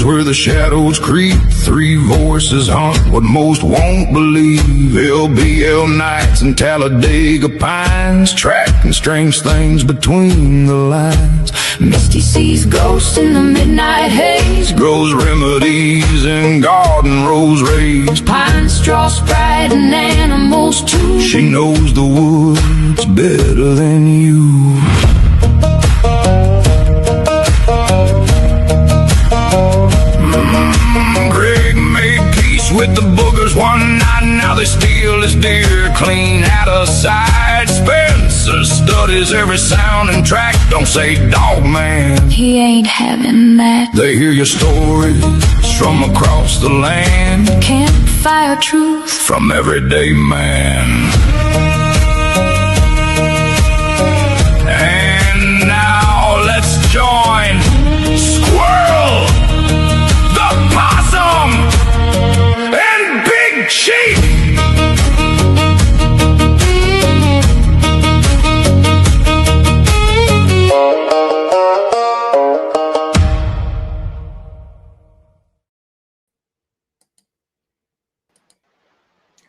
where the shadows creep. Three voices haunt what most won't believe. LBL nights and Talladega pines, tracking strange things between the lines. Misty sees ghosts in the midnight haze, grows remedies in garden rose rays. Pine straw sprite and animals too. She knows the woods better than you. Greg made peace with the boogers one night. Now they steal his deer clean out of sight. Spencer studies every sound and track. Don't say dog man, he ain't having that. They hear your stories from across the land. Campfire truth from everyday man. And now let's join Squirrel, the Possum, and Big Chief.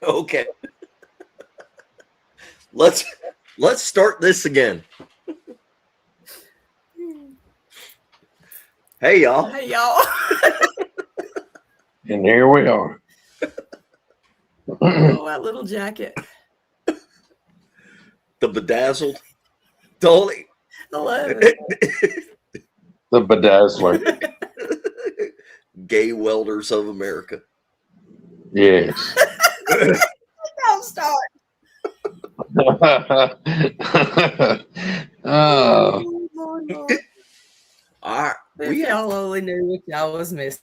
Okay. Let's start this again. Hey y'all. Hey y'all. And here we are. Oh, that little jacket. The bedazzled Dolly. I love it. The bedazzler. Gay welders of America. Yes. Don't start. Oh. Lord. All right. If y'all only knew what y'all was missing.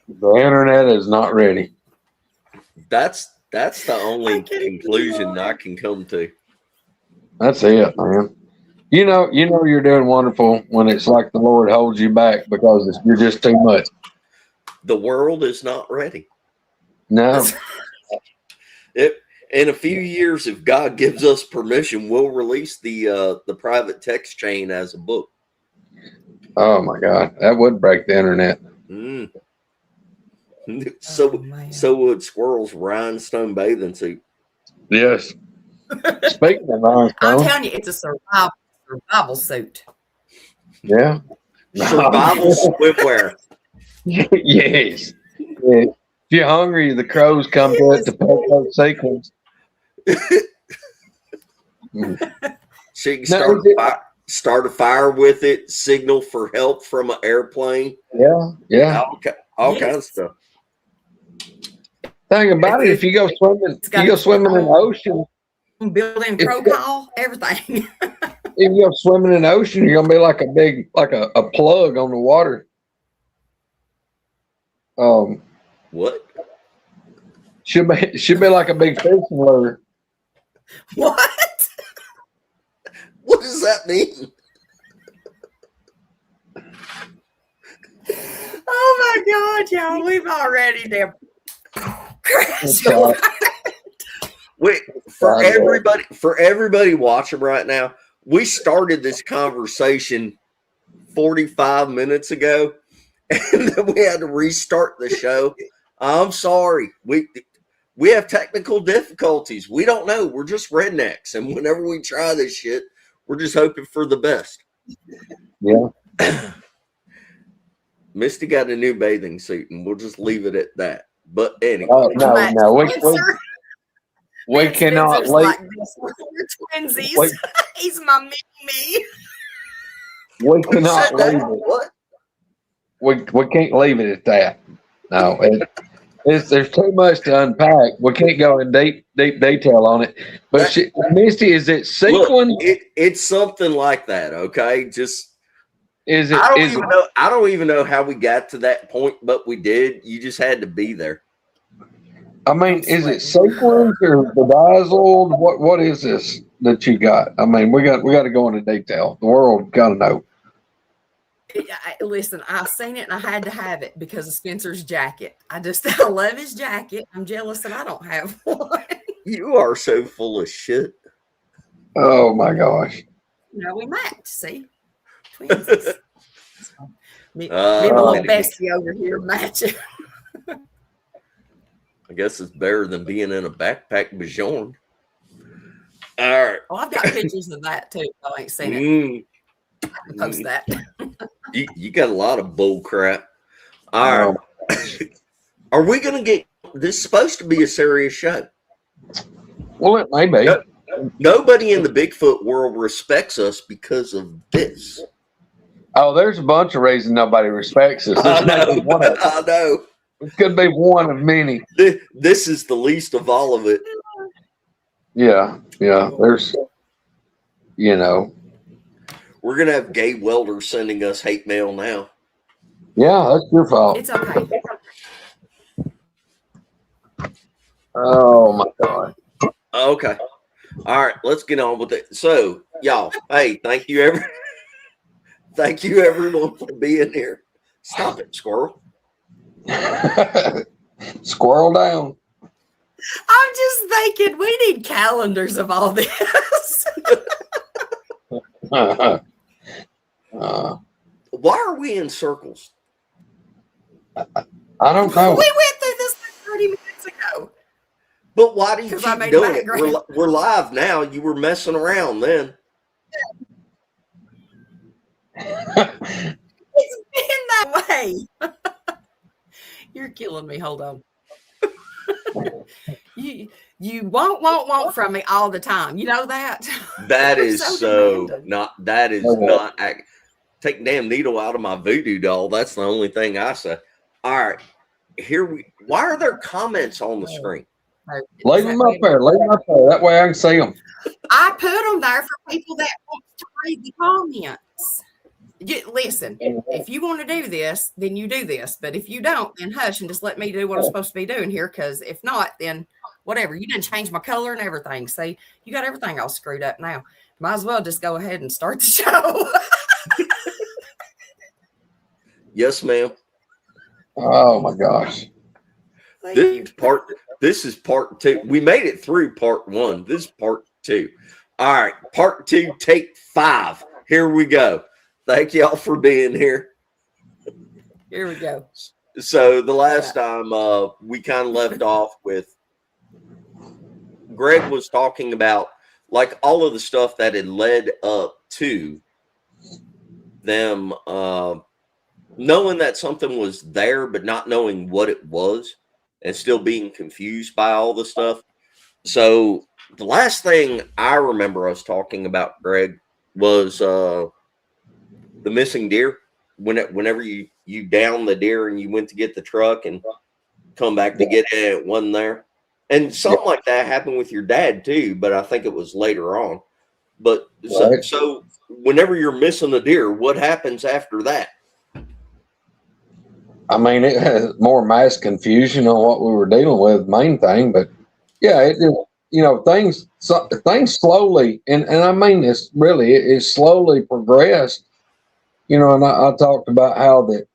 The internet is not ready. That's the only I can't conclusion I can come to. That's it, man. You know you're doing wonderful when it's like the Lord holds you back because you're just too much. The world is not ready. No. In a few years, if God gives us permission, we'll release the private text chain as a book. Oh my God, that would break the internet. Mm. So would Squirrel's rhinestone bathing suit. Yes. Speaking of I'm rhinestone, telling you, it's a survival suit. yeah. Survival swimwear. Yes. Yeah. If you're hungry, the crows come to it to pick up sequins. She can start a fire with it, signal for help from an airplane. Yeah. All kinds of stuff. Thing about it, if you go swimming in the ocean, Building protocol, everything. if you go swimming in the ocean, you're gonna be like a plug on the water. What? Should be like a big fishing lure. What? What does that mean? Oh my God, y'all! We've already damn. Wait, for everybody watching right now, we started this conversation 45 minutes ago, and then we had to restart the show. I'm sorry. We have technical difficulties. We don't know. We're just rednecks, and whenever we try this shit, we're just hoping for the best. Yeah. Misty got a new bathing suit, and we'll just leave it at that. But anyway, no, we cannot leave. Like we're twinsies. He's my me. We cannot leave it. What? We can't leave it at that. No, there's too much to unpack. We can't go in deep detail on it. But Misty, is it sequin? Look, it's something like that. Okay, just. Is it? I don't even know how we got to that point, but we did. You just had to be there. I mean, is it sequins or bedazzled? What is this that you got? I mean, we got to go into detail. The world got to know. Listen, I seen it and I had to have it because of Spencer's jacket. I love his jacket. I'm jealous that I don't have one. You are so full of shit. Oh my gosh! No, we match. See, twins. Me and my little I bestie over here matching. guess it's better than being in a backpack Bjorn. All right. Oh, I've got pictures of that too. I ain't seen it. I can post that. You got a lot of bull crap. All right. Are we going to get this? Is supposed to be a serious show. Well, it may be. Nobody in the Bigfoot world respects us because of this. Oh, there's a bunch of reasons nobody respects us. I know. It could be one of many. This is the least of all of it. Yeah. There's, We're going to have gay welders sending us hate mail now. Yeah, that's your fault. It's okay. Oh my God. Okay. All right, let's get on with it. So, y'all, hey, thank you everyone for being here. Stop it, squirrel. Squirrel down. I'm just thinking we need calendars of all this. Why are we in circles? I don't know. We went through this like 30 minutes ago. But why do you 'Cause I keep made doing it? background. We're live now. You were messing around then. It's been that way. You're killing me. Hold on. You won't from me all the time. You know that? That You're is so demanding. not take damn needle out of my voodoo doll. That's the only thing I say. All right. Why are there comments on the screen? Leave them up there. That way I can see them. I put them there for people that want to read the comments. Listen, if you want to do this, then you do this. But if you don't, then hush and just let me do what I'm supposed to be doing here. Because if not, then whatever. You didn't change my color and everything. See, you got everything all screwed up now. Might as well just go ahead and start the show. Yes, ma'am. Oh my gosh. This is part 2. We made it through part 1. This is part 2. All right, part 2, take 5. Here we go. Thank y'all for being here. Here we go. So the last time we kind of left off with Greg was talking about like all of the stuff that had led up to them knowing that something was there, but not knowing what it was and still being confused by all the stuff. So the last thing I remember us talking about, Greg, was the missing deer. Whenever you down the deer and you went to get the truck and come back to get it, it wasn't there. And something like that happened with your dad too, but I think it was later on. But so whenever you're missing a deer, what happens after that? I mean, it has more mass confusion on what we were dealing with, main thing. But yeah, it things slowly, and I mean this really, it slowly progressed. And I talked about how that,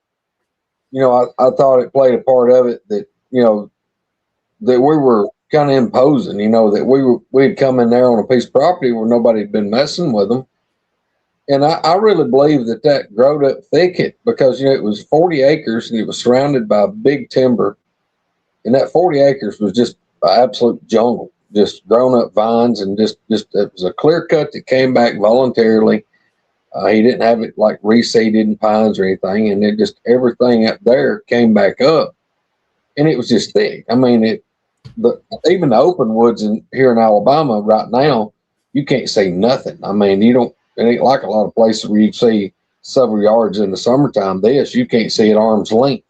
I thought it played a part of it that, that we were kind of imposing, that we'd come in there on a piece of property where nobody had been messing with them. And I really believe that growed up thicket because, it was 40 acres and it was surrounded by big timber. And that 40 acres was just an absolute jungle, just grown up vines and just it was a clear cut that came back voluntarily. He didn't have it like reseeded in pines or anything. And it just, everything up there came back up and it was just thick. I mean, even the open woods here in Alabama right now, you can't see nothing. I mean, it ain't like a lot of places where you see several yards in the summertime. You can't see at arm's length.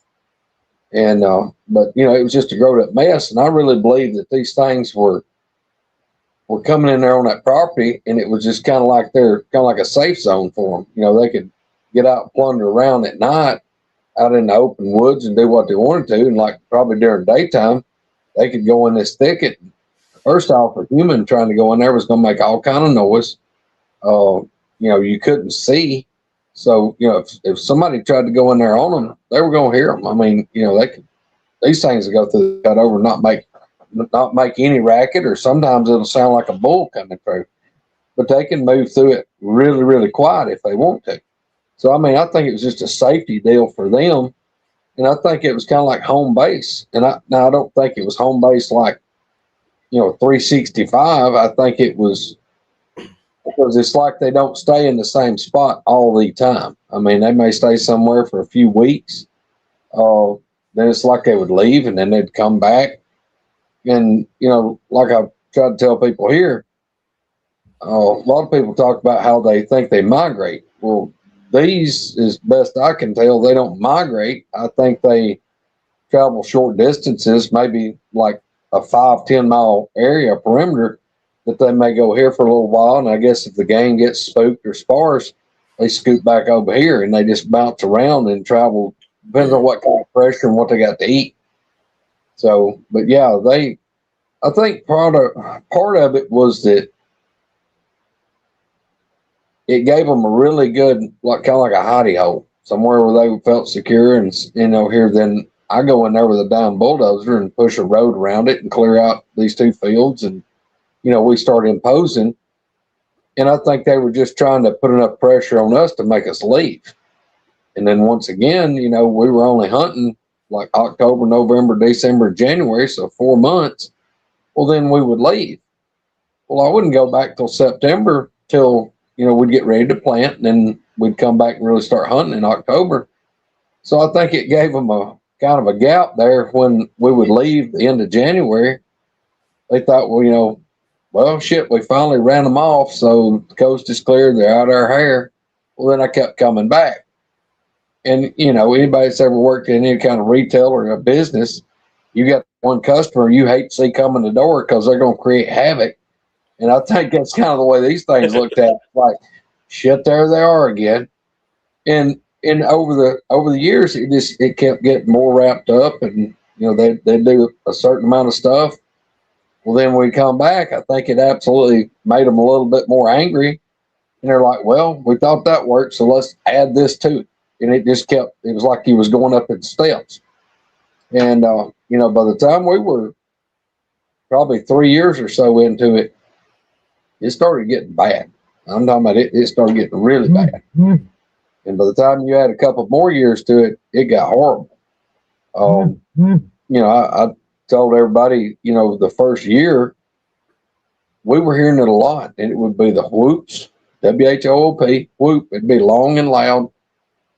And, but it was just a grown up mess. And I really believe that these things were coming in there on that property and it was just kind of like a safe zone for them. They could get out and plunder around at night out in the open woods and do what they wanted to. And like probably during daytime, they could go in this thicket. First off, a human trying to go in there was going to make all kind of noise. You couldn't see. So, if somebody tried to go in there on them, they were going to hear them. I mean, these things will go through the cut over and not make any racket, or sometimes it'll sound like a bull coming through, but they can move through it really, really quiet if they want to. So, I mean, I think it was just a safety deal for them. And I think it was kind of like home base. And I don't think it was home base like, 365. I think it was because it's like they don't stay in the same spot all the time. I mean, they may stay somewhere for a few weeks. Then it's like they would leave and then they'd come back. And, like I try to tell people here, a lot of people talk about how they think they migrate. Well, these, as best I can tell, they don't migrate. I think they travel short distances, maybe like a 5-10 mile area perimeter, that they may go here for a little while. And I guess if the game gets spooked or sparse, they scoot back over here and they just bounce around and travel, depends on what kind of pressure and what they got to eat. So, but yeah, I think part of it was that it gave them a really good, like kind of like a hidey hole, somewhere where they felt secure. And, here, then I go in there with a dime bulldozer and push a road around it and clear out these 2 fields. And, we start imposing. And I think they were just trying to put enough pressure on us to make us leave. And then once again, we were only hunting like October, November, December, January, so 4 months. Well, then we would leave. Well, I wouldn't go back till September till, we'd get ready to plant, and then we'd come back and really start hunting in October. So I think it gave them a kind of a gap there when we would leave the end of January. They thought, well, shit, we finally ran them off, so the coast is clear, they're out of our hair. Well, then I kept coming back. And, anybody that's ever worked in any kind of retail or a business, you got one customer you hate to see come in the door because they're going to create havoc. And I think that's kind of the way these things looked at. Like, shit, there they are again. And over the years, it kept getting more wrapped up, and they do a certain amount of stuff. Well, then when we come back, I think it absolutely made them a little bit more angry. And they're like, well, we thought that worked, so let's add this to it. And it just it was like he was going up in steps. And, by the time we were probably 3 years or so into it, it started getting bad. I'm talking about it started getting really bad. And by the time you had a couple more years to it, it got horrible. I told everybody, the first year, we were hearing it a lot, and it would be the whoops, WHOOP, whoop. It'd be long and loud.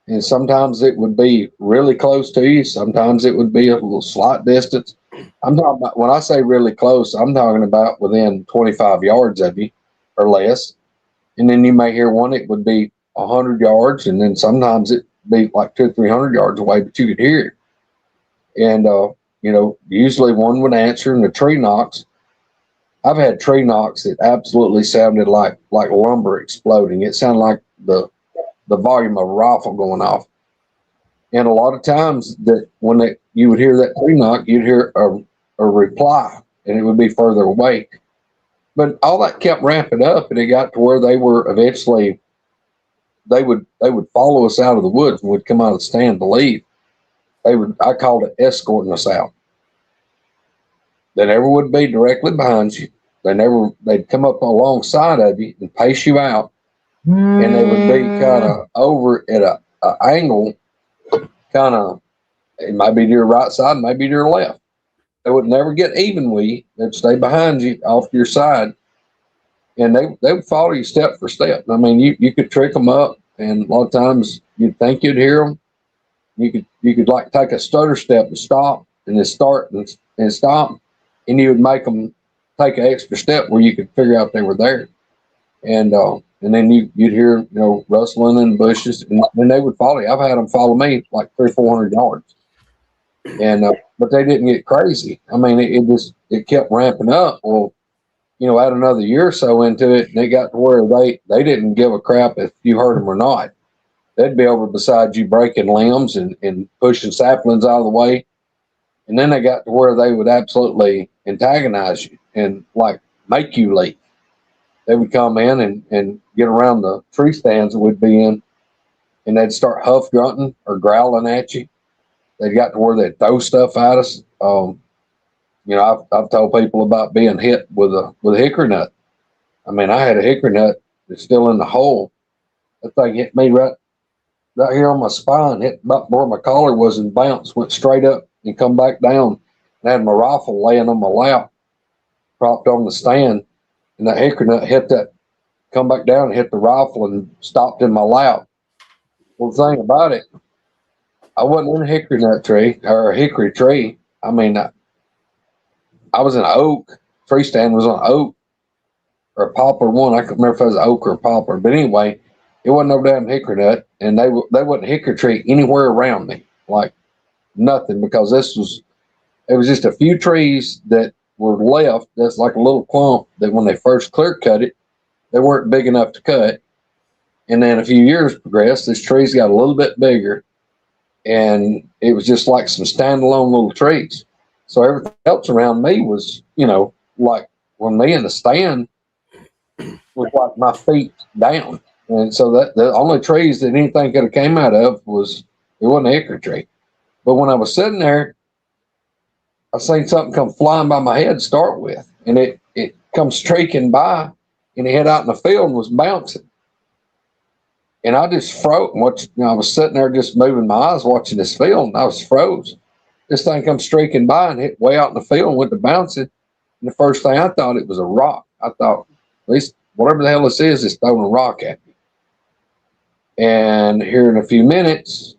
And sometimes it would be really close to you. Sometimes it would be a little slight distance. I'm talking about, when I say really close, I'm talking about within 25 yards of you or less. And then you may hear one, it would be 100 yards. And then sometimes it'd be like 200 or 300 yards away, but you could hear it. And, usually one would answer, and the tree knocks. I've had tree knocks that absolutely sounded like lumber exploding. It sounded like the volume of a rifle going off. And a lot of times that when you would hear that tree knock, you'd hear a reply, and it would be further away. But all that kept ramping up, and it got to where they were eventually, they would follow us out of the woods and would come out of the stand to leave. I called it escorting us out. They never would be directly behind you. They'd come up alongside of you and pace you out. And they would be kind of over at a angle, kind of, it might be to your right side, maybe to your left. They would never get even with you. They'd stay behind you off to your side. And they would follow you step for step. I mean, you could trick them up, and a lot of times you'd think you'd hear them. You could like take a stutter step and stop, and then start and stop, and you would make them take an extra step where you could figure out they were there. And then you'd hear, rustling in the bushes, and they would follow you. I've had them follow me like 300-400 yards. And, but they didn't get crazy. I mean, it kept ramping up. Well, add another year or so into it, and it got to where they didn't give a crap if you heard them or not. They'd be over beside you breaking limbs and pushing saplings out of the way. And then they got to where they would absolutely antagonize you and like make you leave. They would come in and get around the tree stands that we'd be in, and they'd start huff grunting or growling at you. They got to where they'd throw stuff at us. I've told people about being hit with a hickory nut. I mean, I had a hickory nut that's still in the hole. That thing hit me right right here on my spine, hit about where my collar was and bounced, went straight up and come back down. And I had my rifle laying on my lap, propped on the stand, and that hickory nut hit that, come back down and hit the rifle and stopped in my lap. Well, the thing about it, I wasn't in a hickory nut tree or a hickory tree. I mean, I was in an oak. Tree stand was on an oak or a poplar one. I can't remember if it was an oak or a poplar, but anyway, it wasn't no damn hickory nut, and they wasn't a hickory tree anywhere around me, like nothing, because it was just a few trees that were left. That's like a little clump that when they first clear cut it, they weren't big enough to cut, and then a few years progressed, this trees got a little bit bigger, and it was just like some standalone little trees. So everything else around me was, like when me in the stand was like my feet down. And so that the only trees that anything could have came out of it wasn't a hickory tree. But when I was sitting there, I seen something come flying by my head to start with. And it come streaking by, and it hit out in the field and was bouncing. And I just froze. I was sitting there just moving my eyes watching this field, and I was froze. This thing come streaking by and hit way out in the field and went to bouncing. And the first thing I thought, it was a rock. I thought, at least whatever the hell this is throwing a rock at me. And here in a few minutes,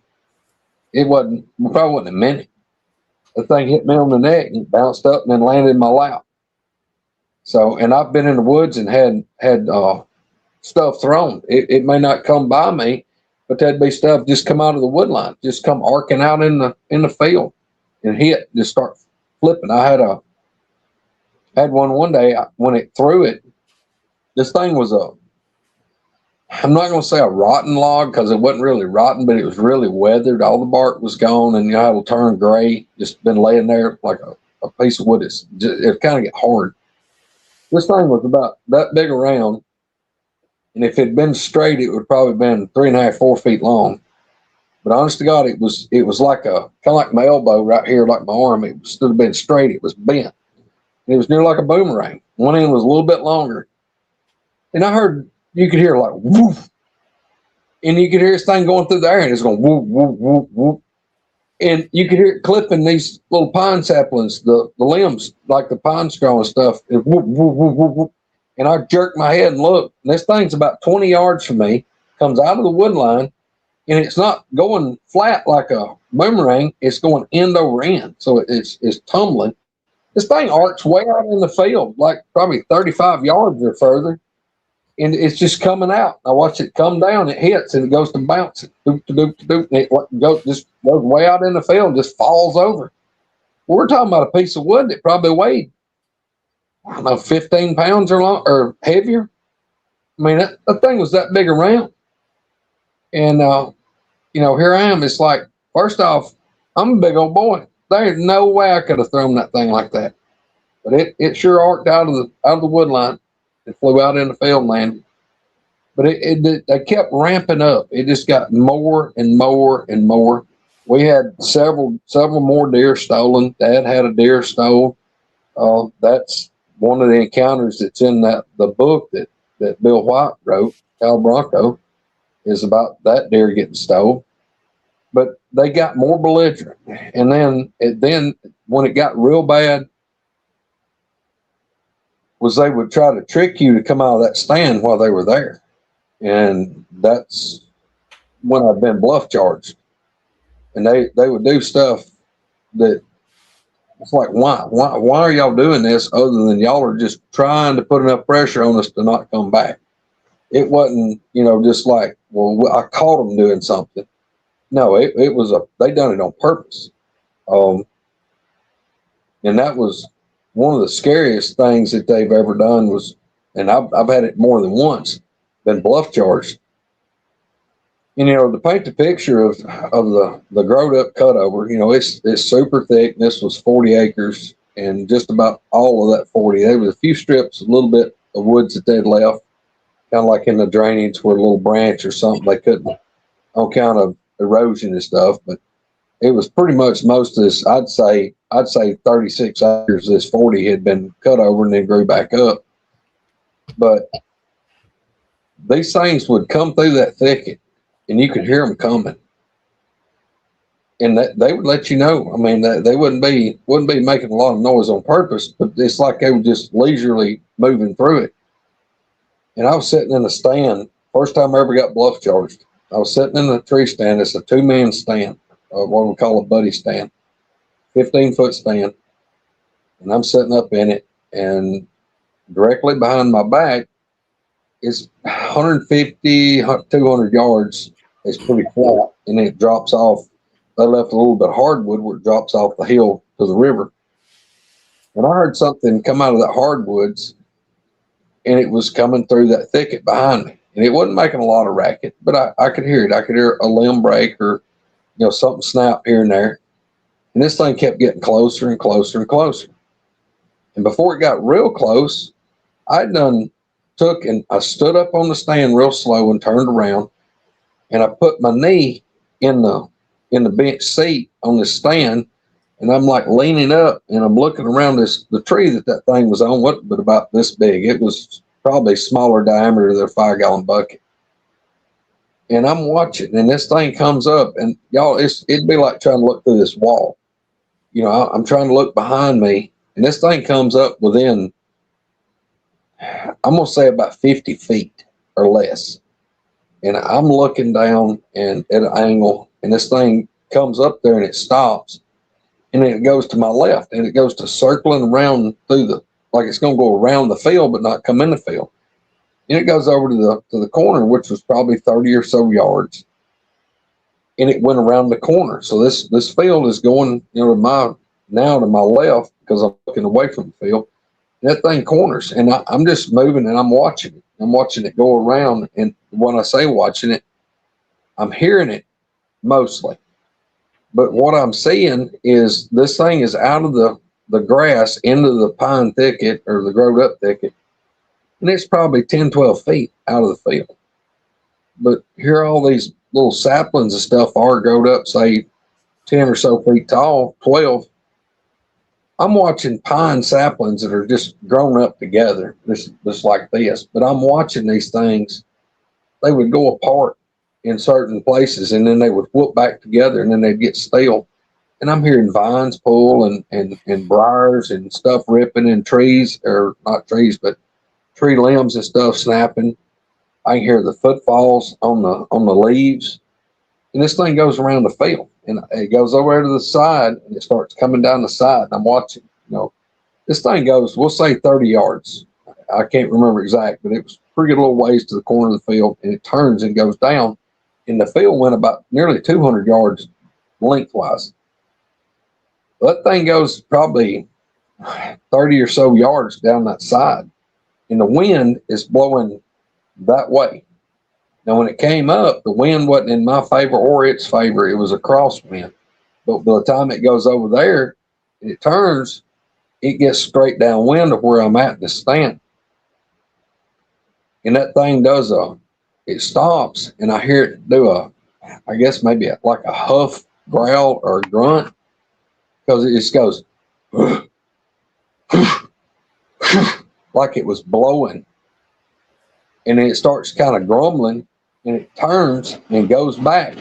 probably wasn't a minute. The thing hit me on the neck and bounced up and then landed in my lap. So, and I've been in the woods and had stuff thrown. It may not come by me, but there'd be stuff just come out of the wood line, just come arcing out in the field and hit, just start flipping. I had one day when it threw it. This thing was I'm not going to say a rotten log, because it wasn't really rotten, but it was really weathered. All the bark was gone, and it'll turn gray. Just been laying there like a piece of wood. It kind of get hard. This thing was about that big around, and if it had been straight, it would probably been 3.5, 4 feet long. But honest to God, it was like kind of like my elbow right here, like my arm. It stood have been straight. It was bent. And it was near like a boomerang. One end was a little bit longer. And I heard, you could hear like woof, and you could hear this thing going through the air, and it's going whoop, whoop, whoop, whoop. And you could hear it clipping these little pine saplings, the limbs, like the pine straw and stuff. And whoop, whoop, whoop, whoop, whoop. And I jerked my head and looked, and this thing's about 20 yards from me, comes out of the wood line, and it's not going flat like a boomerang, it's going end over end. So it's tumbling. This thing arcs way out in the field, like probably 35 yards or further. And it's just coming out. I watch it come down, it hits, and it goes to bouncing. Doop, doop, doop, and it goes way out in the field and just falls over. We're talking about a piece of wood that probably weighed, I don't know, 15 pounds or heavier. I mean, that thing was that big around. And, here I am. It's like, first off, I'm a big old boy. There's no way I could have thrown that thing like that. But it sure arced out of the wood line. It flew out in the field and landed. But they kept ramping up. It just got more and more and more. We had several more deer stolen. Dad had a deer stolen. That's one of the encounters that's in the book that Bill White wrote, Cal Bronco, is about that deer getting stolen. But they got more belligerent. And then when it got real bad, was they would try to trick you to come out of that stand while they were there. And that's when I've been bluff charged. And they would do stuff that it's like, why are y'all doing this other than y'all are just trying to put enough pressure on us to not come back? It wasn't, just like, well, I caught them doing something. No, it was they done it on purpose. And that was one of the scariest things that they've ever done was, and I've had it more than once, been bluff charged. And, to paint the picture of the growed up cutover, it's super thick. This was 40 acres, and just about all of that 40, there was a few strips, a little bit of woods that they'd left, kind of like in the drainage where a little branch or something they couldn't, on account of erosion and stuff. But it was pretty much most of this, I'd say 36 acres, this 40 had been cut over and then grew back up. But these things would come through that thicket and you could hear them coming. And that they would let you know. I mean, they wouldn't be making a lot of noise on purpose, but it's like they were just leisurely moving through it. And I was sitting in a stand. First time I ever got bluff charged. I was sitting in a tree stand. It's a 2-man stand, what we call a buddy stand, 15-foot stand. And I'm sitting up in it, and directly behind my back is 150, 200 yards. It's pretty flat, and it drops off. They left a little bit of hardwood where it drops off the hill to the river. And I heard something come out of that hardwoods, and it was coming through that thicket behind me. And it wasn't making a lot of racket, but I could hear it. I could hear a limb break or, something snap here and there. And this thing kept getting closer and closer and closer. And before it got real close, I stood up on the stand real slow and turned around, and I put my knee in the bench seat on the stand, and I'm like leaning up, and I'm looking around the tree that thing was on, but about this big. It was probably smaller diameter than a 5-gallon bucket. And I'm watching, and this thing comes up, and y'all, it'd be like trying to look through this wall. I'm trying to look behind me, and this thing comes up within, I'm going to say about 50 feet or less. And I'm looking down and at an angle, and this thing comes up there and it stops. And then it goes to my left, and it goes to circling around like it's going to go around the field, but not come in the field. And it goes over to the corner, which was probably 30 or so yards. And it went around the corner. So this field is going, to my left, because I'm looking away from the field. And that thing corners, and I'm just moving, and I'm watching it. I'm watching it go around. And when I say watching it, I'm hearing it mostly. But what I'm seeing is this thing is out of the grass into the pine thicket or the growed up thicket. And it's probably 10, 12 feet out of the field. But here all these little saplings and stuff are growed up, say 10 or so feet tall, 12. I'm watching pine saplings that are just grown up together, just like this. But I'm watching these things. They would go apart in certain places, and then they would whoop back together, and then they'd get still. And I'm hearing vines pull and briars and stuff ripping, and trees, or not trees, but tree limbs and stuff snapping. I can hear the footfalls on the leaves. And this thing goes around the field, and it goes over to the side, and it starts coming down the side. And I'm watching, this thing goes, we'll say 30 yards. I can't remember exact, but it was pretty good little ways to the corner of the field, and it turns and goes down. And the field went about nearly 200 yards lengthwise. That thing goes probably 30 or so yards down that side, and the wind is blowing that way. Now, when it came up, the wind wasn't in my favor or its favor. It was a crosswind. But by the time it goes over there and it turns, it gets straight downwind of where I'm at in the stand. And that thing it stops, and I hear it do I guess maybe like a huff, growl, or a grunt, because it just goes like it was blowing. And then it starts kind of grumbling, and it turns and goes back.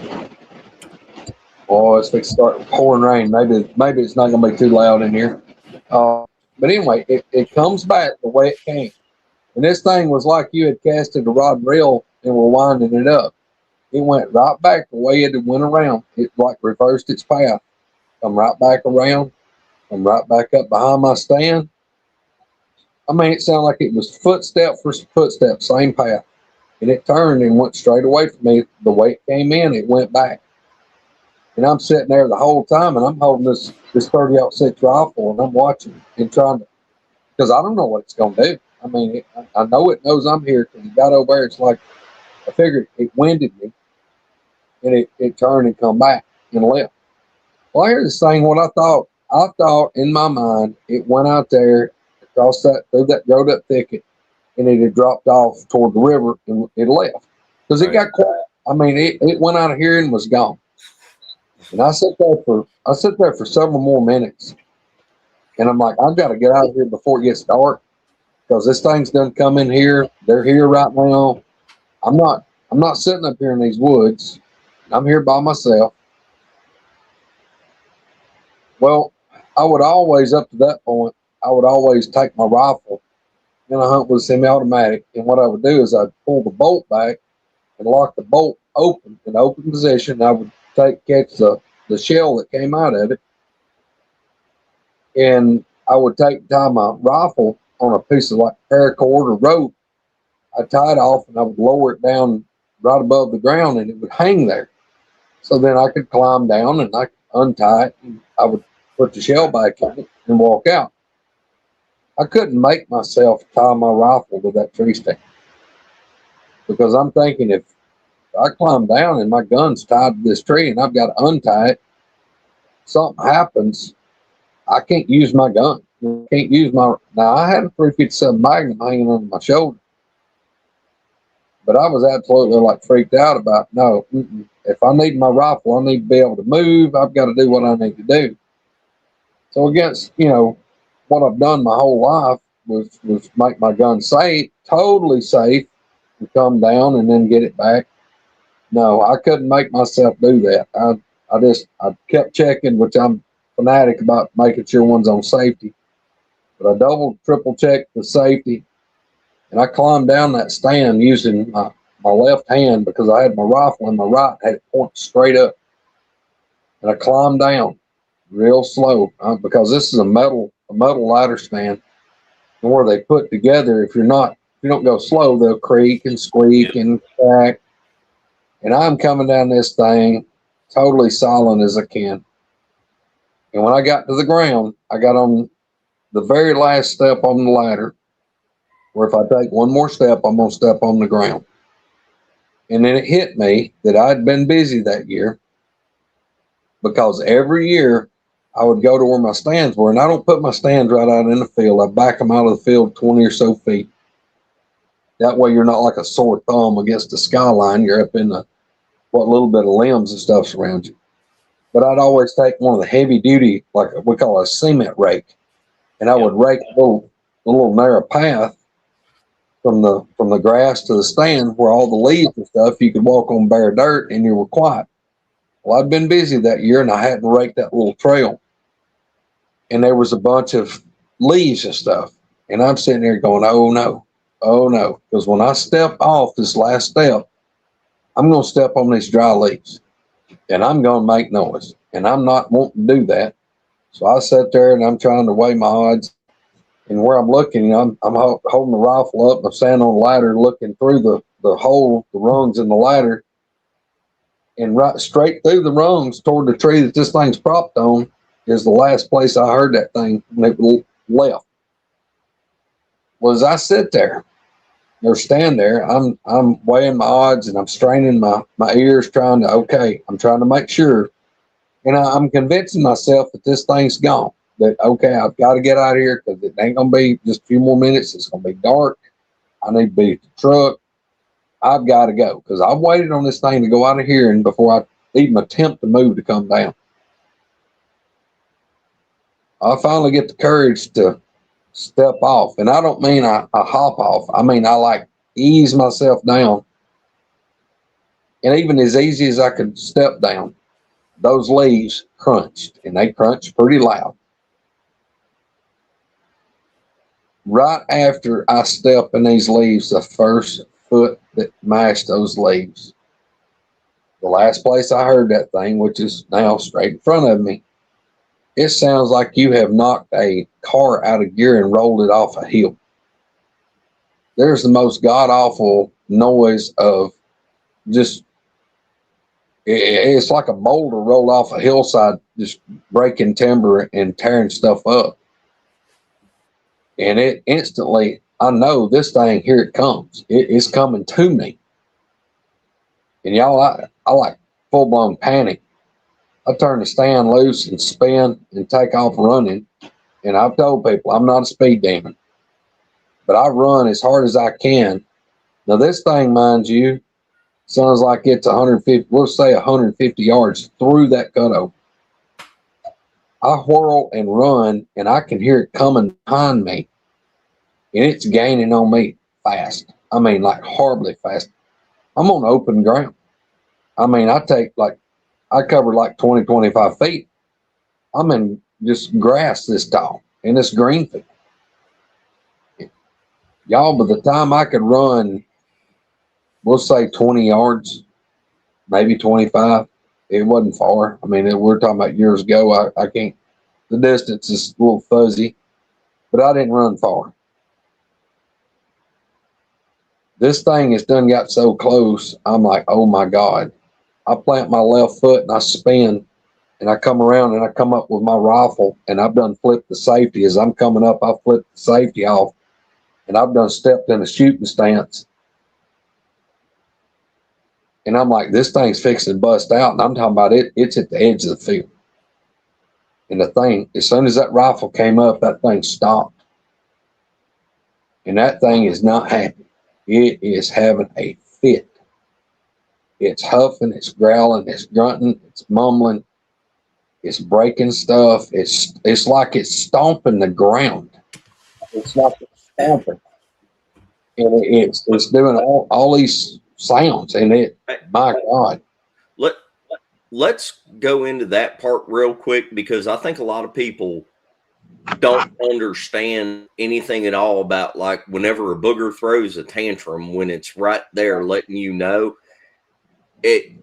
Oh, it's fixing to start pouring rain. Maybe it's not going to be too loud in here. But anyway, it comes back the way it came. And this thing was like you had casted a rod and reel and were winding it up. It went right back the way it had went around. It like reversed its path. Come right back around. Come right back up behind my stand. I mean, it sounded like it was footstep for footstep, same path. And it turned and went straight away from me. The way it came in, it went back. And I'm sitting there the whole time, and I'm holding this 30-06 rifle, and I'm watching and trying to, because I don't know what it's going to do. I mean, I know it knows I'm here, because it got over there. It's like, I figured it winded me, and it turned and come back and left. Well, here's the thing. What I thought in my mind, it went out there, across through that growed up thicket, and it had dropped off toward the river, and it left. Because it got quiet. I mean, it went out of here and was gone. And I sat there for several more minutes. And I'm like, I've got to get out of here before it gets dark, because this thing's done come in here. They're here right now. I'm I'm not sitting up here in these woods. I'm here by myself. Well, I would always, up to that point, I would always take my rifle and I hunt with a semi-automatic. And what I would do is I'd pull the bolt back and lock the bolt open in open position. I would catch the shell that came out of it, and I would tie my rifle on a piece of like paracord or rope. I tie it off and I would lower it down right above the ground, and it would hang there. So then I could climb down and I could untie it, and I would put the shell back in it and walk out. I couldn't make myself tie my rifle to that tree stand, because I'm thinking, if I climb down and my gun's tied to this tree and I've got to untie it, something happens, I can't use my gun. I can't use my. Now, I had a 357 Magnum hanging on my shoulder, but I was absolutely like freaked out about, no, if I need my rifle, I need to be able to move. I've got to do what I need to do. So against, what I've done my whole life was make my gun safe, totally safe, and come down and then get it back. No, I couldn't make myself do that. I kept checking, which I'm fanatic about making sure one's on safety. But I double, triple checked the safety, and I climbed down that stand using my left hand, because I had my rifle in my right, had it pointed straight up. And I climbed down real slow, because this is a metal ladder stand, and where they put together, if you don't go slow, they'll creak and squeak and crack. And I'm coming down this thing totally silent as I can. And when I got to the ground, I got on the very last step on the ladder, where if I take one more step, I'm going to step on the ground. And then it hit me that I'd been busy that year, because every year I would go to where my stands were, and I don't put my stands right out in the field. I back them out of the field 20 or so feet. That way you're not like a sore thumb against the skyline. You're up in what little bit of limbs and stuff's around you. But I'd always take one of the heavy duty, like we call it a cement rake, and I would rake a little narrow path from the grass to the stand, where all the leaves and stuff, you could walk on bare dirt and you were quiet. Well, I'd been busy that year and I hadn't raked that little trail, and there was a bunch of leaves and stuff, and I'm sitting there going, oh no, because when I step off this last step, I'm going to step on these dry leaves and I'm going to make noise, and I'm not wanting to do that. So I sat there and I'm trying to weigh my odds, and where I'm looking, I'm holding the rifle up, I'm standing on the ladder looking through the hole, the rungs in the ladder, and right straight through the rungs toward the tree that this thing's propped on is the last place I heard that thing when it left. Well, as I sit there or stand there, I'm weighing my odds and I'm straining my ears, I'm trying to make sure. And I'm convincing myself that this thing's gone. That, okay, I've got to get out of here, because it ain't going to be just a few more minutes. It's going to be dark. I need to be at the truck. I've got to go, because I've waited on this thing to go out of here, and before I even attempt to move to come down. I finally get the courage to step off. And I don't mean I hop off. I mean, I like ease myself down. And even as easy as I could step down, those leaves crunched, and they crunched pretty loud. Right after I step in these leaves, the first foot that mashed those leaves, the last place I heard that thing, which is now straight in front of me, it sounds like you have knocked a car out of gear and rolled it off a hill. There's the most god-awful noise of just, it's like a boulder rolled off a hillside, just breaking timber and tearing stuff up. And it instantly, I know this thing, here it comes. It's coming to me. And y'all, I like full-blown panic. I turn the stand loose and spin and take off running. And I've told people I'm not a speed demon, but I run as hard as I can. Now this thing, mind you, sounds like it's 150, we'll say 150 yards through that cutover. I whirl and run, and I can hear it coming behind me, and it's gaining on me fast. I mean, like horribly fast. I'm on open ground. I mean, I cover like 20, 25 feet. I'm in just grass this tall in this green field. Y'all, by the time I could run, we'll say 20 yards, maybe 25. It wasn't far. I mean, we're talking about years ago. I can't, the distance is a little fuzzy, but I didn't run far. This thing has done got so close. I'm like, oh my God. I plant my left foot and I spin and I come around and I come up with my rifle and I've done flipped the safety. As I'm coming up, I flipped the safety off and I've done stepped in a shooting stance. And I'm like, this thing's fixing to bust out. And I'm talking about it's at the edge of the field. And the thing, as soon as that rifle came up, that thing stopped. And that thing is not happy. It is having a fit. It's huffing, it's growling, it's grunting, it's mumbling, it's breaking stuff. It's like it's stomping the ground. It's like it's stomping. And it's doing all these sounds. And my God. Let's go into that part real quick, because I think a lot of people don't understand anything at all about, like, whenever a booger throws a tantrum, when it's right there letting you know. It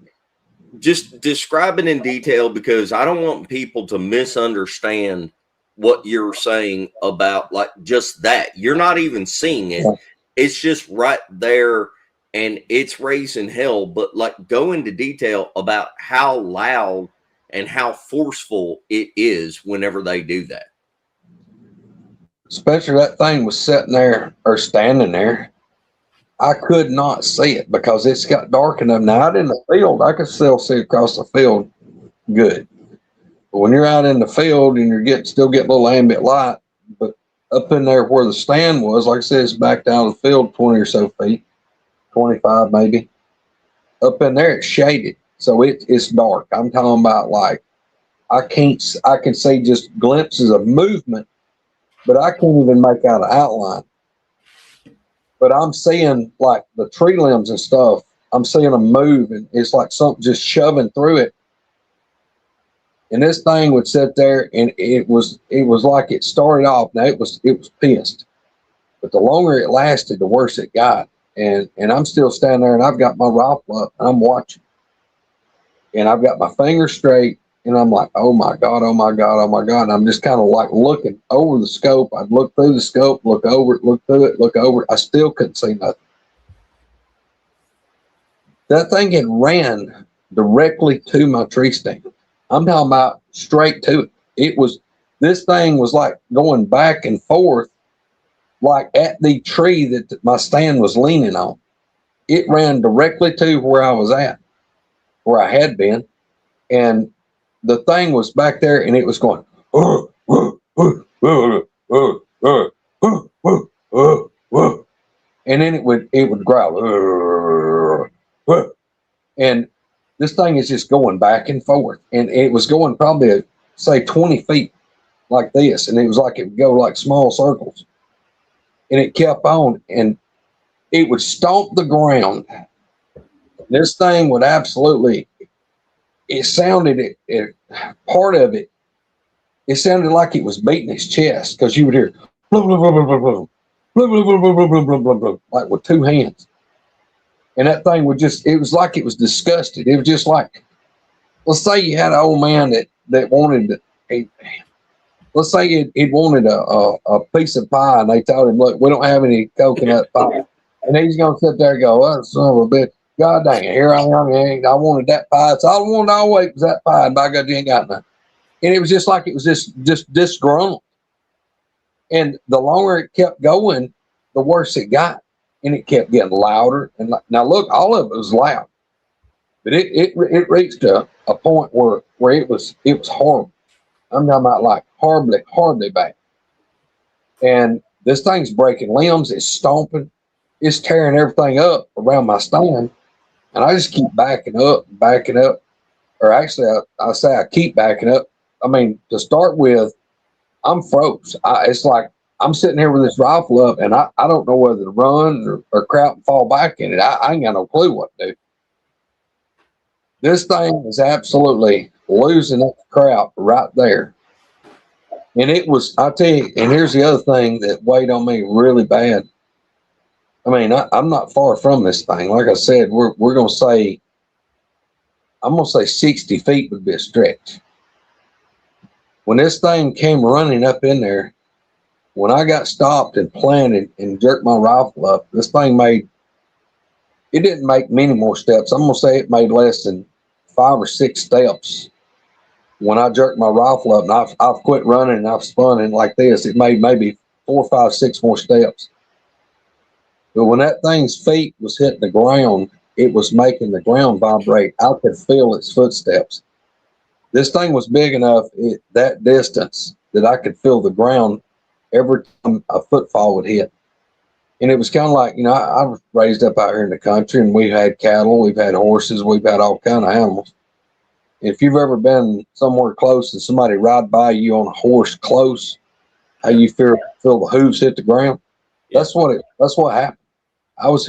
just describe it in detail, because I don't want people to misunderstand what you're saying about, like, just that. You're not even seeing it. It's just right there and it's raising hell. But, like, go into detail about how loud and how forceful it is whenever they do that. Especially that thing was sitting there or standing there. I could not see it because it's got dark enough. Now, out in the field, I could still see across the field good. But when you're out in the field and you're still getting a little ambient light, but up in there where the stand was, like I said, it's back down the field 20 or so feet, 25 maybe. Up in there, it's shaded. So it's dark. I'm talking about, like, I can see just glimpses of movement, but I can't even make out an outline. But I'm seeing, like, the tree limbs and stuff, I'm seeing them move, and it's like something just shoving through it. And this thing would sit there, and it was like it started off. Now it was pissed, but the longer it lasted, the worse it got. And I'm still standing there, and I've got my rifle up, and I'm watching, and I've got my fingers straight, and I'm like, oh my God, oh my God, oh my God. And I'm just kind of like looking over the scope. I'd look through the scope, look over it, look through it, look over it. I still couldn't see nothing. That thing had ran directly to my tree stand. I'm talking about straight to it. This thing was like going back and forth, like at the tree that my stand was leaning on. It ran directly to where I was at, where I had been. And the thing was back there, and it was going, and then it would growl, and this thing is just going back and forth, and it was going probably say 20 feet like this, and it was like it would go like small circles, and it kept on, and it would stomp the ground. This thing would absolutely. It sounded, part of it, it sounded like it was beating his chest, because you would hear, blah, blah, blah, blah, blah, blah, blah, blah, blah, blah, blah, blah, blah, blah, like with two hands. And that thing would it was like it was disgusted. It was just like, let's say you had an old man that wanted, let's say he'd wanted a piece of pie, and they told him, look, we don't have any coconut pie. And he's going to sit there and go, oh, son of a bitch. God dang it, here I am. I wanted that pie. It's all I wanted all week was that pie, and by God, you ain't got nothing. And it was just like it was just disgruntled. And the longer it kept going, the worse it got. And it kept getting louder. And now look, all of it was loud. But it reached a point where it was horrible. I'm talking about like horribly bad. And this thing's breaking limbs, it's stomping, it's tearing everything up around my stand. And I just keep backing up. Or actually, I say I keep backing up. I mean, to start with, I'm froze. It's like I'm sitting here with this rifle up, and I don't know whether to run or crap and fall back in it. I ain't got no clue what to do. This thing is absolutely losing its crap right there. And it was, I'll tell you, and here's the other thing that weighed on me really bad. I mean, I'm not far from this thing. Like I said, we're going to say, I'm going to say 60 feet would be a stretch. When this thing came running up in there, when I got stopped and planted and jerked my rifle up, this thing it didn't make many more steps. I'm going to say it made less than 5 or 6 steps. When I jerked my rifle up and I've quit running and I've spun it like this, it made maybe 4, 5, 6 more steps. But when that thing's feet was hitting the ground, it was making the ground vibrate. I could feel its footsteps. This thing was big enough that distance that I could feel the ground every time a footfall would hit. And it was kind of like, I was raised up out here in the country, and we had cattle, we've had horses, we've had all kind of animals. If you've ever been somewhere close and somebody ride by you on a horse close, how you feel the hooves hit the ground, that's what happened. I was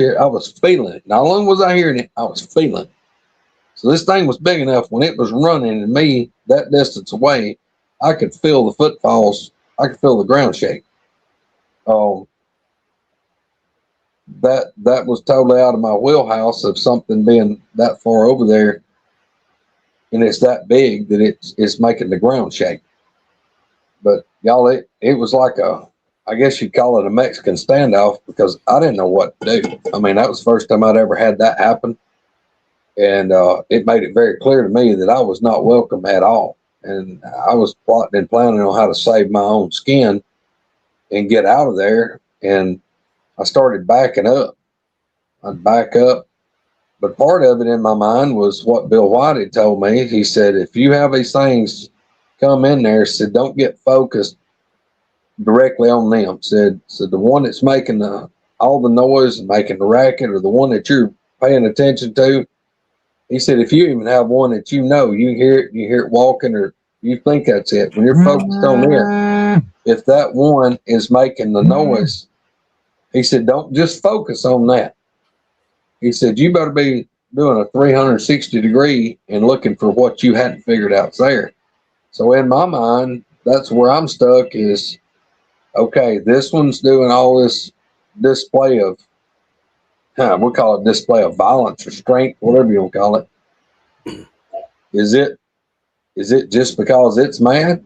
feeling it. Not only was I hearing it, I was feeling it. So this thing was big enough when it was running and me that distance away, I could feel the footfalls. I could feel the ground shake. That was totally out of my wheelhouse of something being that far over there, and it's that big that it's making the ground shake. But y'all, it was like I guess you'd call it a Mexican standoff, because I didn't know what to do. I mean, that was the first time I'd ever had that happen. And it made it very clear to me that I was not welcome at all. And I was plotting and planning on how to save my own skin and get out of there. And I started backing up. I'd back up. But part of it in my mind was what Bill White had told me. He said, if you have these things come in there, said, don't get focused directly on them. Said the one that's making all the noise and making the racket, or the one that you're paying attention to. He said, if you even have one that you hear it walking, or you think that's it, when you're focused on it, if that one is making the noise, he said, don't just focus on that. He said, you better be doing a 360 degree and looking for what you hadn't figured out's there. So in my mind, that's where I'm stuck is, okay, this one's doing all this display of, we'll call it display of violence or strength, whatever you want to call it. Is it just because it's mad,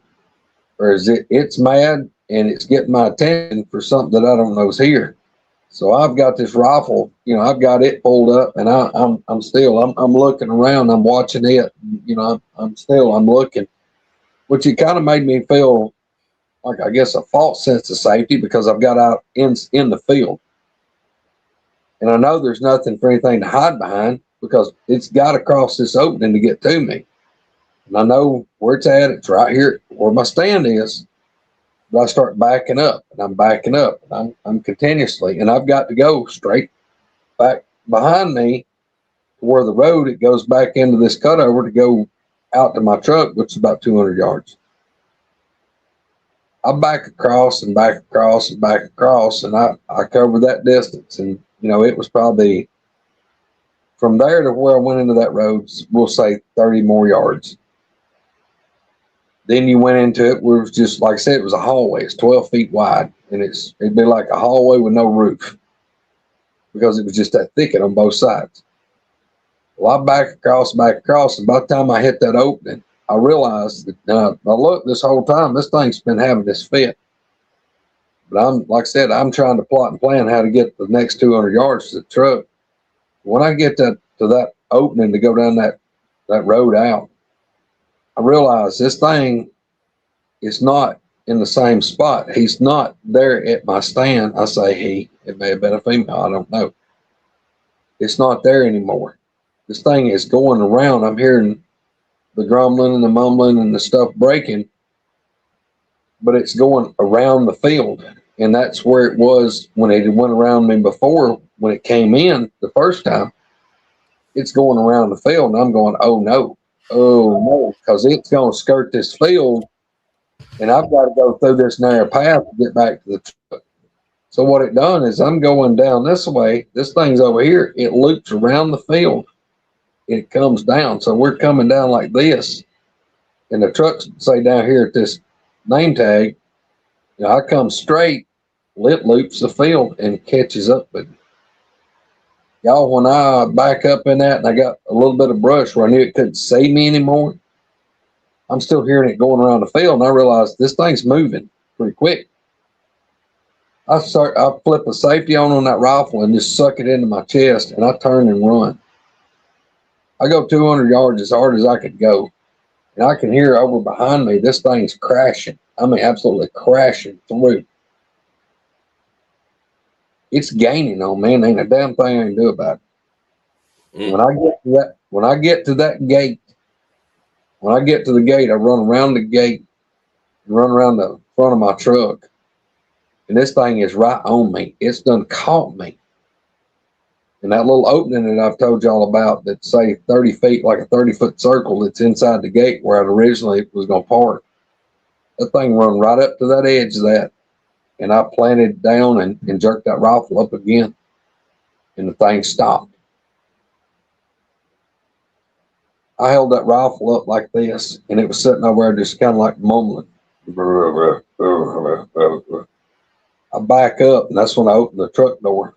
or is it's mad and it's getting my attention for something that I don't know is here? So I've got this rifle, I've got it pulled up, and I'm looking around, I'm watching it, I'm looking, which it kind of made me feel like, I guess, a false sense of safety, because I've got out in the field. And I know there's nothing for anything to hide behind, because it's got to cross this opening to get to me. And I know where it's at. It's right here where my stand is. But I start backing up, and I'm backing up. And I'm continuously, and I've got to go straight back behind me to where the road, it goes back into this cutover to go out to my truck, which is about 200 yards. I back across and back across and back across, and I covered that distance. And it was probably from there to where I went into that road, we'll say 30 more yards. Then you went into it where it was just, like I said, it was a hallway. It's 12 feet wide, and it'd be like a hallway with no roof, because it was just that thicket on both sides. Well, I back across, and by the time I hit that opening, I realized that, I look, this whole time, this thing's been having this fit. But like I said, I'm trying to plot and plan how to get the next 200 yards to the truck. When I get to that opening to go down that road out, I realize this thing is not in the same spot. He's not there at my stand. I say it may have been a female, I don't know. It's not there anymore. This thing is going around. I'm hearing the grumbling and the mumbling and the stuff breaking, but it's going around the field. And that's where it was when it went around me before, when it came in the first time. It's going around the field, and I'm going, oh no, because it's going to skirt this field and I've got to go through this narrow path to get back to the truck. So what it done is I'm going down this way. This thing's over here. It loops around the field. It comes down. So we're coming down like this. And the trucks say down here at this name tag, you know, I come straight, it loops the field and catches up with me. Y'all, when I back up in that and I got a little bit of brush where I knew it couldn't see me anymore, I'm still hearing it going around the field, and I realized this thing's moving pretty quick. I flip a safety on that rifle and just suck it into my chest, and I turn and run. I go 200 yards as hard as I could go, and I can hear over behind me, this thing's crashing. I mean, absolutely crashing through. It's gaining on me, and ain't a damn thing I can do about it. When I get to that gate, when I get to the gate, I run around the gate and run around the front of my truck. And this thing is right on me. It's done caught me. And that little opening that I've told y'all about that say 30 feet, like a 30-foot circle that's inside the gate where I originally was going to park, that thing run right up to that edge of that. And I planted down and jerked that rifle up again. And the thing stopped. I held that rifle up like this, and it was sitting over there just kind of like mumbling. I back up, and that's when I opened the truck door.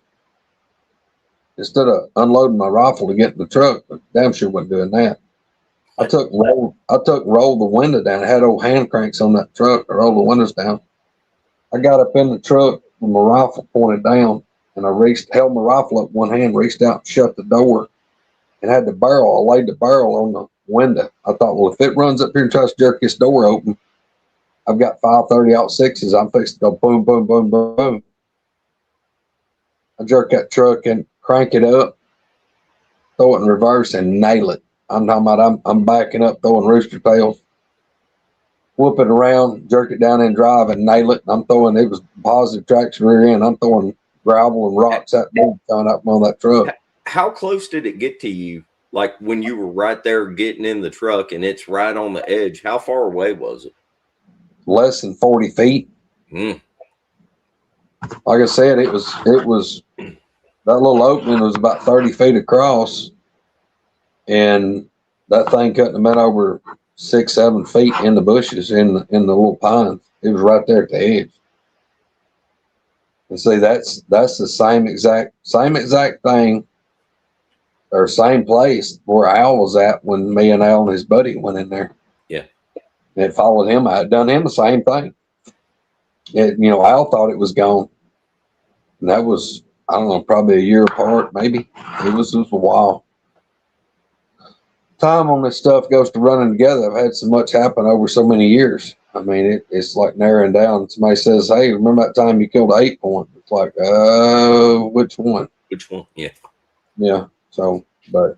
Instead of unloading my rifle to get in the truck, but damn sure wasn't doing that. I took rolled the window down. I had old hand cranks on that truck to roll the windows down. I got up in the truck with my rifle pointed down, and I held my rifle up one hand, reached out and shut the door, and had the barrel. I laid the barrel on the window. I thought, well, if it runs up here and tries to jerk this door open, I've got 5.30-06s. I'm fixing to go boom, boom, boom, boom, boom. I jerk that truck and crank it up, throw it in reverse, and nail it. I'm talking about I'm backing up, throwing rooster tails, whoop it around, jerk it down in drive, and nail it. I'm throwing, it was positive traction rear end. I'm throwing gravel and rocks out there, coming up on that truck. How close did it get to you? Like when you were right there getting in the truck and it's right on the edge, how far away was it? Less than 40 feet. Like I said, it was that little opening was about 30 feet across, and that thing couldn't have been over 6-7 feet in the bushes in the little pines. It was right there at the edge. And see, that's the same exact thing, or same place where Al was at when me and Al and his buddy went in there. Yeah. And it followed him. I had done him the same thing. Al thought it was gone. And that was, I don't know, probably a year apart, maybe. It was a while. Time on this stuff goes to running together. I've had so much happen over so many years. I mean, it's like narrowing down. Somebody says, hey, remember that time you killed 8-point? It's like, which one? Which one? Yeah. Yeah. So, but.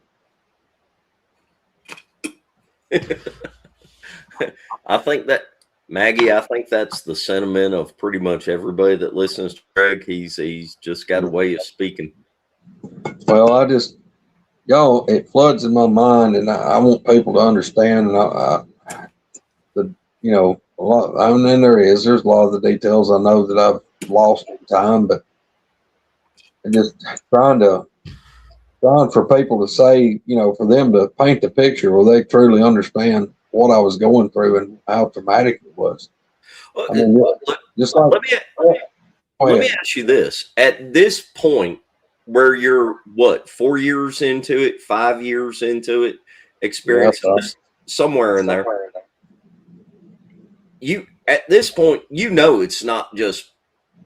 I think that, Maggie, I think that's the sentiment of pretty much everybody that listens to Greg. He's just got a way of speaking. Well, it floods in my mind, and I want people to understand. And a lot. I mean, there's a lot of the details I know that I've lost in time, but I'm just trying for people to say, for them to paint the picture where they truly understand what I was going through and how traumatic it was. Let me ask you this. At this point, where you're, 4 years into it, 5 years into it, experiencing somewhere in there, at this point, it's not just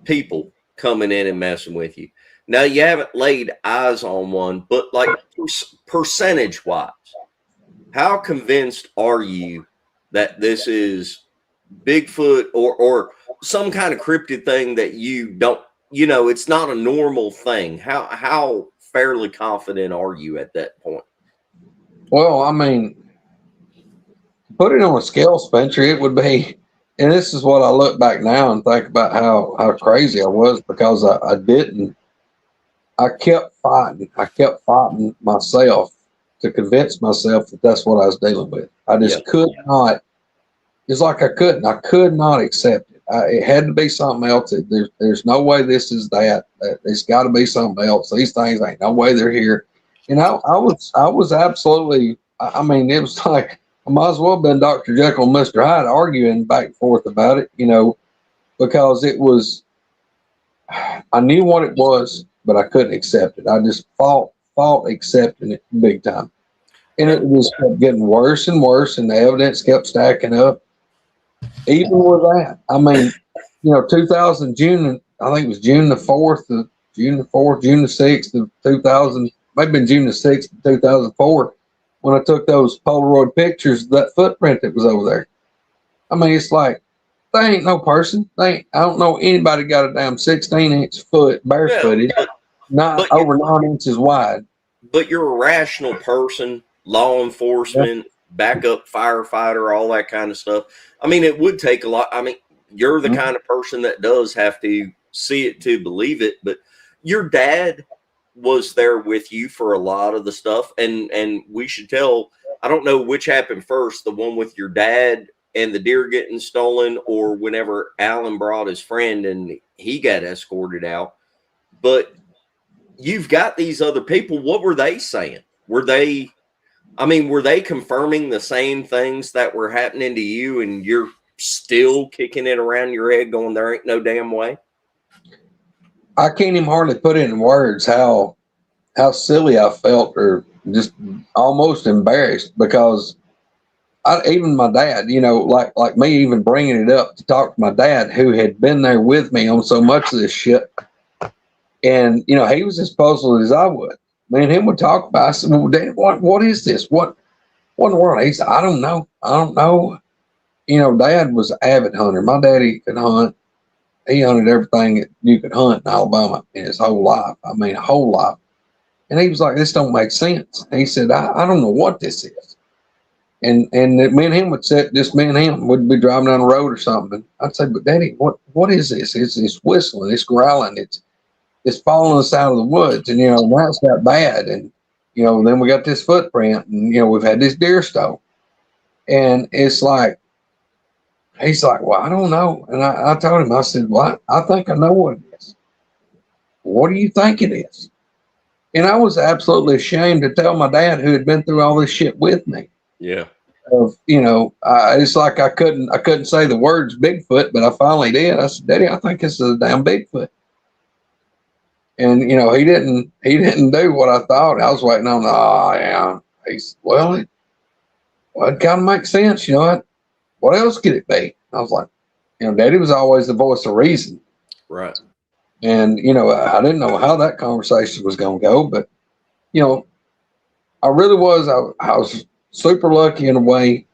people coming in and messing with you. Now, you haven't laid eyes on one, but like percentage-wise, how convinced are you that this is Bigfoot or some kind of cryptid thing that you don't, it's not a normal thing? How fairly confident are you at that point? Well, I mean, put it on a scale, Spencer, it would be, and this is what I look back now and think about how crazy I was, because I kept fighting myself to convince myself that that's what I was dealing with. I just could not it's like I could not accept it. It had to be something else. There's no way this is that. It's got to be something else. These things ain't no way they're here. You know, I was absolutely. I mean, it was like I might as well have been Dr. Jekyll and Mr. Hyde arguing back and forth about it. You know, because it was. I knew what it was, but I couldn't accept it. I just fought accepting it big time, and it just kept getting worse and worse, and the evidence kept stacking up. Even with that, I mean, you know, 2000 June, I think it was June the 4th, June the 6th of 2000, maybe been June the 6th of 2004, when I took those Polaroid pictures of that footprint that was over there. I mean, it's like, they ain't no person. I don't know anybody got a damn 16-inch foot barefooted, not over 9 inches wide. But you're a rational person, law enforcement, backup firefighter, all that kind of stuff. I mean, it would take a lot. I mean, you're the kind of person that does have to see it to believe it. But your dad was there with you for a lot of the stuff. And we should tell, I don't know which happened first, the one with your dad and the deer getting stolen, or whenever Alan brought his friend and he got escorted out. But you've got these other people. What were they saying? Were they confirming the same things that were happening to you, and you're still kicking it around your head going, there ain't no damn way? I can't even hardly put it in words how silly I felt, or just almost embarrassed, because even my dad, you know, like me even bringing it up to talk to my dad, who had been there with me on so much of this shit. And, you know, he was as puzzled as I would. Me and him would talk about it. I said, well, Dad, what is this? What in the world? He said, I don't know. You know, Dad was an avid hunter. My daddy could hunt. He hunted everything that you could hunt in Alabama in his whole life. I mean, a whole life. And he was like, this don't make sense. He said, I don't know what this is. And me and him would sit, just me and him would be driving down the road or something. I'd say, but Daddy, what is this? It's whistling, it's growling, it's following us out of the woods. And, you know, now it's got bad. And, you know, then we got this footprint, and, you know, we've had this deer stone. And it's like, he's like, well, I don't know. And I told him, I said, well, I think I know what it is. What do you think it is? And I was absolutely ashamed to tell my dad, who had been through all this shit with me. Yeah. Of, you know, it's like I couldn't say the words Bigfoot, but I finally did. I said, Daddy, I think it's a damn Bigfoot. And, you know, he didn't do what I thought. I was waiting on, yeah. He said, well, it kind of makes sense. You know what else could it be? I was like, you know, Daddy was always the voice of reason. Right. And, you know, I didn't know how that conversation was going to go, but, you know, I really was, I was super lucky in a way,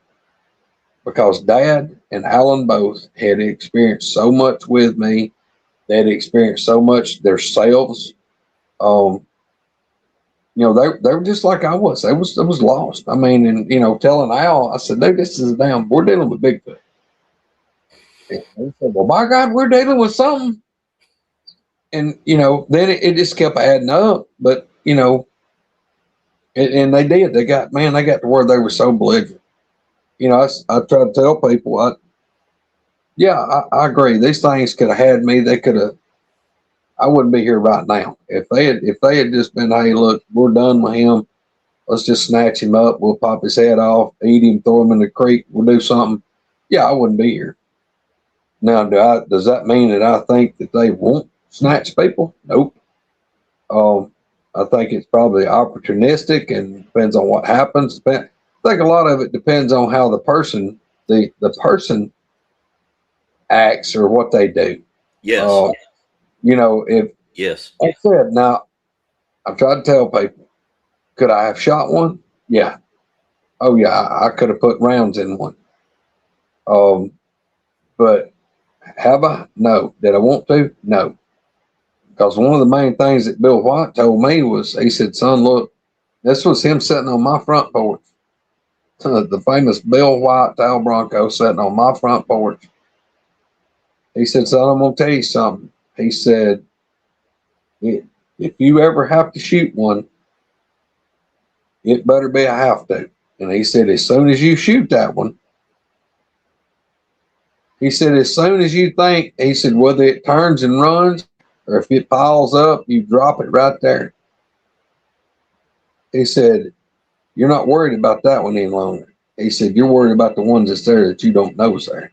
because Dad and Alan both had experienced so much with me. They had experienced so much themselves. You know, they were just like I was. I was lost. I mean, and, you know, telling Al, I said, dude, this is we're dealing with Bigfoot. And he said, well, by God, we're dealing with something. And, you know, then it just kept adding up. But, you know, and they did. They got to where they were so belligerent. You know, I try to tell people, I agree. These things could have had me. They could have. I wouldn't be here right now if they had just been, hey, look, we're done with him. Let's just snatch him up. We'll pop his head off, eat him, throw him in the creek. We'll do something. Yeah, I wouldn't be here. Now, does that mean that I think that they won't snatch people? Nope. I think it's probably opportunistic and depends on what happens. I think a lot of it depends on how the person acts or what they do. Yes. You know, yes. I said, now, I've tried to tell people, could I have shot one? Yeah. Oh, yeah, I could have put rounds in one. But have I? No. Did I want to? No. Because one of the main things that Bill White told me was, he said, son, look, this was him sitting on my front porch. The famous Bill White Tal Bronco sitting on my front porch. He said, son, I'm going to tell you something. He said, if you ever have to shoot one, it better be a have to. And he said, as soon as you shoot that one, He said, as soon as you think, he said, whether it turns and runs or if it piles up, you drop it right there. He said, you're not worried about that one any longer. He said, you're worried about the ones that's there that you don't know is there.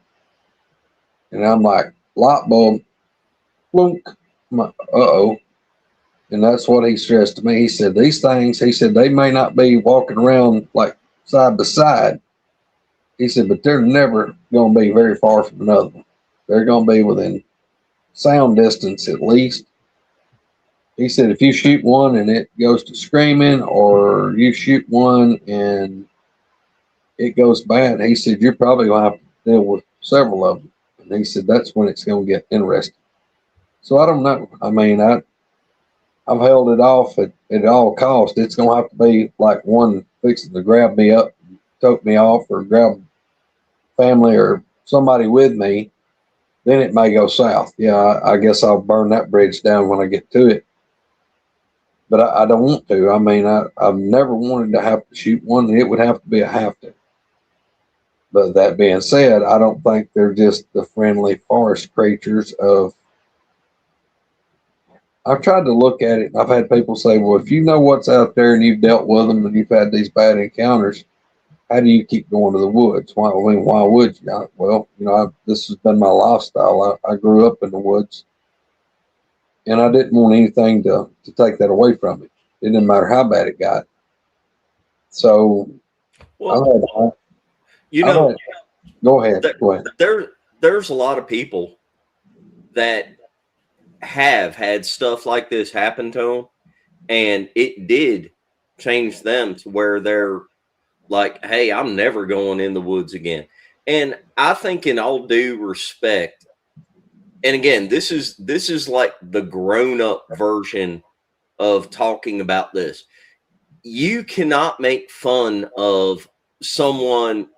And I'm like, light bulb, blunk. I'm like, uh-oh. And that's what he stressed to me. He said, these things, he said, they may not be walking around like side by side. He said, but they're never going to be very far from another one. They're going to be within sound distance at least. He said, if you shoot one and it goes to screaming, or you shoot one and it goes bad, he said, you're probably going to have to deal with several of them. And he said, that's when it's going to get interesting. So I don't know. I mean, I've held it off at all costs. It's going to have to be like one fixing to grab me up, tote me off, or grab family or somebody with me. Then it may go south. Yeah, I guess I'll burn that bridge down when I get to it. But I don't want to. I mean, I've never wanted to have to shoot one. It would have to be a have to. But that being said, I don't think they're just the friendly forest creatures of. I've tried to look at it. I've had people say, well, if you know what's out there and you've dealt with them and you've had these bad encounters, how do you keep going to the woods? Why would you? Well, this has been my lifestyle. I grew up in the woods, and I didn't want anything to take that away from me. It didn't matter how bad it got. So, well, go ahead. There's a lot of people that have had stuff like this happen to them, and it did change them to where they're like, hey, I'm never going in the woods again. And I think, in all due respect, and again, this is like the grown-up version of talking about this. You cannot make fun of someone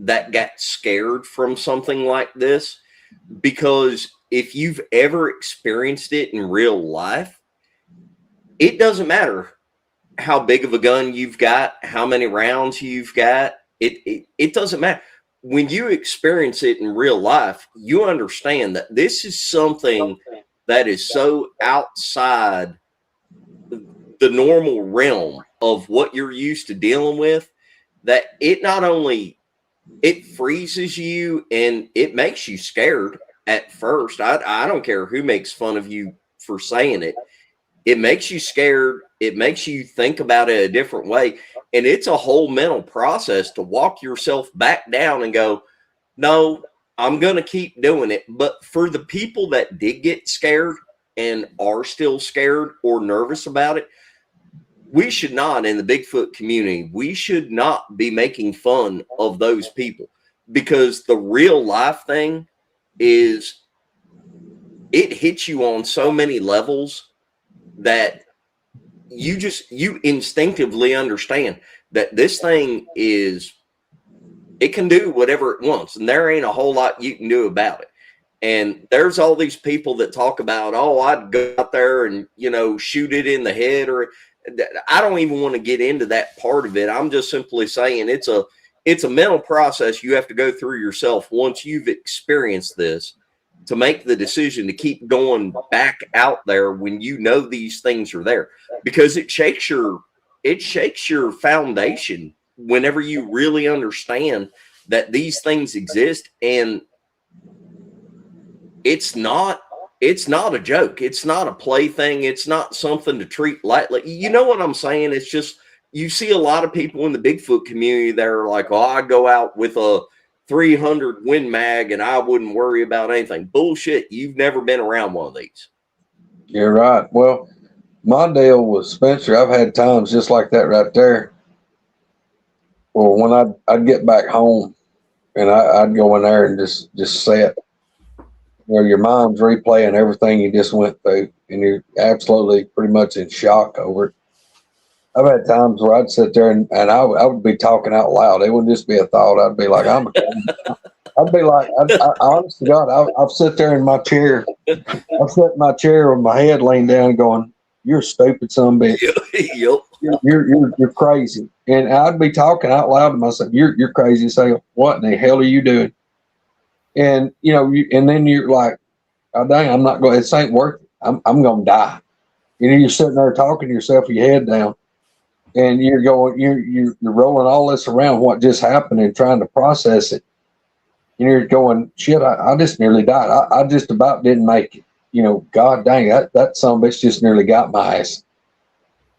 that got scared from something like this, because if you've ever experienced it in real life, it doesn't matter how big of a gun you've got, how many rounds you've got. It doesn't matter. When you experience it in real life, you understand that this is something that is so outside the normal realm of what you're used to dealing with, that it not only, it freezes you and it makes you scared at first. I don't care who makes fun of you for saying it. It makes you scared. It makes you think about it a different way. And it's a whole mental process to walk yourself back down and go, no, I'm going to keep doing it. But for the people that did get scared and are still scared or nervous about it, we should not, in the Bigfoot community, we should not be making fun of those people, because the real life thing is, it hits you on so many levels that you instinctively understand that this thing is, it can do whatever it wants, and there ain't a whole lot you can do about it. And there's all these people that talk about, oh, I'd go out there and, shoot it in the head, or I don't even want to get into that part of it. I'm just simply saying it's a mental process you have to go through yourself once you've experienced this, to make the decision to keep going back out there when you know these things are there, because it shakes your foundation whenever you really understand that these things exist. And it's not a joke. It's not a plaything. It's not something to treat lightly. You know what I'm saying? It's just, you see a lot of people in the Bigfoot community that are like, oh, I go out with a 300 Win Mag and I wouldn't worry about anything. Bullshit. You've never been around one of these. You're right. Well, my deal with Spencer, I've had times just like that right there. Well, when I'd get back home and I'd go in there and just sit, your mind's replaying everything you just went through, and you're absolutely pretty much in shock over it. I've had times where I'd sit there and I would be talking out loud. It wouldn't just be a thought. I'd be like, I'd be like, honest to God, I'll sit there in my chair. I'll sit in my chair with my head laying down going, you're a stupid son of a bitch. Yep. You're crazy. And I'd be talking out loud to myself, you're crazy. Say, what in the hell are you doing? And and then you're like, oh dang, I'm not going. This ain't worth it. I'm going to die. You're sitting there talking to yourself, with your head down, and you're going, you're rolling all this around what just happened and trying to process it. And you're going, shit, I just nearly died. I just about didn't make it. God dang, that son of a bitch just nearly got my ass.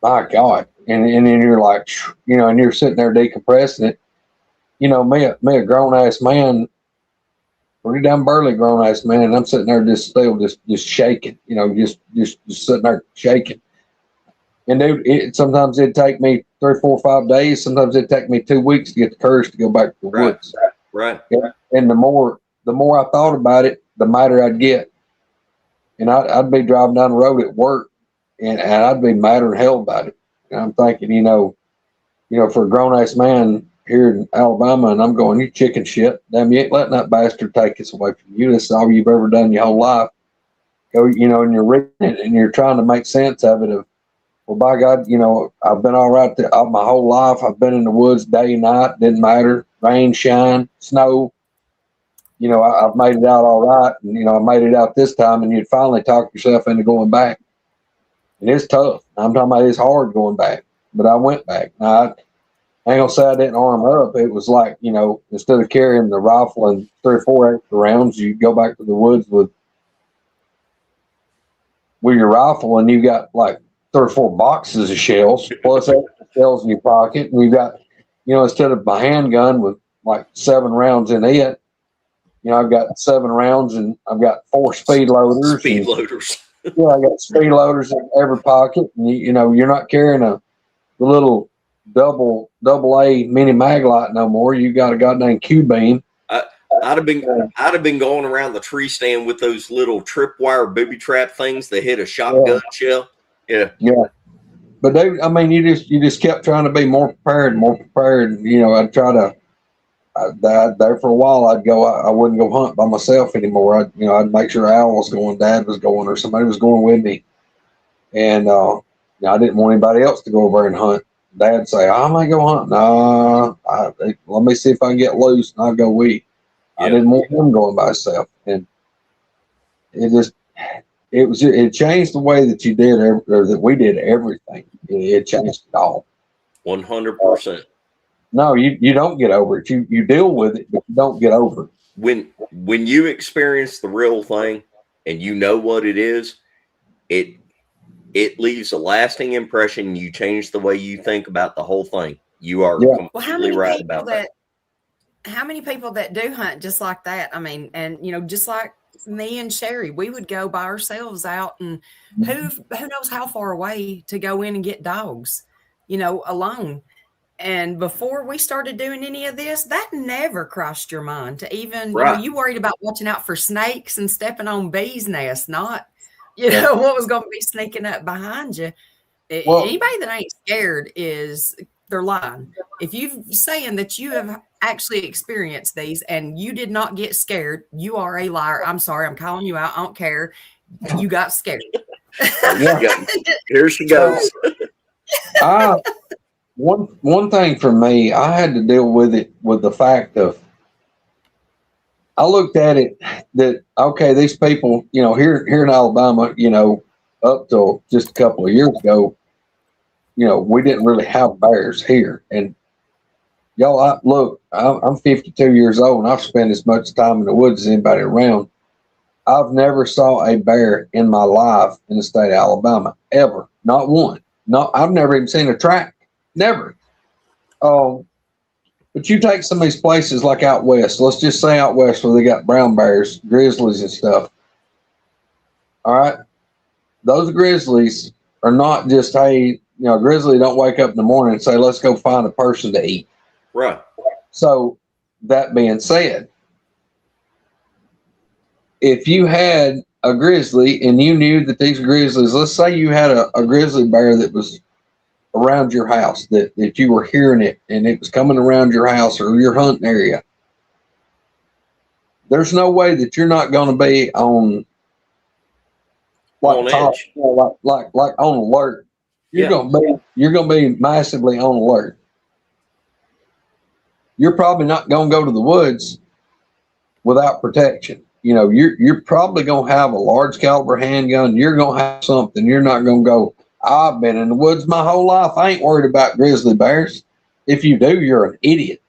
My God. And then you're like, and you're sitting there decompressing it. Me a grown ass man, pretty damn burly grown ass man, and I'm sitting there just shaking, just sitting there shaking. And dude, sometimes it'd take me 3, 4, 5 days. Sometimes it'd take me 2 weeks to get the courage to go back to the woods. Right. Yeah. And the more I thought about it, the madder I'd get. And I'd be driving down the road at work, and I'd be madder than hell about it. And I'm thinking, for a grown ass man here in Alabama, and I'm going, you chicken shit. Damn, you ain't letting that bastard take this away from you. This is all you've ever done your whole life. Go, and you're reading it, and you're trying to make sense of it. Well, by God, I've been all right my whole life. I've been in the woods day and night. Didn't matter, rain, shine, snow. I've made it out all right, and I made it out this time. And you'd finally talk yourself into going back. And it's tough. I'm talking about it's hard going back, but I went back. Now, I ain't gonna say I didn't arm up. It was like, instead of carrying the rifle and 3 or 4 extra rounds, you go back to the woods with your rifle, and you got like 3 or 4 boxes of shells plus extra shells in your pocket, and you got, instead of my handgun with like 7 rounds in it, I've got 7 rounds, and I've got 4 speed loaders. Yeah, I got speed loaders in every pocket, and you're not carrying the little double A mini mag light no more. You got a goddamn Q beam. I'd have been going around the tree stand with those little tripwire booby trap things that hit a shotgun shell. Yeah. But you just kept trying to be more prepared. I'd try to. There for a while, I'd go. I wouldn't go hunt by myself anymore. I'd make sure Al was going, Dad was going, or somebody was going with me. And I didn't want anybody else to go over and hunt. Dad'd say, I might go hunt. No, let me see if I can get loose, and I'll go with. Yeah. I didn't want him going by himself, and it changed the way that you did, or that we did everything. It changed it all. 100%. No, you don't get over it. You deal with it, but you don't get over it. When you experience the real thing and you know what it is, it leaves a lasting impression. You change the way you think about the whole thing. You are completely right about that. How many people that do hunt just like that? I mean, and just like me and Sherry, we would go by ourselves out, and who knows how far away to go in and get dogs, alone. And before we started doing any of this, that never crossed your mind to even, you worried about watching out for snakes and stepping on bees' nests, not, what was going to be sneaking up behind you. Well, anybody that ain't scared they're lying. If you're saying that you have actually experienced these and you did not get scared, you are a liar. I'm sorry. I'm calling you out. I don't care. You got scared. Here she goes. One thing for me, I had to deal with it with the fact of, I looked at it that, okay, these people, here in Alabama, up till just a couple of years ago, we didn't really have bears here. And y'all, I'm 52 years old, and I've spent as much time in the woods as anybody around. I've never saw a bear in my life in the state of Alabama, ever. Not one. I've never even seen a track. Never. But you take some of these places like out west, let's just say out west where they got brown bears, grizzlies and stuff. All right. Those grizzlies are not just, hey, grizzly don't wake up in the morning and say, let's go find a person to eat. Right. So that being said, if you had a grizzly and you knew that these grizzlies, let's say you had a grizzly bear that was around your house, that you were hearing it and it was coming around your house or your hunting area, there's no way that you're not going to be on edge. Like on alert. You're going to be massively on alert. You're probably not going to go to the woods without protection. You know, you're probably gonna have a large caliber handgun. You're gonna have something. You're not gonna go, I've been in the woods my whole life. I ain't worried about grizzly bears. If you do, you're an idiot.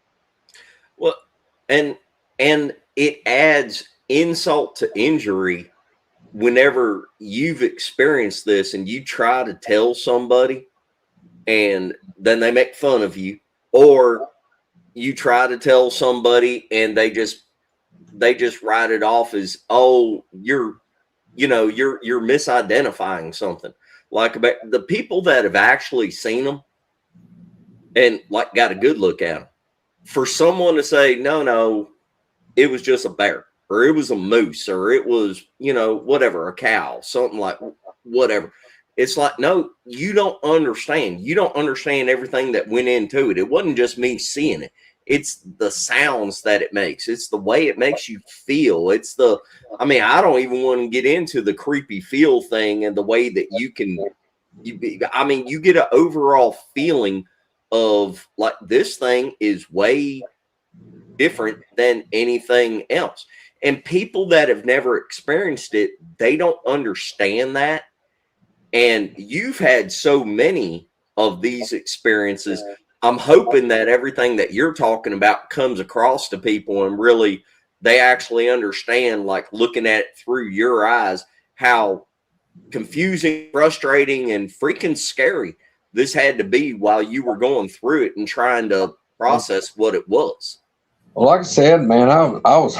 Well, and it adds insult to injury whenever you've experienced this and you try to tell somebody and then they make fun of you, or you try to tell somebody and they just write it off as, oh, you're misidentifying something. Like, about the people that have actually seen them and like got a good look at them, for someone to say, no, it was just a bear, or it was a moose, or it was, whatever, a cow, something like whatever. It's like, no, you don't understand. You don't understand everything that went into it. It wasn't just me seeing it. It's the sounds that it makes. It's the way it makes you feel. I don't even want to get into the creepy feel thing and the way that you get an overall feeling of like, this thing is way different than anything else. And people that have never experienced it, they don't understand that. And you've had so many of these experiences. I'm hoping that everything that you're talking about comes across to people and really they actually understand, like looking at it through your eyes, how confusing, frustrating, and freaking scary this had to be while you were going through it and trying to process what it was. Well, like I said, man, I was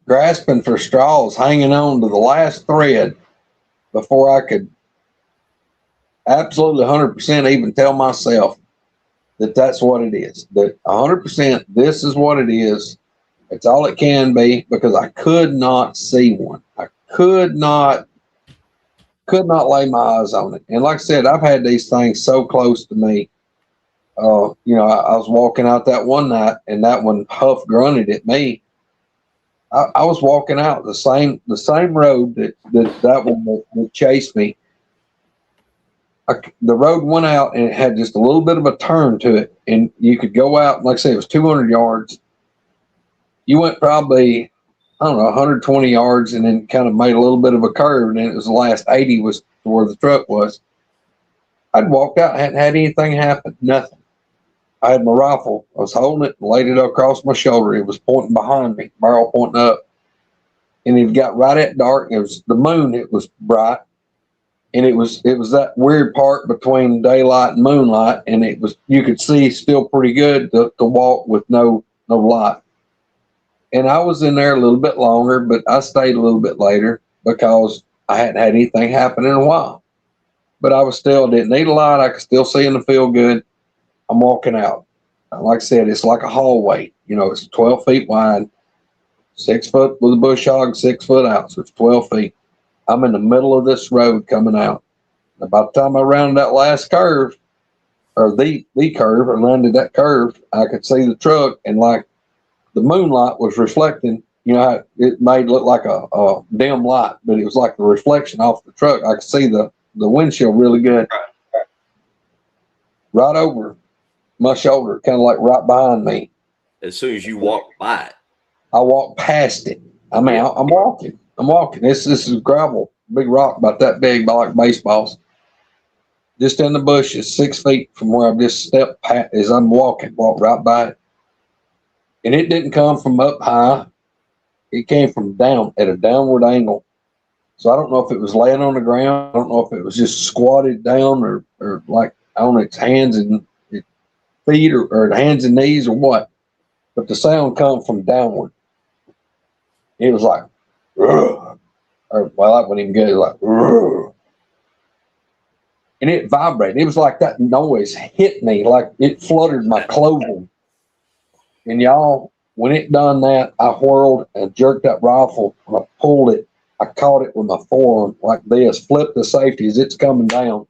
grasping for straws, hanging on to the last thread before I could absolutely 100% even tell myself that that's what it is. That 100%, this is what it is. It's all it can be, because I could not see one. I could not lay my eyes on it. And like I said, I've had these things so close to me. I was walking out that one night, and that one huff grunted at me. I was walking out the same road that one that chased me. The road went out and it had just a little bit of a turn to it, and you could go out, like I say, it was 200 yards. You went probably, 120 yards, and then kind of made a little bit of a curve, and then it was the last 80 was where the truck was. I'd walked out, hadn't had anything happen, nothing. I had my rifle, I was holding it, laid it across my shoulder. It was pointing behind me, barrel pointing up, and it got right at dark. It was the moon, it was bright. And it was that weird part between daylight and moonlight, and you could see still pretty good to walk with no light. And I was in there a little bit longer, but I stayed a little bit later because I hadn't had anything happen in a while. But I didn't need a light. I could still see in the field good. I'm walking out. Like I said, it's like a hallway. It's 12 feet wide, 6 foot with a bush hog, 6 foot out, so it's 12 feet. I'm in the middle of this road coming out. About the time I rounded that last curve, or the curve, or landed that curve, I could see the truck, and like the moonlight was reflecting, it made it look like a dim light, but it was like the reflection off the truck. I could see the windshield really good. Right over my shoulder, kind of like right behind me. As soon as you walk by it. I walked past it. I'm walking. This is gravel, big rock about that big, like baseballs. Just in the bushes, 6 feet from where I've just stepped past, as I'm walked right by it. And it didn't come from up high. It came from down at a downward angle. So I don't know if it was laying on the ground. I don't know if it was just squatted down or like on its hands and feet or hands and knees or what. But the sound come from downward. It was like, or well, that wasn't even good. It was like, and it vibrated. It was like that noise hit me, like it fluttered my clothing. And y'all, when it done that, I whirled and jerked that rifle. And I pulled it. I caught it with my forearm like this. Flipped the safety as it's coming down.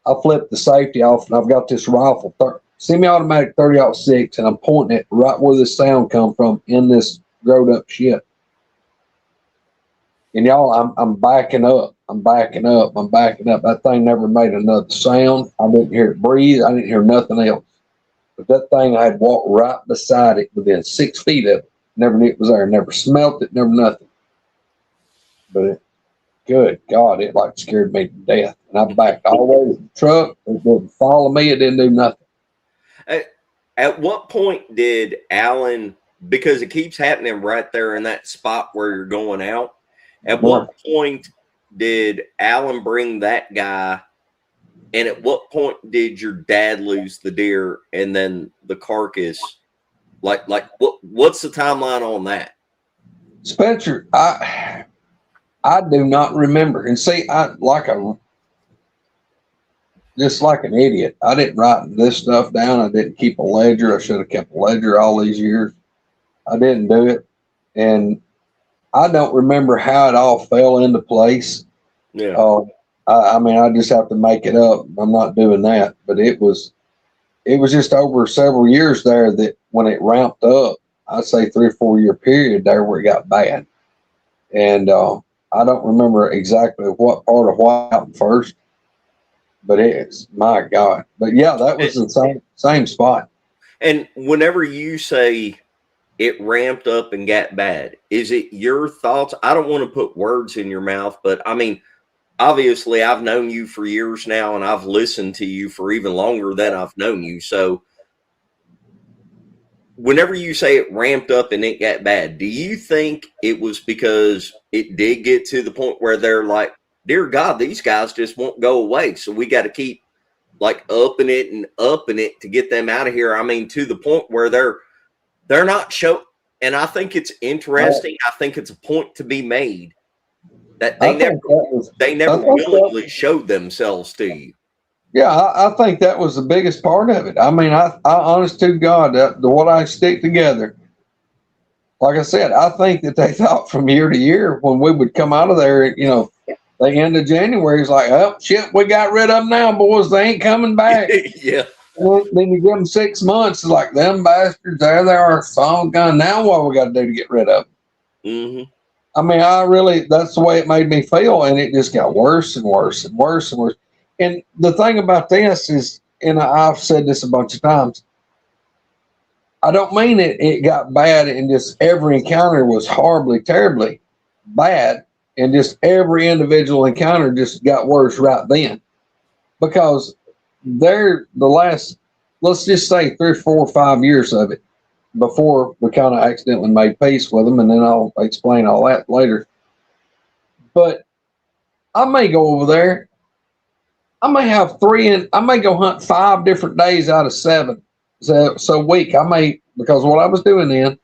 I flipped the safety off, and I've got this rifle, semi-automatic 30-06, and I'm pointing it right where the sound come from in this growed up shit. And y'all, I'm backing up. That thing never made another sound. I didn't hear it breathe. I didn't hear nothing else. But that thing, I had walked right beside it within 6 feet of it. Never knew it was there. Never smelt it. Never nothing. But good God, it like scared me to death. And I backed all the way to the truck. It didn't follow me. It didn't do nothing. At what point did Alan, because it keeps happening right there in that spot where you're going out, at what point did Alan bring that guy? And at what point did your dad lose the deer and then the carcass? What's the timeline on that? Spencer, I do not remember. And see, just like an idiot. I didn't write this stuff down. I didn't keep a ledger. I should have kept a ledger all these years. I didn't do it. And I don't remember how it all fell into place. Yeah. I mean, I just have to make it up. I'm not doing that. But it was just over several years there that when it ramped up, I'd say 3 or 4 year period there where it got bad. And I don't remember exactly what part of what happened first. But it's my God. But yeah, that was the same spot. And whenever you say it ramped up and got bad, is it your thoughts? I don't want to put words in your mouth, but I mean, obviously I've known you for years now and I've listened to you for even longer than I've known you. So whenever you say it ramped up and it got bad, do you think it was because it did get to the point where they're like, dear God, these guys just won't go away. So we got to keep like upping it to get them out of here. I mean, to the point where they're not show. And I think it's interesting. I think it's a point to be made that they never willingly showed themselves to you. Yeah, I think that was the biggest part of it. I mean, I honest to God, what I stick together, like I said, I think that they thought from year to year when we would come out of there, you know, the end of January is like, oh shit, we got rid of them now, boys. They ain't coming back. Yeah. Then you give them 6 months, it's like them bastards. There they are, song gun. Now what we got to do to get rid of them? Mm-hmm. I mean, that's the way it made me feel, and it just got worse and worse and worse and worse. And the thing about this is, and I've said this a bunch of times, I don't mean it got bad and just every encounter was horribly, terribly bad. And just every individual encounter just got worse right then. Because they're the last, let's just say 3 or 4 or 5 years of it before we kind of accidentally made peace with them. And then I'll explain all that later. But I may go over there. I may have 3 and I may go hunt 5 different days out of 7. So a week, because what I was doing then,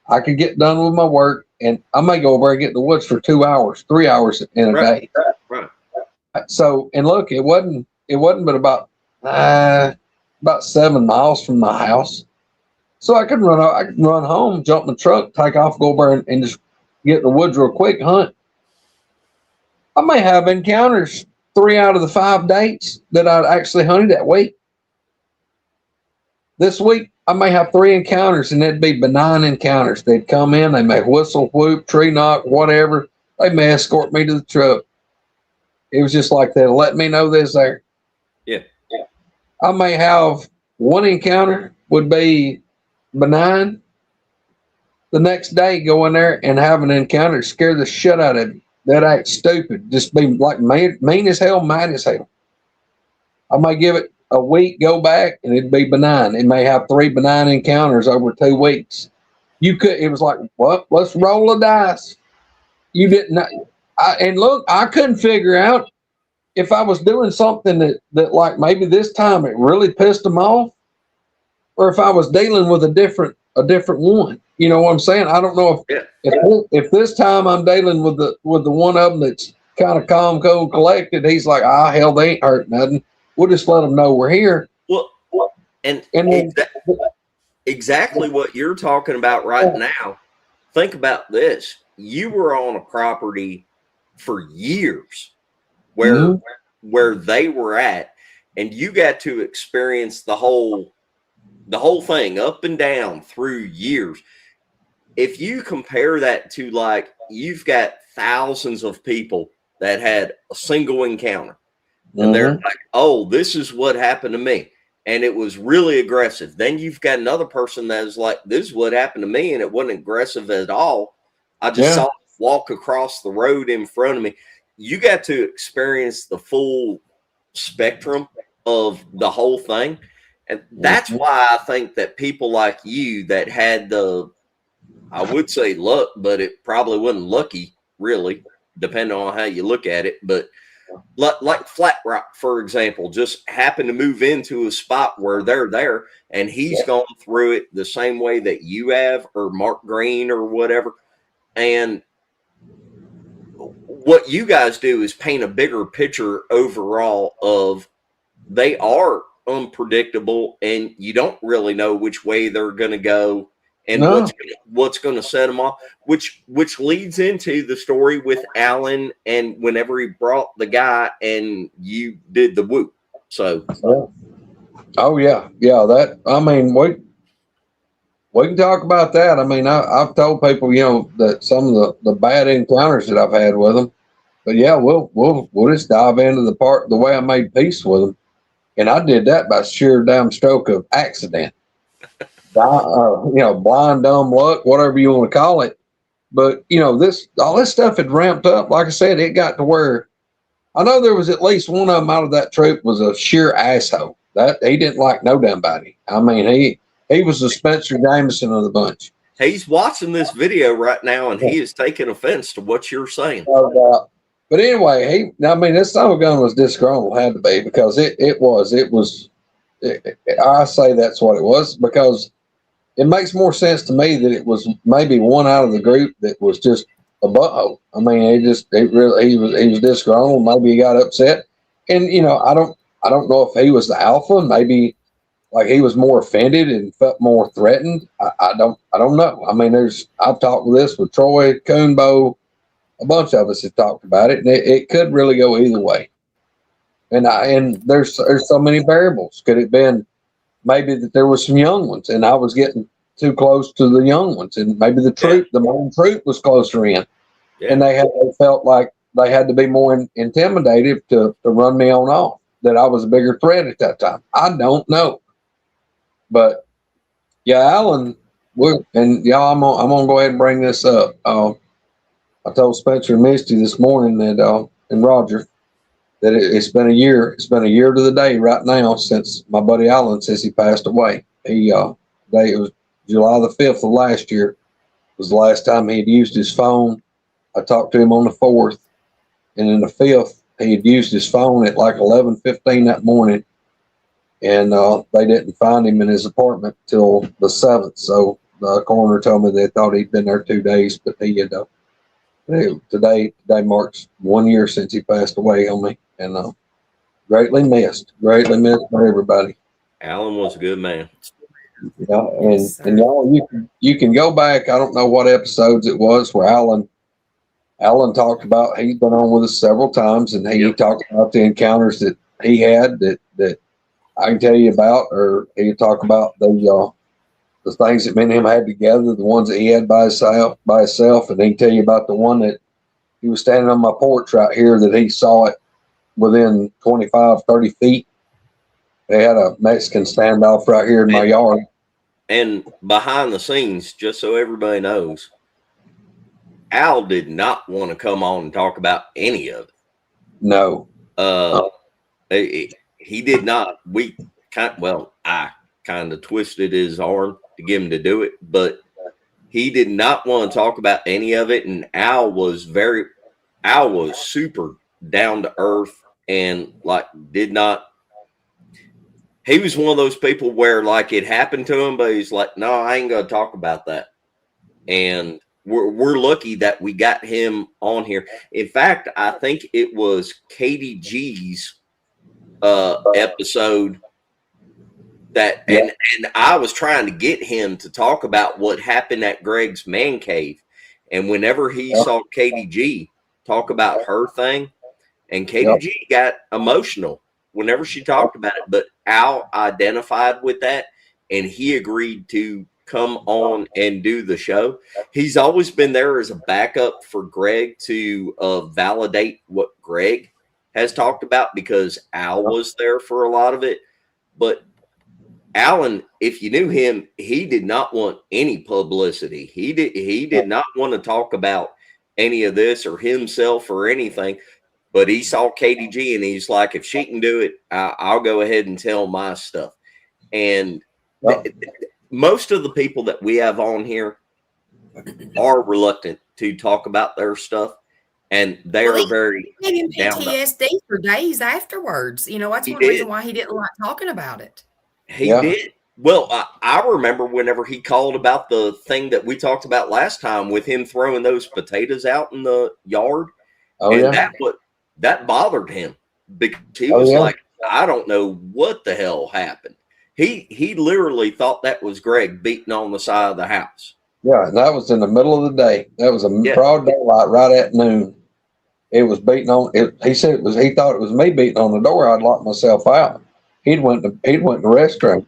I could get done with my work. And I may go over and get in the woods for 2 hours, 3 hours in a day. Right. So, and look, it wasn't but about 7 miles from my house. So I could run home, jump in the truck, take off, go over and just get in the woods real quick, hunt. I may have encounters 3 out of the 5 dates that I'd actually hunted that week. This week, I may have 3 encounters, and it'd be benign encounters. They'd come in, they may whistle, whoop, tree knock, whatever. They may escort me to the truck. It was just like they'll let me know this there. Yeah. I may have 1 encounter would be benign. The next day, go in there and have an encounter, scare the shit out of you. That act stupid. Just be like mean as hell, mad as hell. I may give it a week, go back, and it'd be benign. It may have 3 benign encounters over 2 weeks. It was like, well, let's roll the dice. You didn't know. And look, I couldn't figure out if I was doing something that like maybe this time it really pissed them off, or if I was dealing with a different one. You know what I'm saying? I don't know if this time I'm dealing with the one of them that's kind of calm, cool, collected. He's like, hell, they ain't hurt nothing. We'll just let them know we're here. Well, and exactly what you're talking about right now. Think about this. You were on a property for years where they were at, and you got to experience the whole thing up and down through years. If you compare that to like you've got thousands of people that had a single encounter. And they're like, oh, this is what happened to me. and it was really aggressive. Then you've got another person that is like, this is what happened to me, and it wasn't aggressive at all. I just saw it walk across the road in front of me. You got to experience the full spectrum of the whole thing. And that's why I think that people like you that had the, I would say luck, but it probably wasn't lucky, really, depending on how you look at it. But like Flat Rock, for example, just happened to move into a spot where they're there, and he's gone through it the same way that you have, or Mark Green, or whatever. And what you guys do is paint a bigger picture overall of they are unpredictable, and you don't really know which way they're going to go and what's going to set them off, which leads into the story with Alan, and whenever he brought the guy and you did the whoop. So that, I mean, we can talk about that. I mean, I've told people, you know, that some of the bad encounters that I've had with them, but yeah, we'll just dive into the way I made peace with them. And I did that by sheer damn stroke of accident. You know, blind, dumb luck, whatever you want to call it. But, you know, all this stuff had ramped up. Like I said, it got to where I know there was at least one of them out of that troop was a sheer asshole. That he didn't like no damn body. I mean, he was the Spencer Jameson of the bunch. He's watching this video right now, and he is taking offense to what you're saying. But anyway, I mean, this son of a gun was disgruntled, had to be, because I say that's what it was, because it makes more sense to me that it was maybe one out of the group that was just a butthole. I mean, he was disgruntled. Maybe he got upset, and you know, I don't know if he was the alpha. Maybe like he was more offended and felt more threatened. I don't know. I mean, I've talked with this with Troy Coonbo. A bunch of us have talked about it, and it could really go either way. And there's so many variables. Could it been maybe that there were some young ones, and I was getting too close to the young ones, and maybe the main troop was closer in, and they felt like they had to be more intimidated to run me on off. That I was a bigger threat at that time. I don't know, but yeah, Alan. And y'all, I'm gonna go ahead and bring this up. I told Spencer and Misty this morning that and Roger that it's been a year. It's been a year to the day right now since my buddy Alan says he passed away. It was July the 5th of last year was the last time he'd used his phone. I talked to him on the 4th, and in the 5th he had used his phone at like 11:15 that morning, and they didn't find him in his apartment till the 7th. So the coroner told me they thought he'd been there 2 days, but he had. Today marks 1 year since he passed away on me, and greatly missed by everybody. Alan was a good man. Yeah, and y'all, you can go back. I don't know what episodes it was where Alan talked about. He's been on with us several times, and he talked about the encounters that he had that I can tell you about, or he talk about the things that me and him had together, the ones that he had by himself, and he can tell you about the one that he was standing on my porch right here that he saw it within 25, 30 feet. They had a Mexican standoff right here in my yard. And behind the scenes, just so everybody knows, Al did not want to come on and talk about any of it. No. He did not. I kind of twisted his arm to get him to do it, but he did not want to talk about any of it. And Al was super down to earth, and he was one of those people where like it happened to him, but he's like, no, I ain't gonna talk about that. And we're lucky that we got him on here. In fact, I think it was Katie G's episode that, and I was trying to get him to talk about what happened at Greg's man cave. And whenever he saw Katie G talk about her thing, and Katie G got emotional whenever she talked about it, but Al identified with that, and he agreed to come on and do the show. He's always been there as a backup for Greg to validate what Greg has talked about, because Al was there for a lot of it. But Alan, if you knew him, he did not want any publicity. He did not want to talk about any of this or himself or anything. But he saw KDG and he's like, if she can do it, I'll go ahead and tell my stuff. And most of the people that we have on here are reluctant to talk about their stuff. And they are very PTSD for days afterwards. You know, that's one reason why he didn't like talking about it. He did. Well, I remember whenever he called about the thing that we talked about last time with him throwing those potatoes out in the yard. That bothered him because he was like, I don't know what the hell happened. He literally thought that was Greg beating on the side of the house. Yeah, and that was in the middle of the day. That was a broad daylight, right at noon. It was beating on it. He said it was. He thought it was me beating on the door. I'd locked myself out. He'd went to the restroom.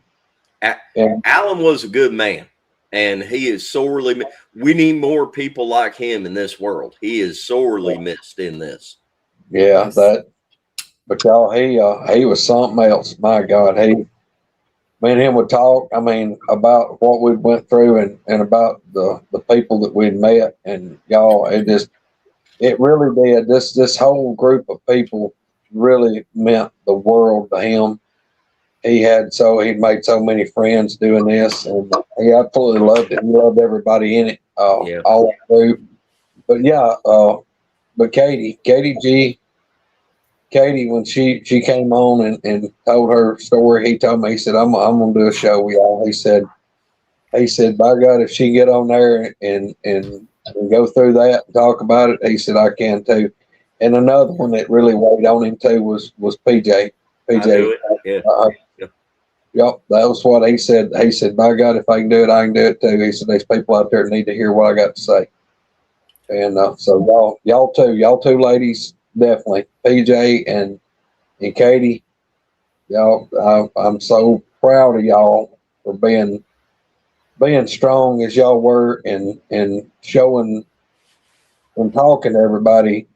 Alan was a good man, and he is sorely. We need more people like him in this world. He is sorely missed in this. Yeah, but y'all, he was something else. My God, me and him would talk. I mean, about what we went through and about the people that we'd met, and y'all, it really did. This whole group of people really meant the world to him. He'd made so many friends doing this, and he absolutely loved it. He loved everybody in it, all through. But but Katie, when she came on and told her story, he told me, he said, I'm gonna do a show with y'all. He said, by God, if she get on there and go through that and talk about it, he said, I can too. And another one that really weighed on him too was PJ. Yep, that was what he said. He said, by God, if I can do it, I can do it too. He said, there's people out there that need to hear what I got to say. And so y'all two ladies, definitely, PJ and Katie, y'all, I'm so proud of y'all for being strong as y'all were and showing and talking to everybody.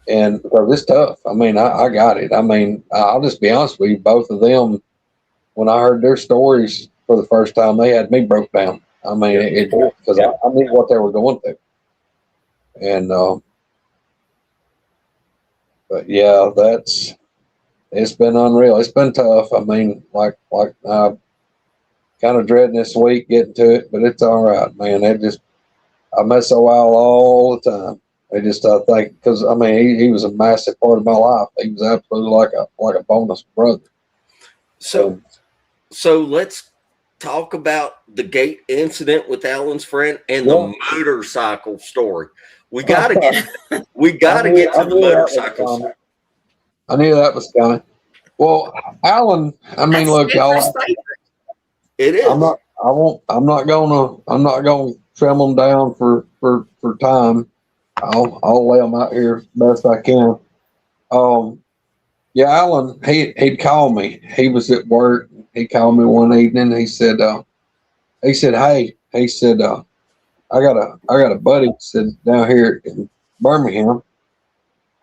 And because it's tough. I mean, I got it. I mean, I'll just be honest with you, both of them, when I heard their stories for the first time, they had me broke down. I mean, because I knew what they were going through. And, but yeah, it's been unreal. It's been tough. I mean, like kind of dreading this week getting to it, but it's all right, man. I miss Owl all the time. I think, because I mean, he was a massive part of my life. He was absolutely like a bonus brother. So let's talk about the gate incident with Alan's friend and the motorcycle story. We gotta get to the motorcycles. I knew that was coming. Well, Alan, I mean, look, y'all. It is. I'm not gonna trim them down for time. I'll lay them out here as best I can. Alan, he'd call me. He was at work. He called me one evening. He said, hey, I got a buddy down here in Birmingham.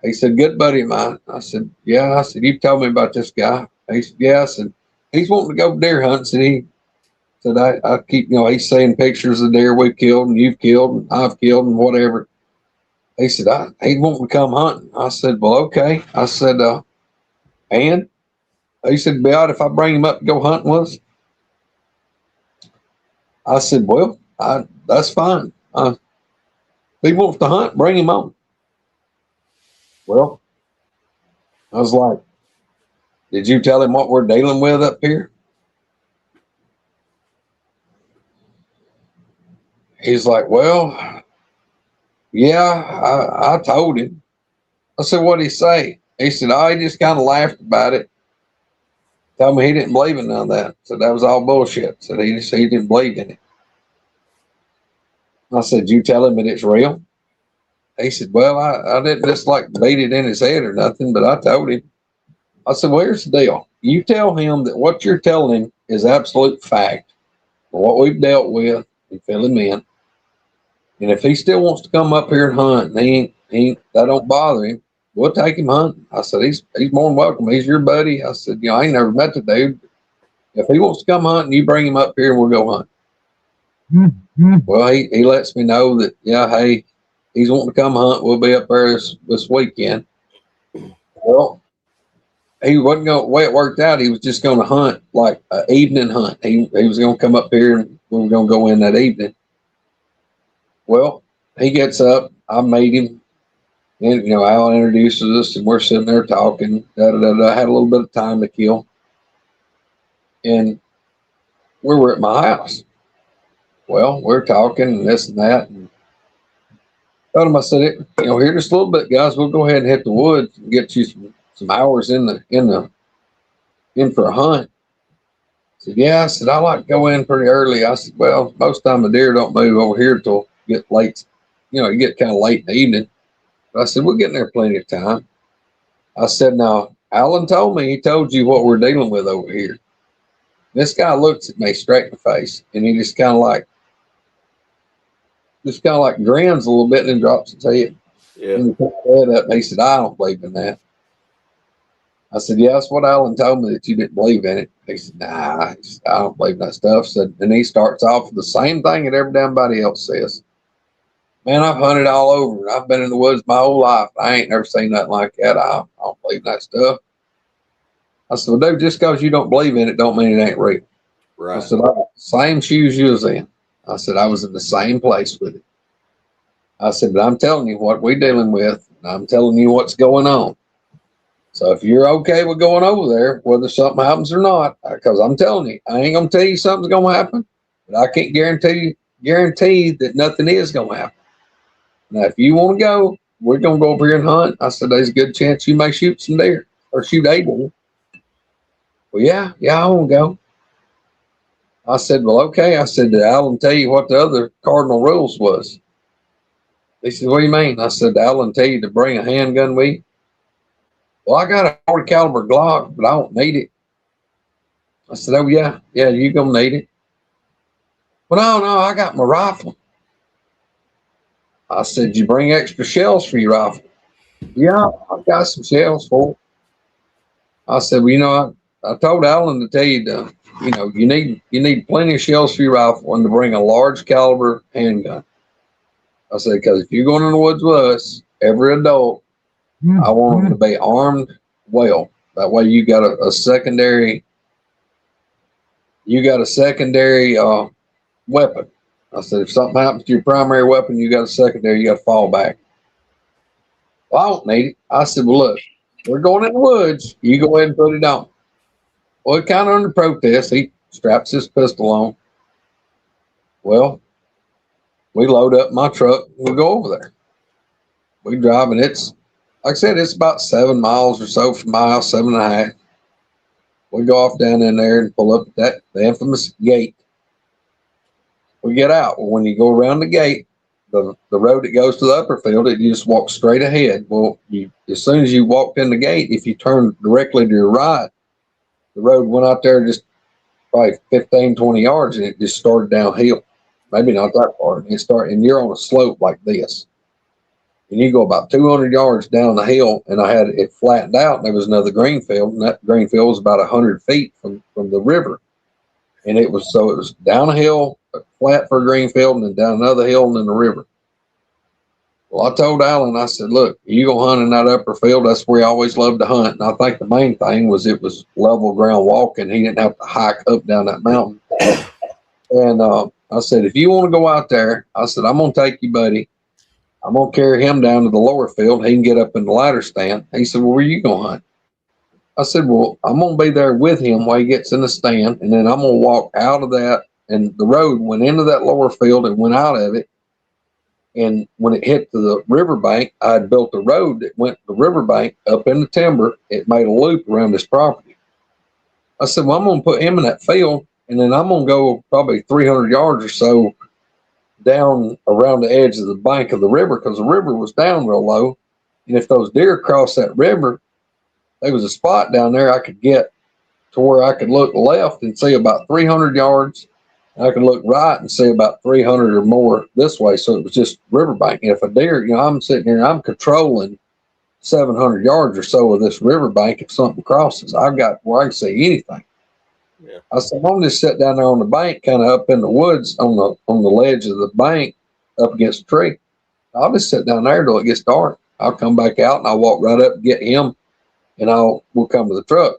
He said, good buddy of mine. I said, yeah. I said, you told me about this guy. He said, yeah. I said, he's wanting to go deer hunting. Said he said, I keep, he's seeing pictures of deer we've killed and you've killed and I've killed and whatever. He said, he's wanting to come hunting. I said, well, okay. I said, and he said, be all right if I bring him up to go hunting with us. I said, well, that's fine. If he wants to hunt, bring him on. Well, I was like, did you tell him what we're dealing with up here? He's like, well, yeah, I told him. I said, what'd he say? He said, he just kind of laughed about it. Told me he didn't believe in none of that. So that was all bullshit. Said he didn't believe in it. I said, you tell him that it's real? He said, well, I didn't just like beat it in his head or nothing, but I told him. I said, well, here's the deal. You tell him that what you're telling him is absolute fact. What we've dealt with, and fill him in. And if he still wants to come up here and hunt, and that don't bother him, we'll take him hunting. I said, he's more than welcome. He's your buddy. I said, I ain't never met the dude. If he wants to come hunting, you bring him up here and we'll go hunt. Well, he lets me know that, yeah, hey, he's wanting to come hunt. We'll be up there this weekend. Well, he wasn't going, the way it worked out, he was just going to hunt like an evening hunt. He was going to come up here and we were going to go in that evening. Well, he gets up, I meet him, and, you know, Al introduces us and we're sitting there talking, I had a little bit of time to kill. And we were at my house. Well, we're talking and this and that. And told him, I said, you know, here just a little bit, guys. We'll go ahead and hit the woods and get you some hours in for a hunt. I said, yeah. I said, I like to go in pretty early. I said, well, most time the deer don't move over here till get late. You know, you get kind of late in the evening. But I said, we're getting there plenty of time. I said, now, Alan told me he told you what we're dealing with over here. This guy looks at me straight in the face, and he just kind of like grins a little bit and then drops his head. Yeah. And he put his head up and he said, I don't believe in that. I said, yeah, that's what Alan told me, that you didn't believe in it. He said, nah, I don't believe in that stuff. So, and he starts off with the same thing that everybody else says. Man, I've hunted all over. I've been in the woods my whole life. I ain't never seen nothing like that. I don't believe in that stuff. I said, well, dude, just because you don't believe in it don't mean it ain't real. Right. I said, same shoes you was in. I said, I was in the same place with it. I said, but I'm telling you what we're dealing with, and I'm telling you what's going on. So if you're okay with going over there, whether something happens or not, because I'm telling you, I ain't going to tell you something's going to happen, but I can't guarantee that nothing is going to happen. Now, if you want to go, we're going to go over here and hunt. I said, there's a good chance you may shoot some deer or shoot a deer. Well, yeah, I want to go. I said, well, okay. I said, did Alan tell you what the other cardinal rules was? He said, what do you mean? I said, did Alan tell you to bring a handgun with you? Well, I got a 40 caliber Glock, but I don't need it. I said, oh, yeah, you're going to need it. Well, no, I got my rifle. I said, you bring extra shells for your rifle? Yeah, I've got some shells for it. I said, well, you know, I told Alan to tell you to, you know, you need plenty of shells for your rifle and to bring a large caliber handgun. I said, because if you're going in the woods with us, every adult, I want them to be armed well. That way you got a secondary weapon. I said, if something happens to your primary weapon, you got a secondary, you got to fall back. Well, I don't need it. I said, well, look, we're going in the woods. You go ahead and put it on. Well, kind of under protest, he straps his pistol on. Well, we load up my truck. We go over there. We drive, and it's, like I said, it's about 7 miles or so from my house, 7.5. We go off down in there and pull up at the infamous gate. We get out. Well, when you go around the gate, the road that goes to the upper field, you just walk straight ahead. Well, as soon as you walked in the gate, if you turn directly to your right, the road went out there just probably 15, 20 yards, and it just started downhill. Maybe not that far. And you're on a slope like this. And you go about 200 yards down the hill, and I had it flattened out, and there was another green field, and that green field was about 100 feet from the river. And it was down a hill, flat for a green field, and then down another hill, and then the river. Well, I told Alan, I said, look, you go hunt in that upper field. That's where he always loved to hunt. And I think the main thing was it was level ground walking. He didn't have to hike up down that mountain. And I said, if you want to go out there, I said, I'm going to take you, buddy. I'm going to carry him down to the lower field. He can get up in the ladder stand. He said, well, where are you going to hunt? I said, well, I'm going to be there with him while he gets in the stand. And then I'm going to walk out of that. And the road went into that lower field and went out of it. And when it hit to the riverbank, I had built a road that went to the riverbank up in the timber. It made a loop around his property. I said, well, I'm going to put him in that field, and then I'm going to go probably 300 yards or so down around the edge of the bank of the river, because the river was down real low. And if those deer crossed that river, there was a spot down there I could get to where I could look left and see about 300 yards. I could look right and see about 300 or more this way. So it was just riverbank. And if a deer, I'm sitting here, I'm controlling 700 yards or so of this riverbank. If something crosses, I've got where I can see anything. Yeah. I said, I'm just sit down there on the bank, kind of up in the woods on the ledge of the bank up against a tree. I'll just sit down there till it gets dark. I'll come back out and I'll walk right up and get him, and we'll come to the truck.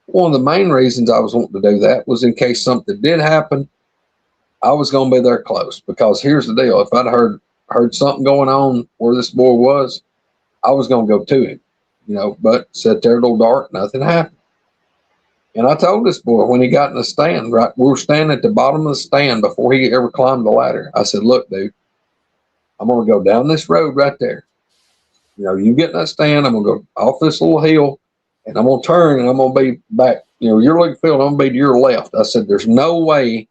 One of the main reasons I was wanting to do that was in case something did happen, I was going to be there close. Because here's the deal: if I'd heard something going on where this boy was, I was going to go to him, But sat there till dark, nothing happened. And I told this boy when he got in the stand, right, we were standing at the bottom of the stand before he ever climbed the ladder. I said, "Look, dude, I'm going to go down this road right there. You get in that stand, I'm going to go off this little hill, and I'm going to turn, and I'm going to be back. You're looking field, I'm going to be to your left." I said, "There's no way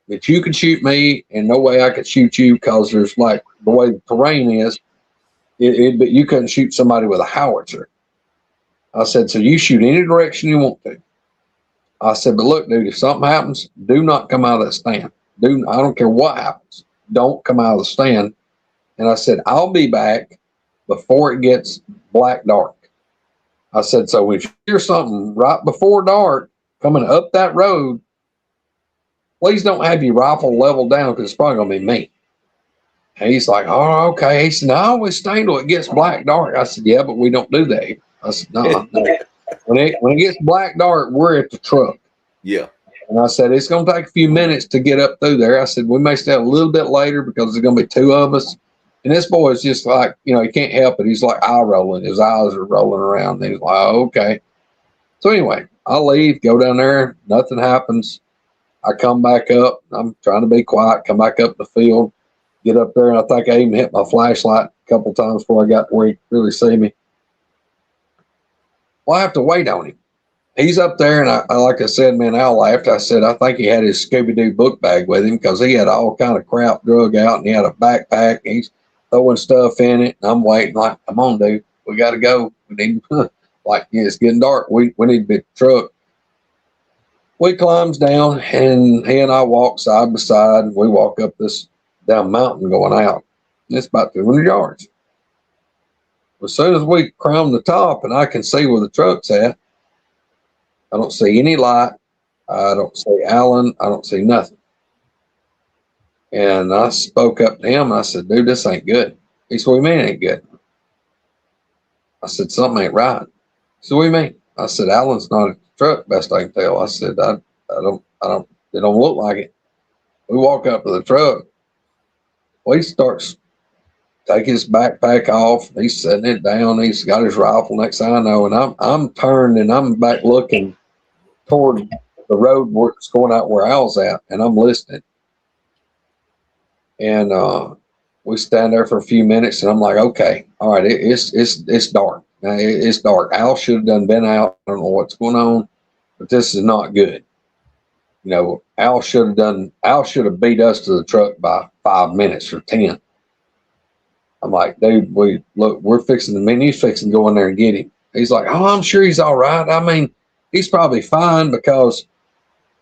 that you can shoot me, and no way I could shoot you, because there's like the way the terrain is, but you couldn't shoot somebody with a howitzer." I said, "So you shoot any direction you want to." I said, "But look, dude, if something happens, do not come out of that stand. I don't care what happens. Don't come out of the stand." And I said, "I'll be back before it gets black dark." I said, "So if you hear something right before dark coming up that road, please don't have your rifle leveled down, because it's probably going to be me." And he's like, "Oh, okay." He said, "No, I always stay till it gets black dark." I said, "Yeah, but we don't do that." I said, "No. When it gets black dark, we're at the truck." Yeah. And I said, "It's going to take a few minutes to get up through there." I said, "We may stay a little bit later because there's going to be two of us." And this boy is just like, he can't help it. He's like eye rolling. His eyes are rolling around. And he's like, "Oh, okay." So anyway, I leave, go down there. Nothing happens. I come back up. I'm trying to be quiet. Come back up the field. Get up there, and I think I even hit my flashlight a couple times before I got to where he could really see me. Well, I have to wait on him. He's up there, and I like I said, man, Al laughed. I said, I think he had his Scooby-Doo book bag with him, because he had all kind of crap drug out, and he had a backpack. And he's throwing stuff in it, and I'm waiting like, "Come on, dude, we got to go. We need it's getting dark. We need to be at the truck." We climbs down, and he and I walk side by side, and we walk up this down mountain going out. It's about 200 yards. As soon as we climb the top and I can see where the truck's at, I don't see any light. I don't see Alan. I don't see nothing. And I spoke up to him. I said, "Dude, this ain't good." He said, "What do you mean it ain't good?" I said, "Something ain't right." He said, "What do you mean?" I said, "Alan's not at the truck, best I can tell." I said, I don't, it don't look like it." We walk up to the truck. Well, he starts taking his backpack off. He's setting it down. He's got his rifle. Next thing I know, and I'm turned, and I'm back looking toward the road where it's going out where Al's at, and I'm listening. And we stand there for a few minutes, and I'm like, "Okay, all right, it's dark. Now, it's dark. Al should have been out. I don't know what's going on, but this is not good. Al should have beat us to the truck by 5 minutes or 10. I'm like, "Dude, we're fixing the menu's fixing to go in there and get him." He's like, "Oh, I'm sure he's all right. I mean, he's probably fine, because,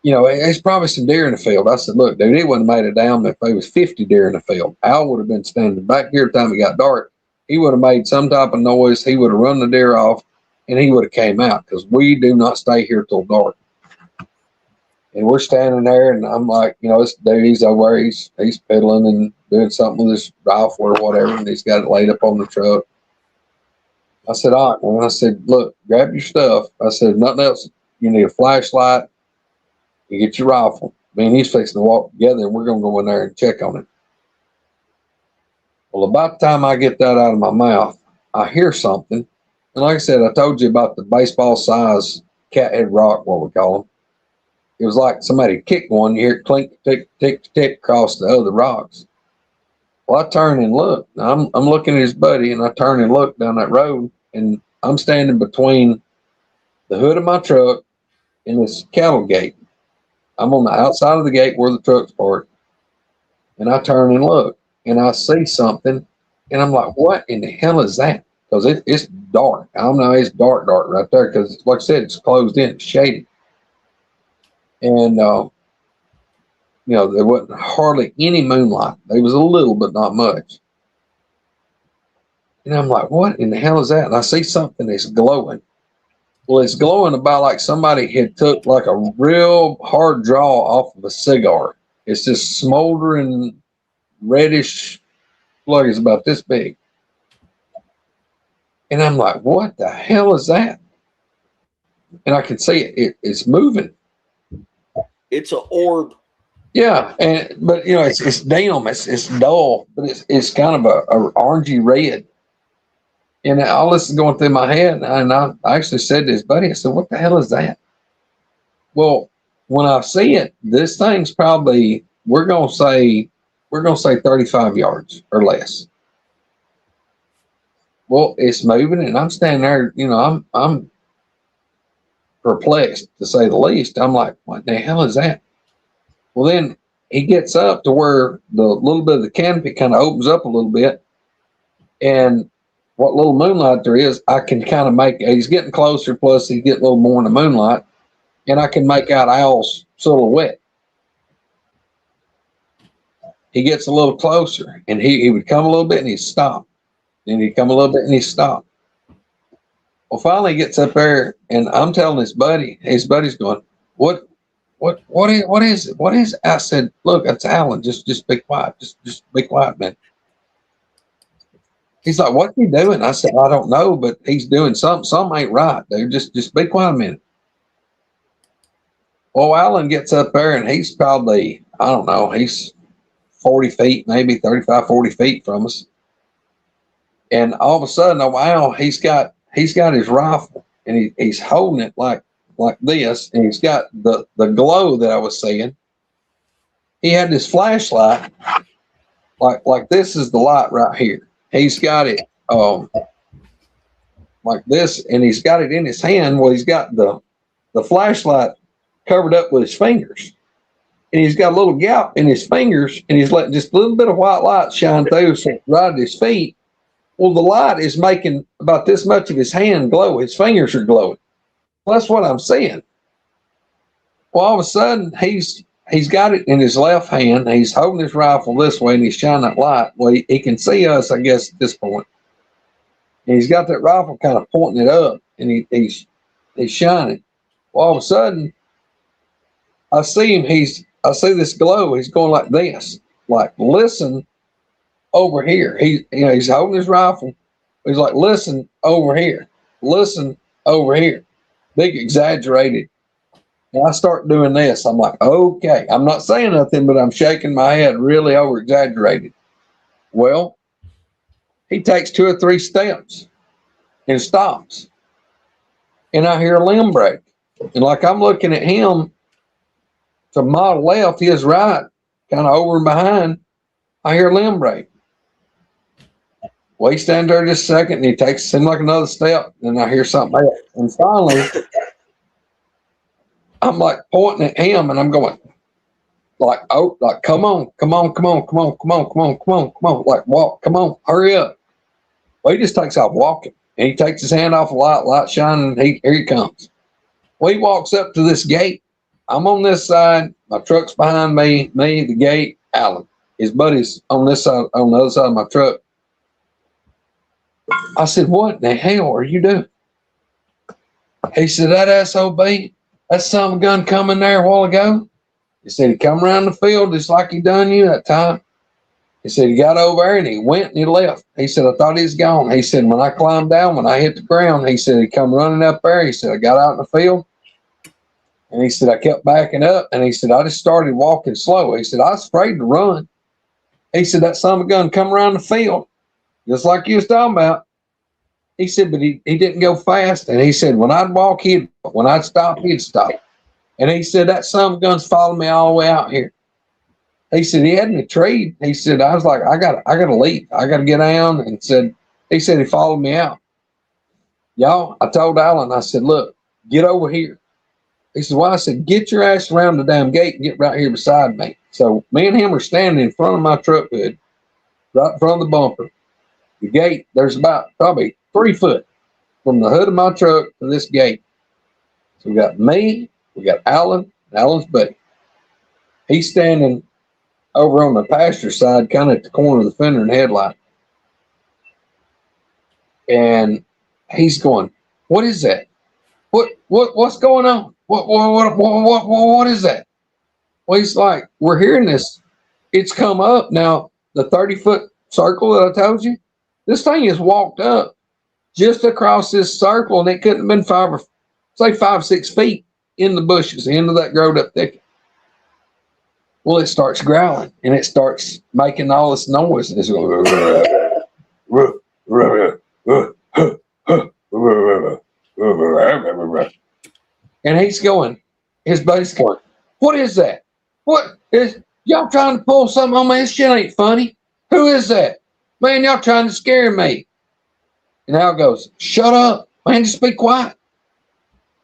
there's probably some deer in the field." I said, "Look, dude, he wouldn't have made it down if there was 50 deer in the field. Al would have been standing back here at the time it got dark. He would have made some type of noise. He would have run the deer off, and he would have came out, because we do not stay here till dark." And we're standing there, and I'm like, this dude, he's over there, he's piddling and doing something with his rifle or whatever, and he's got it laid up on the truck. I said, "All right." Well, I said, "Look, grab your stuff." I said, "Nothing else. You need a flashlight. You get your rifle." Me and he's fixing to walk together, and we're going to go in there and check on it. Well, about the time I get that out of my mouth, I hear something. And like I said, I told you about the baseball size cathead rock, what we call them. It was like somebody kicked one. You hear it clink, tick, tick, tick across the other rocks. Well, I turn and look. I'm looking at his buddy, and I turn and look down that road, and I'm standing between the hood of my truck and this cattle gate. I'm on the outside of the gate where the truck's parked, and I turn and look, and I see something, and I'm like, "What in the hell is that?" Because it's dark. I don't know, it's dark right there, because like I said, it's closed in, it's shady. And there wasn't hardly any moonlight. There was a little, but not much. And I'm like, "What in the hell is that?" And I see something that's glowing. Well, it's glowing about like somebody had took like a real hard draw off of a cigar. It's just smoldering reddish plug is about this big. And I'm like, what the hell is that? And I can see it's moving. It's an orb. Yeah, but it's dim, it's dull, but it's kind of a orangey red. And all this is going through my head, and I actually said to his buddy, I said, what the hell is that? Well, when I see it, this thing's probably we're gonna say 35 yards or less. Well, it's moving, and I'm standing there, I'm perplexed to say the least. I'm like, what the hell is that? Well, then he gets up to where the little bit of the canopy kind of opens up a little bit, and what little moonlight there is, I can kind of make. He's getting closer, plus he's getting a little more in the moonlight, and I can make out Al's silhouette. He gets a little closer, and he would come a little bit, and he'd stop. Then he'd come a little bit, and he'd stop. Well, finally he gets up there, and I'm telling his buddy's going, what is it? What is it? I said, look, it's Alan. Just be quiet. Just be quiet, man. He's like, what's he doing? I said, I don't know, but he's doing something. Something ain't right, dude. Just be quiet a minute. Well, Alan gets up there, and he's probably, I don't know, he's 40 feet, maybe 35, 40 feet from us. And all of a sudden, Al, he's got his rifle, and he's holding it like this, and he's got the glow that I was seeing. He had this flashlight, like this is the light right here. He's got it like this, and he's got it in his hand. Well, he's got the flashlight covered up with his fingers, and he's got a little gap in his fingers, and he's letting just a little bit of white light shine through right at his feet. Well, the light is making about this much of his hand glow. His fingers are glowing. Well, that's what I'm seeing. Well, all of a sudden, he's got it in his left hand. He's holding his rifle this way, and he's shining that light. Well, he can see us, I guess, at this point. And he's got that rifle kind of pointing it up, and he's shining. Well, all of a sudden, I see him. I see this glow. He's going like this, like, listen over here. He's holding his rifle. He's like, listen over here. Listen over here. Big exaggerated. And I start doing this. I'm like, okay. I'm not saying nothing, but I'm shaking my head really over exaggerated. Well, he takes 2 or 3 steps and stops. And I hear a limb break. And like I'm looking at him to my left, his right, kind of over and behind, I hear a limb break. Well, he stands there just a second, and he seems like another step, and I hear something else. And finally, I'm like pointing at him, and I'm going, like, oh, like, come on, like, walk, come on, hurry up. Well, he just takes off walking, and he takes his hand off the light shining, and here he comes. Well, he walks up to this gate. I'm on this side, my truck's behind me, the gate, Alan. His buddy's on this side, on the other side of my truck. I said, what the hell are you doing? He said, that SOB, that son of a gun come in there a while ago. He said, he come around the field just like he done you that time. He said, he got over there and he went and he left. He said, I thought he was gone. He said, when I climbed down, when I hit the ground, he said, he come running up there. He said, I got out in the field. And he said, I kept backing up. And he said, I just started walking slow. He said, I was afraid to run. He said, that son of a gun come around the field, just like you was talking about. He said, but he didn't go fast. And he said, when I'd walk, when I'd stop, he'd stop. And he said, that son of a gun's following me all the way out here. He said, he hadn't a trade. He said, I was like, I gotta leave. I gotta get down. And he said, he followed me out. Y'all, I told Alan, I said, look, get over here. He said, well, I said, get your ass around the damn gate and get right here beside me. So me and him are standing in front of my truck hood, right in front of the bumper. The gate, there's about probably 3 foot from the hood of my truck to this gate. So we got me, we got Alan, and Alan's buddy. He's standing over on the pasture side, kind of at the corner of the fender and headlight. And he's going, what is that? What's going on? What is that? Well, he's like, we're hearing this. It's come up now. The 30-foot circle that I told you, this thing has walked up just across this circle, and it couldn't have been 5, 6 feet in the bushes, into that growed up thicket. Well, it starts growling, and it starts making all this noise. And it's going, and he's going, his buddy's going, what is that? What is, y'all trying to pull something on me? This shit ain't funny. Who is that? Man, y'all trying to scare me. And Al goes, shut up. Man, just be quiet.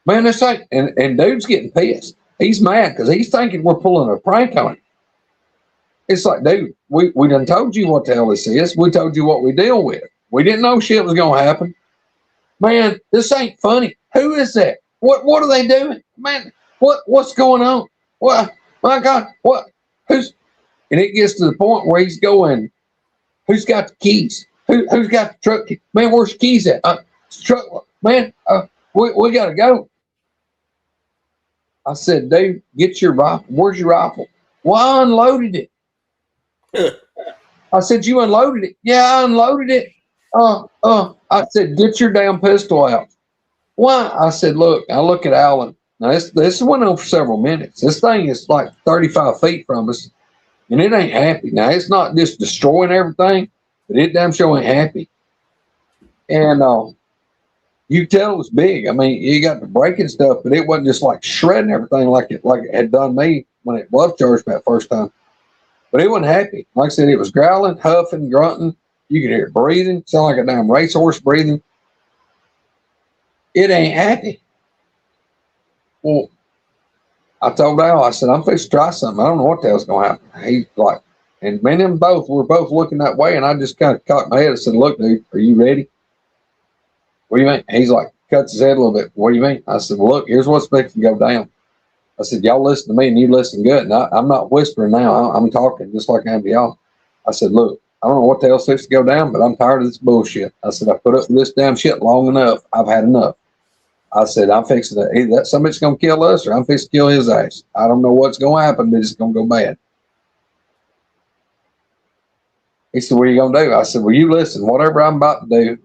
Man, this ain't, and dude's getting pissed. He's mad because he's thinking we're pulling a prank on him. It's like, dude, we done told you what the hell this is. We told you what we deal with. We didn't know shit was going to happen. Man, this ain't funny. Who is that? What are they doing? Man, what's going on? What? My God, what? Who's? And it gets to the point where he's going, who's got the keys? Who's got the truck? Man, where's the keys at? Truck, man, we got to go. I said, dude, get your rifle. Where's your rifle? Well, I unloaded it. I said, you unloaded it? Yeah, I unloaded it. I said, get your damn pistol out. Why? I said, look, I look at Alan. Now, this went on for several minutes. This thing is like 35 feet from us, and it ain't happy. Now, it's not just destroying everything, but it damn sure ain't happy. And you tell it was big. I mean, you got the breaking stuff, but it wasn't just like shredding everything like it had done me when it was charged that first time. But it wasn't happy. Like I said, it was growling, huffing, grunting. You could hear it breathing, sound like a damn racehorse breathing. It ain't happy. Well, I told Al, I said, I'm fixing to try something. I don't know what the hell's going to happen. He's like, and me and him both, we're both looking that way, and I just kind of cocked my head and said, look, dude, are you ready? What do you mean? He's like, cuts his head a little bit. What do you mean? I said, well, look, here's what's fixing to go down. I said, y'all listen to me, and you listen good. And I'm not whispering now. I'm talking just like I am to y'all. I said, look, I don't know what the hell's fixing to go down, but I'm tired of this bullshit. I said, I put up with this damn shit long enough. I've had enough. I said, I'm fixing to, either that somebody's going to kill us or I'm fixing to kill his ass. I don't know what's going to happen, but it's going to go bad. He said, what are you going to do? I said, well, you listen, whatever I'm about to do.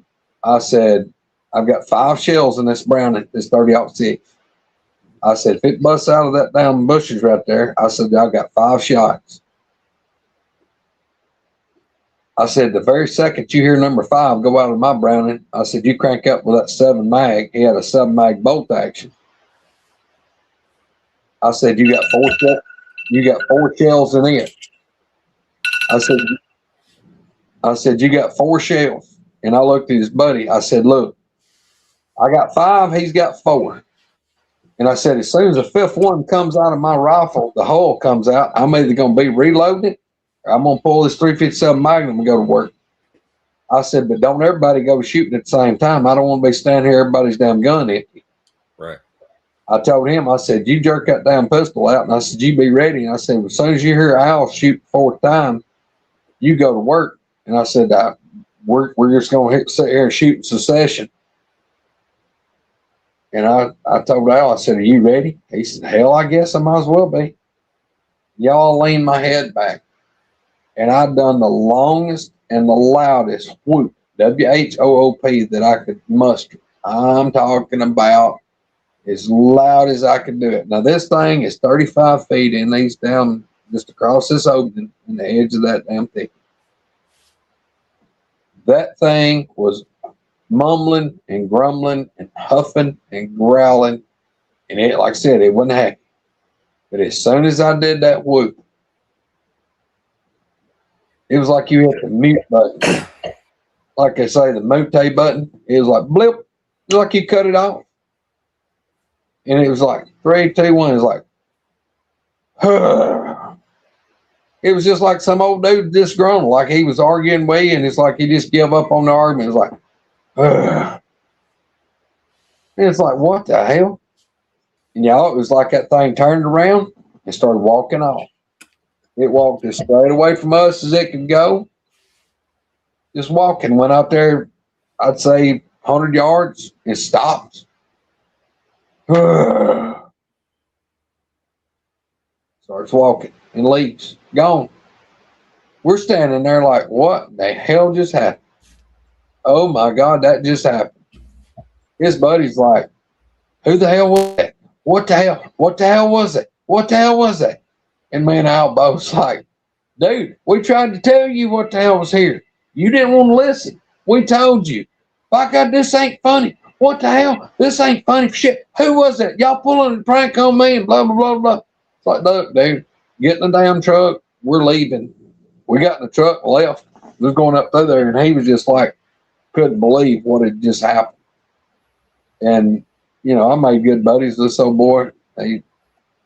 I said, I've got 5 shells in this Browning, this 30-06. I said, if it busts out of that damn bushes right there, I said, I've got 5 shots. I said, the very second you hear number 5 go out of my Browning, I said, you crank up with that 7 mag. He had a 7 mag bolt action. I said, you got 4 shells in it. I said, you got 4 shells. And I looked at his buddy. I said, look, I got 5, he's got 4. And I said, as soon as the 5th one comes out of my rifle, the hull comes out, I'm either going to be reloading it, or I'm going to pull this 357 Magnum and go to work. I said, but don't everybody go shooting at the same time. I don't want to be standing here, everybody's damn gun empty. Right. I told him, I said, you jerk that damn pistol out. And I said, you be ready. And I said, as soon as you hear Al shoot the 4th time, you go to work. And I said, we're just going to sit here and shoot in succession. And I told Al, I said, are you ready? He said, hell, I guess I might as well be. Y'all lean my head back. And I done the longest and the loudest whoop, W-H-O-O-P, that I could muster. I'm talking about as loud as I could do it. Now, this thing is 35 feet in these down just across this opening in the edge of that damn thicket. That thing was mumbling and grumbling and huffing and growling. And it, like I said, it wasn't happy. But as soon as I did that whoop, it was like you hit the mute button. Like they say, the mute button. It was like blip. It was like you cut it off. And it was like 3, 2, 1. It was like, it was just like some old dude disgruntled, like he was arguing with you, and it's like he just gave up on the argument. It's like, and it's like, what the hell? And y'all, it was like that thing turned around and started walking off. It walked as straight away from us as it could go. Just walking, went out there, I'd say 100 yards, and stopped. Starts walking and leaves. Gone. We're standing there like, what the hell just happened? Oh my God, that just happened. His buddy's like, who the hell was that? What the hell? What the hell was it? What the hell was that? And me and Al both like, dude, we tried to tell you what the hell was here. You didn't want to listen. We told you. By God, this ain't funny. What the hell? This ain't funny for shit. Who was it? Y'all pulling a prank on me and blah, blah, blah, blah. It's like, look, dude, get in the damn truck. We're leaving. We got in the truck, left. We was going up through there, and he was just like, couldn't believe what had just happened. And, you know, I made good buddies with this old boy.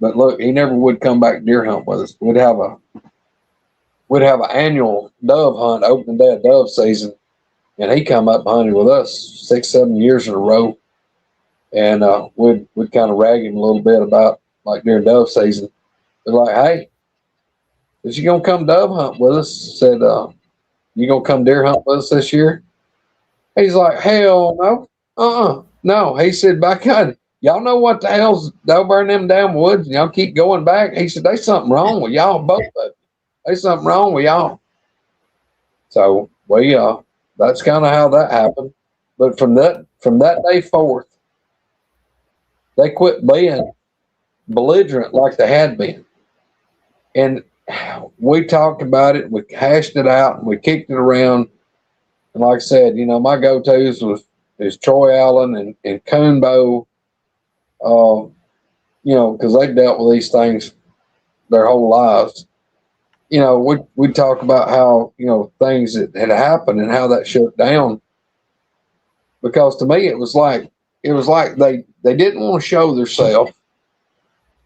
But look, he never would come back deer hunt with us. We'd have an annual dove hunt, opening day of dove season, and he come up and hunted with us 6-7 years in a row. And we'd kind of rag him a little bit about like during dove season. They're like, hey, is you gonna come dove hunt with us? Said, you gonna come deer hunt with us this year? He's like, hell no. No. He said, by God, y'all know what the hell's over in them damn woods and y'all keep going back. He said, there's something wrong with y'all both of you. There's something wrong with y'all. So we that's kind of how that happened. But from that day forth, they quit being belligerent like they had been. And we talked about it, we hashed it out, and we kicked it around. And like I said, you know, my go-tos is Troy Allen and Coonbow, you know, because they've dealt with these things their whole lives. You know, we talk about how, you know, things that had happened and how that shut down. Because to me, it was like they didn't want to show themselves,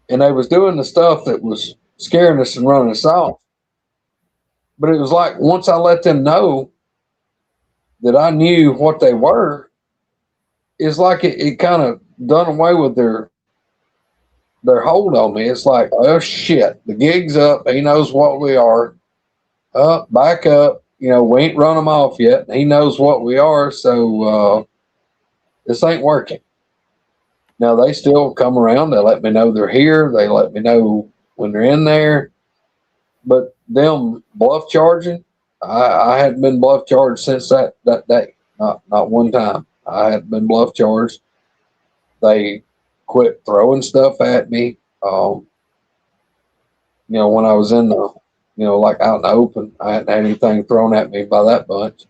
and they was doing the stuff that was scaring us and running us off. But it was like once I let them know that I knew what they were, it's like it kind of done away with their hold on me. It's like, oh shit, the gig's up. He knows what we are. Back up. You know, we ain't run him off yet. He knows what we are. So this ain't working. Now they still come around. They let me know they're here. They let me know when they're in there. But them bluff charging, I hadn't been bluff charged since that day. Not one time. I hadn't been bluff charged. They quit throwing stuff at me. You know, when I was in the, you know, like out in the open, I hadn't had anything thrown at me by that bunch.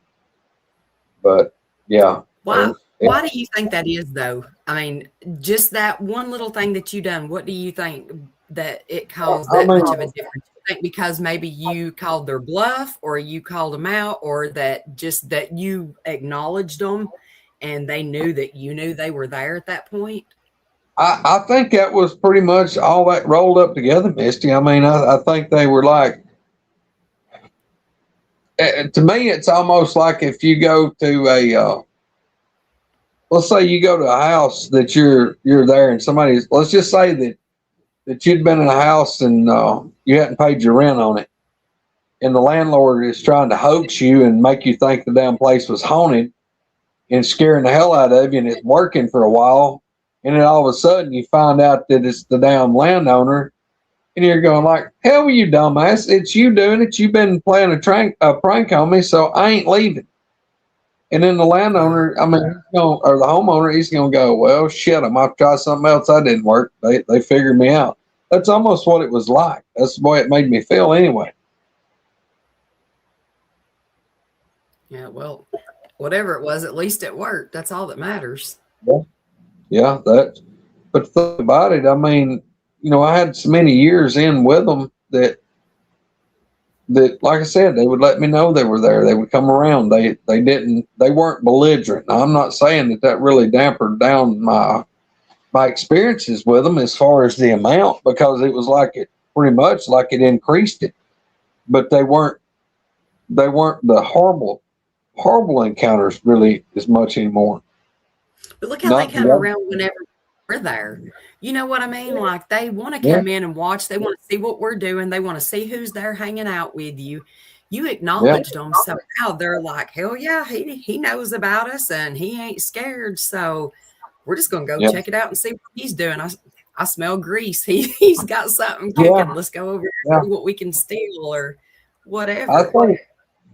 But yeah. Why do you think that is, though? I mean, just that one little thing that you done, what do you think that it caused that much of a difference? You think because maybe you called their bluff, or you called them out, or that just that you acknowledged them and they knew that you knew they were there at that point? I think that was pretty much all that rolled up together, Misty. I mean, I think they were like, to me, it's almost like if you go to let's say you go to a house that you're there and somebody's, let's just say that you'd been in a house and you hadn't paid your rent on it. And the landlord is trying to hoax you and make you think the damn place was haunted and scaring the hell out of you, and it's working for a while. And then all of a sudden you find out that it's the damn landowner, and you're going like, hell you dumbass, it's you doing it. You've been playing a prank on me, so I ain't leaving. And then the landowner, I mean, or the homeowner, he's going to go, well, shit, I might try something else. That didn't work. They figured me out. That's almost what it was like. That's the way it made me feel anyway. Yeah, well, whatever it was, at least it worked. That's all that matters. Yeah, but the thing about it, I mean, you know, I had so many years in with them that like I said, they would let me know they were there. They would come around. They weren't belligerent. Now, I'm not saying that really dampened down my experiences with them as far as the amount, because it was like it pretty much like it increased it, but they weren't the horrible encounters really as much anymore. But look how they come around whenever we're there. You know what I mean? Like they want to come in and watch. They want to see what we're doing. They want to see who's there hanging out with you. You acknowledged them. So now they're like, hell yeah, he knows about us and he ain't scared. So we're just going to go Yeah. check it out and see what he's doing. I smell grease. He's got something cooking. Yeah. Let's go over Yeah. and see what we can steal or whatever.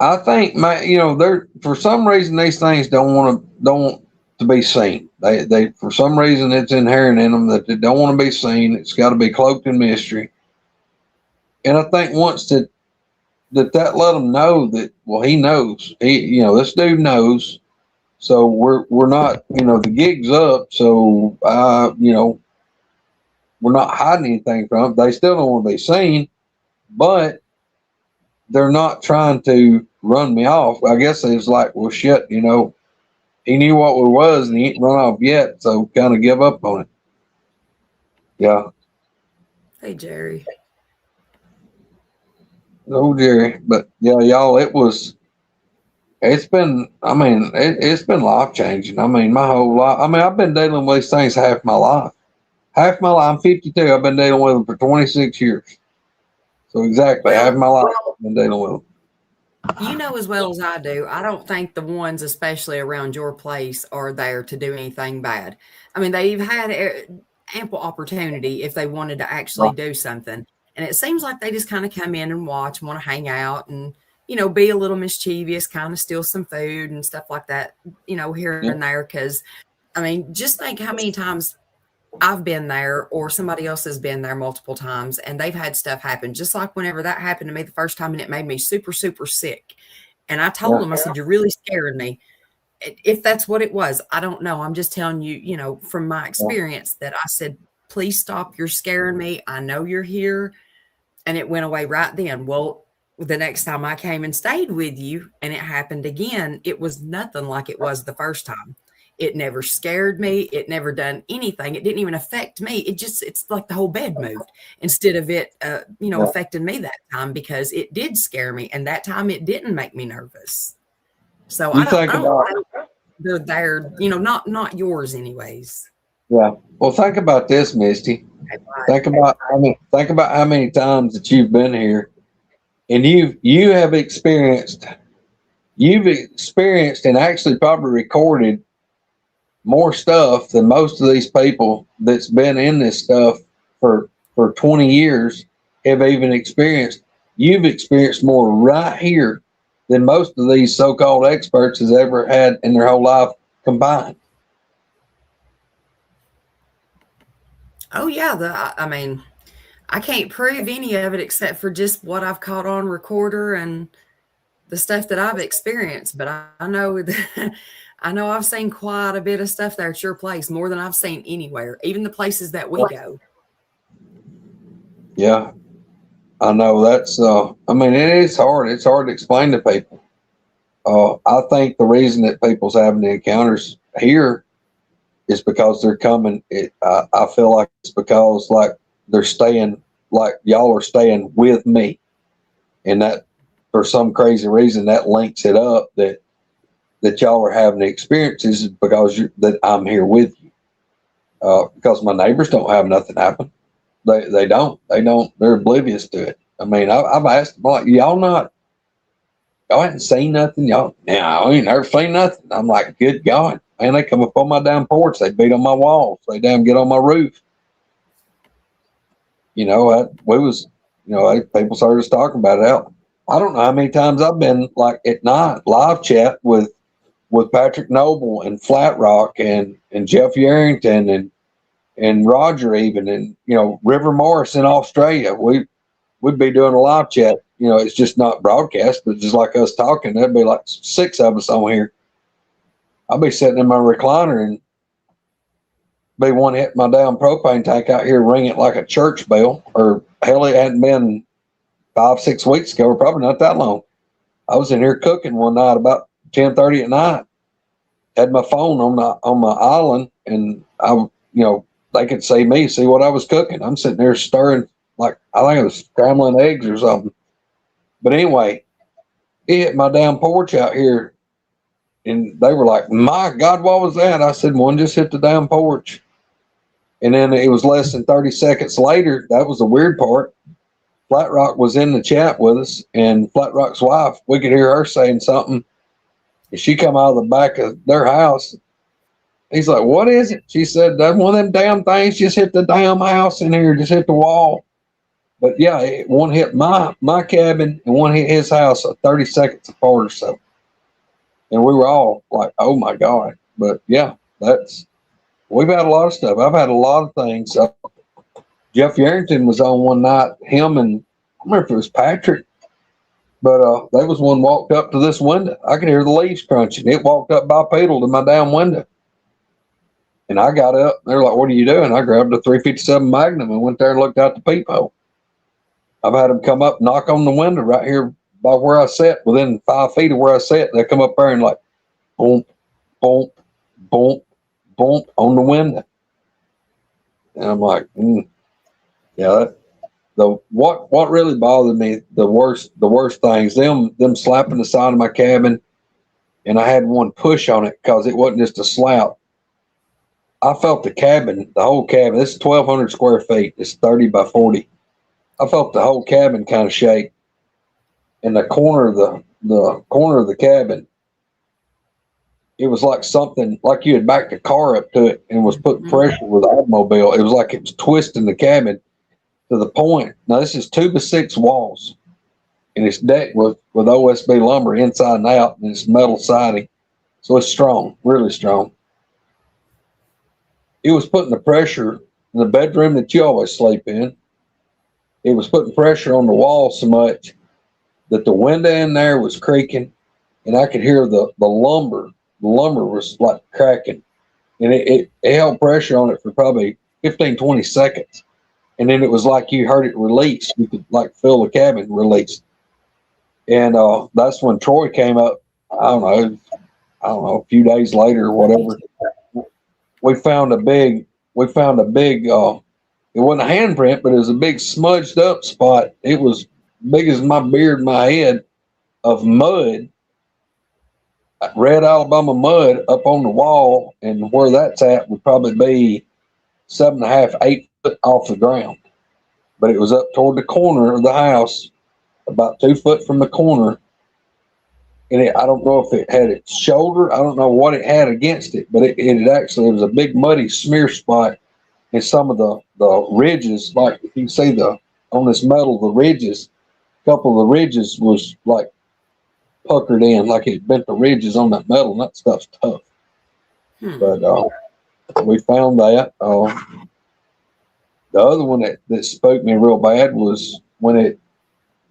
I think they're, for some reason, these things don't want to be seen. They for some reason, it's inherent in them that they don't want to be seen. It's got to be cloaked in mystery. And I think once that let them know that, well, he knows, this dude knows. So we're not, the gig's up. So, we're not hiding anything from them. They still don't want to be seen, but they're not trying to run me off. I guess it's like, well, shit, he knew what we was and he ain't run off yet. So kind of give up on it. Yeah. Hey, Jerry. Oh, Jerry. But yeah, y'all, it's been life changing. I mean, my whole life. I mean, I've been dealing with these things half my life. I'm 52. I've been dealing with them for 26 years. So exactly, half my life I've been dealing with them. You know as well as I do, I don't think the ones, especially around your place, are there to do anything bad. I mean, they've had ample opportunity if they wanted to actually do something. And it seems like they just kind of come in and watch, want to hang out and, be a little mischievous, kind of steal some food and stuff like that, here and there. Because, I mean, just think how many times I've been there or somebody else has been there multiple times and they've had stuff happen. Just like whenever that happened to me the first time and it made me super, super sick. And I told them, I said, you're really scaring me. If that's what it was, I don't know. I'm just telling you, from my experience that I said, please stop. You're scaring me. I know you're here. And it went away right then. Well, the next time I came and stayed with you and it happened again, it was nothing like it was the first time. It never scared me. It never done anything. It didn't even affect me. It's like the whole bed moved instead of it, affecting me that time because it did scare me. And that time it didn't make me nervous. So I don't think they're there, not yours anyways. Yeah. Well, think about this, Misty. Think about how many times that you've been here and you've experienced and actually probably recorded more stuff than most of these people that's been in this stuff for 20 years have even experienced. You've experienced more right here than most of these so-called experts has ever had in their whole life combined. Oh yeah. I mean, I can't prove any of it except for just what I've caught on recorder and the stuff that I've experienced. But I know that I know I've seen quite a bit of stuff there at your place, more than I've seen anywhere, even the places that we go. Yeah, I know that's, I mean, it is hard. It's hard to explain to people. I think the reason that people's having the encounters here is because they're coming. I feel like it's because like they're staying, like y'all are staying with me. And that for some crazy reason that links it up that y'all are having the experiences because that I'm here with you. Because my neighbors don't have nothing happen. They don't. They're oblivious to it. I mean, I've asked them, like, y'all hadn't seen nothing. Y'all, I ain't never seen nothing. I'm like, good God, man, they come up on my damn porch. They beat on my walls. They damn get on my roof. People started us talking about it out. I don't know how many times I've been like at night live chat with Patrick Noble and Flat Rock and Jeff Yarrington and Roger even, and, River Morris in Australia. We'd be doing a live chat. It's just not broadcast, but just like us talking, there'd be like 6 of us on here. I'll be sitting in my recliner and be one hitting my damn propane tank out here ringing like a church bell, or hell, it hadn't been 5-6 weeks ago, or probably not that long. I was in here cooking one night about 10:30 at night. Had my phone on my island, and they could see what I was cooking. I'm sitting there stirring, like I think I was scrambling eggs or something. But anyway, it hit my damn porch out here, and they were like, "My God, what was that?" I said, "One just hit the damn porch." And then it was less than 30 seconds later. That was the weird part. Flat Rock was in the chat with us, and Flat Rock's wife, we could hear her saying something. And she come out of the back of their house, He's like, what is it? She said, that one of them damn things just hit the damn house in here, just hit the wall. But yeah, one hit my cabin and one hit his house 30 seconds apart or so. And we were all like, oh my God. But yeah, we've had a lot of stuff. I've had a lot of things. Jeff Yarrington was on one night, him and I remember if it was Patrick, but they was one walked up to this window. I could hear the leaves crunching. It walked up bipedal to my damn window. And I got up. They're like, what are you doing? I grabbed a 357 Magnum and went there and looked out the peephole. I've had them come up, knock on the window right here by where I sat, within 5 feet of where I sat. They come up there and like, boom, boom, boom, boom on the window. And I'm like, yeah. What really bothered me, the worst things, them slapping the side of my cabin, and I had one push on it because it wasn't just a slap. I felt the whole cabin. This is 1,200 square feet. It's 30 by 40. I felt the whole cabin kind of shake. In the corner of the cabin, it was like something, like you had backed a car up to it and was putting pressure with the automobile. It was like it was twisting the cabin to the point. Now this is 2x6 walls, and it's decked with OSB lumber inside and out, and it's metal siding, so it's strong, really strong. It was putting the pressure in the bedroom that you always sleep in. It was putting pressure on the wall so much that the window in there was creaking, and I could hear the lumber. The lumber was like cracking, and it held pressure on it for probably 15, 20 seconds. And then it was like you heard it release. You could like feel the cabin release. And that's when Troy came up, I don't know, a few days later or whatever. We found a big, it wasn't a handprint, but it was a big smudged up spot. It was big as my beard, my head, of mud, red Alabama mud up on the wall. And where that's at would probably be 7.5, 8 foot off the ground. But it was up toward the corner of the house, about 2 foot from the corner. And I don't know if it had its shoulder. I don't know what it had against it, but it was a big muddy smear spot in some of the ridges. Like if you see on this metal, the ridges, a couple of the ridges was like puckered in, like it bent the ridges on that metal, and that stuff's tough. But we found that. The other one that spooked me real bad was when it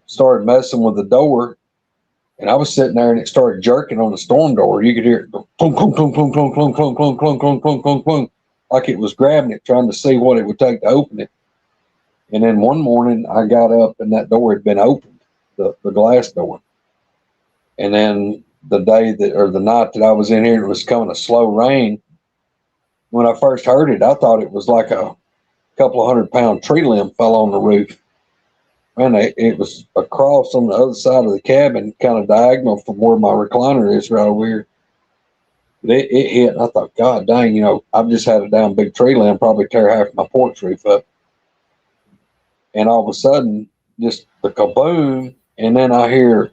started messing with the door. And I was sitting there and it started jerking on the storm door. You could hear it go clunk, clunk, clunk, clunk, clunk, clunk, clunk, clunk, clunk, clunk, clunk, clunk, clunk, like it was grabbing it, trying to see what it would take to open it. And then one morning I got up and that door had been opened, the glass door. And then the night that I was in here, it was coming a slow rain. When I first heard it, I thought it was like a couple of 100-pound tree limb fell on the roof. And it was across on the other side of the cabin, kind of diagonal from where my recliner is right over here. It hit, and I thought, God dang, I've just had a damn big tree limb probably tear half my porch roof up. And all of a sudden, just the kaboom, and then I hear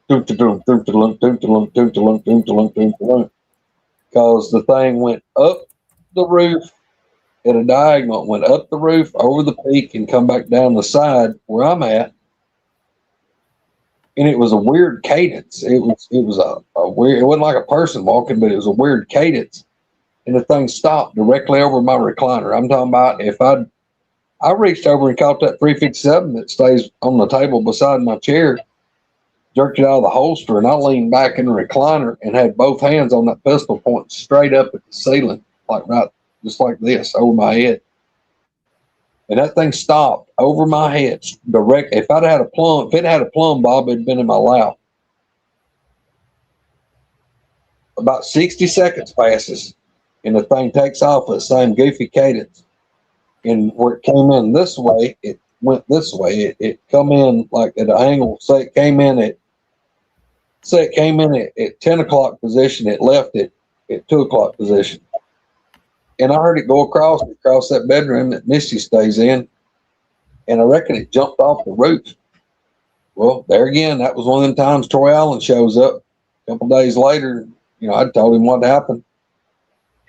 doom-ta-doom, doom-ta-lum, doom-ta-lum, doom-ta-lum, doom-ta-lum, doom-ta-lum, because the thing went up the roof at a diagonal, went up the roof, over the peak, and come back down the side where I'm at. And it was a weird cadence. It was a weird, it wasn't like a person walking, but it was a weird cadence. And the thing stopped directly over my recliner. I'm talking about if I reached over and caught that 357 that stays on the table beside my chair, jerked it out of the holster, and I leaned back in the recliner and had both hands on that pistol pointing straight up at the ceiling, like right, just like this, over my head. And that thing stopped over my head direct. If it had a plumb bob, it'd been in my lap. About 60 seconds passes, and the thing takes off at the same goofy cadence. And where it came in this way, it went this way. It come in like at an angle. Say it came in at 10 o'clock position. It left it at 2 o'clock position. And I heard it go across that bedroom that Misty stays in. And I reckon it jumped off the roof. Well, there again, that was one of them times Troy Allen shows up. A couple days later, I told him what happened.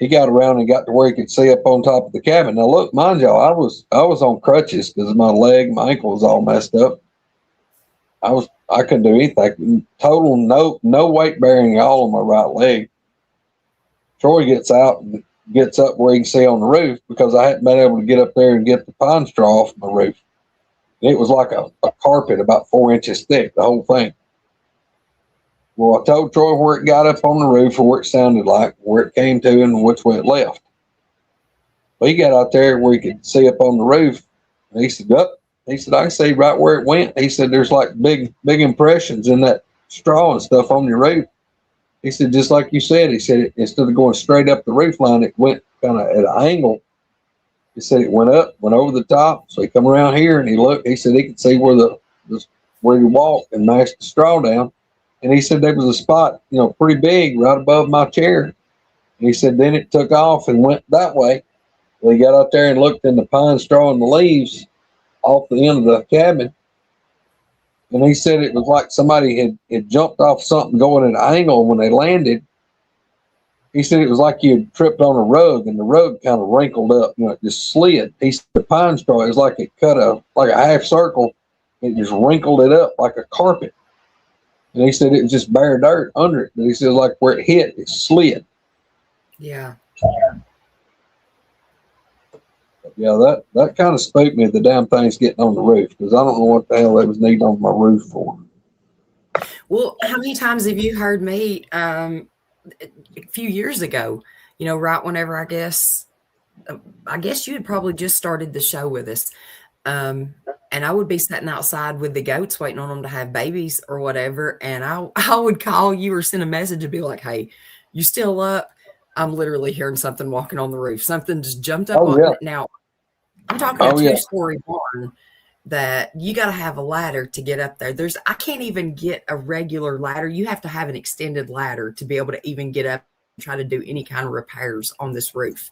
he got around and got to where he could see up on top of the cabin. Now look, mind y'all, I was on crutches because my ankle was all messed up. I couldn't do anything. Total no weight bearing at all on my right leg. Troy gets out and gets up where he can see on the roof because I hadn't been able to get up there and get the pine straw off my roof. And it was like a carpet about 4 inches thick, the whole thing. Well, I told Troy where it got up on the roof or where it sounded like, where it came to, and which way it left. Well, he got out there where he could see up on the roof. And he said, He said, I can see right where it went. He said, there's like big impressions in that straw and stuff on your roof. He said, just like you said, he said, instead of going straight up the roof line, it went kind of at an angle. He said it went over the top. So he come around here and he looked. He said he could see where where he walked and mashed the straw down. And he said there was a spot, pretty big right above my chair. And he said then it took off and went that way. Well, he got out there and looked in the pine straw and the leaves off the end of the cabin. And he said it was like somebody had jumped off something going at an angle when they landed. He said it was like you had tripped on a rug and the rug kind of wrinkled up, it just slid. He said the pine straw, it was like it cut like a half circle. It just wrinkled it up like a carpet. And he said it was just bare dirt under it. But he said like where it hit, it slid. Yeah. Yeah, that kind of spooked me, the damn thing's getting on the roof, because I don't know what the hell they was needing on my roof for. Well, how many times have you heard me a few years ago, right whenever I guess you had probably just started the show with us. And I would be sitting outside with the goats waiting on them to have babies or whatever. And I would call you or send a message and be like, hey, you still up? I'm literally hearing something walking on the roof. Something just jumped up on it. Now, I'm talking a two-story barn that you got to have a ladder to get up there. I can't even get a regular ladder. You have to have an extended ladder to be able to even get up and try to do any kind of repairs on this roof.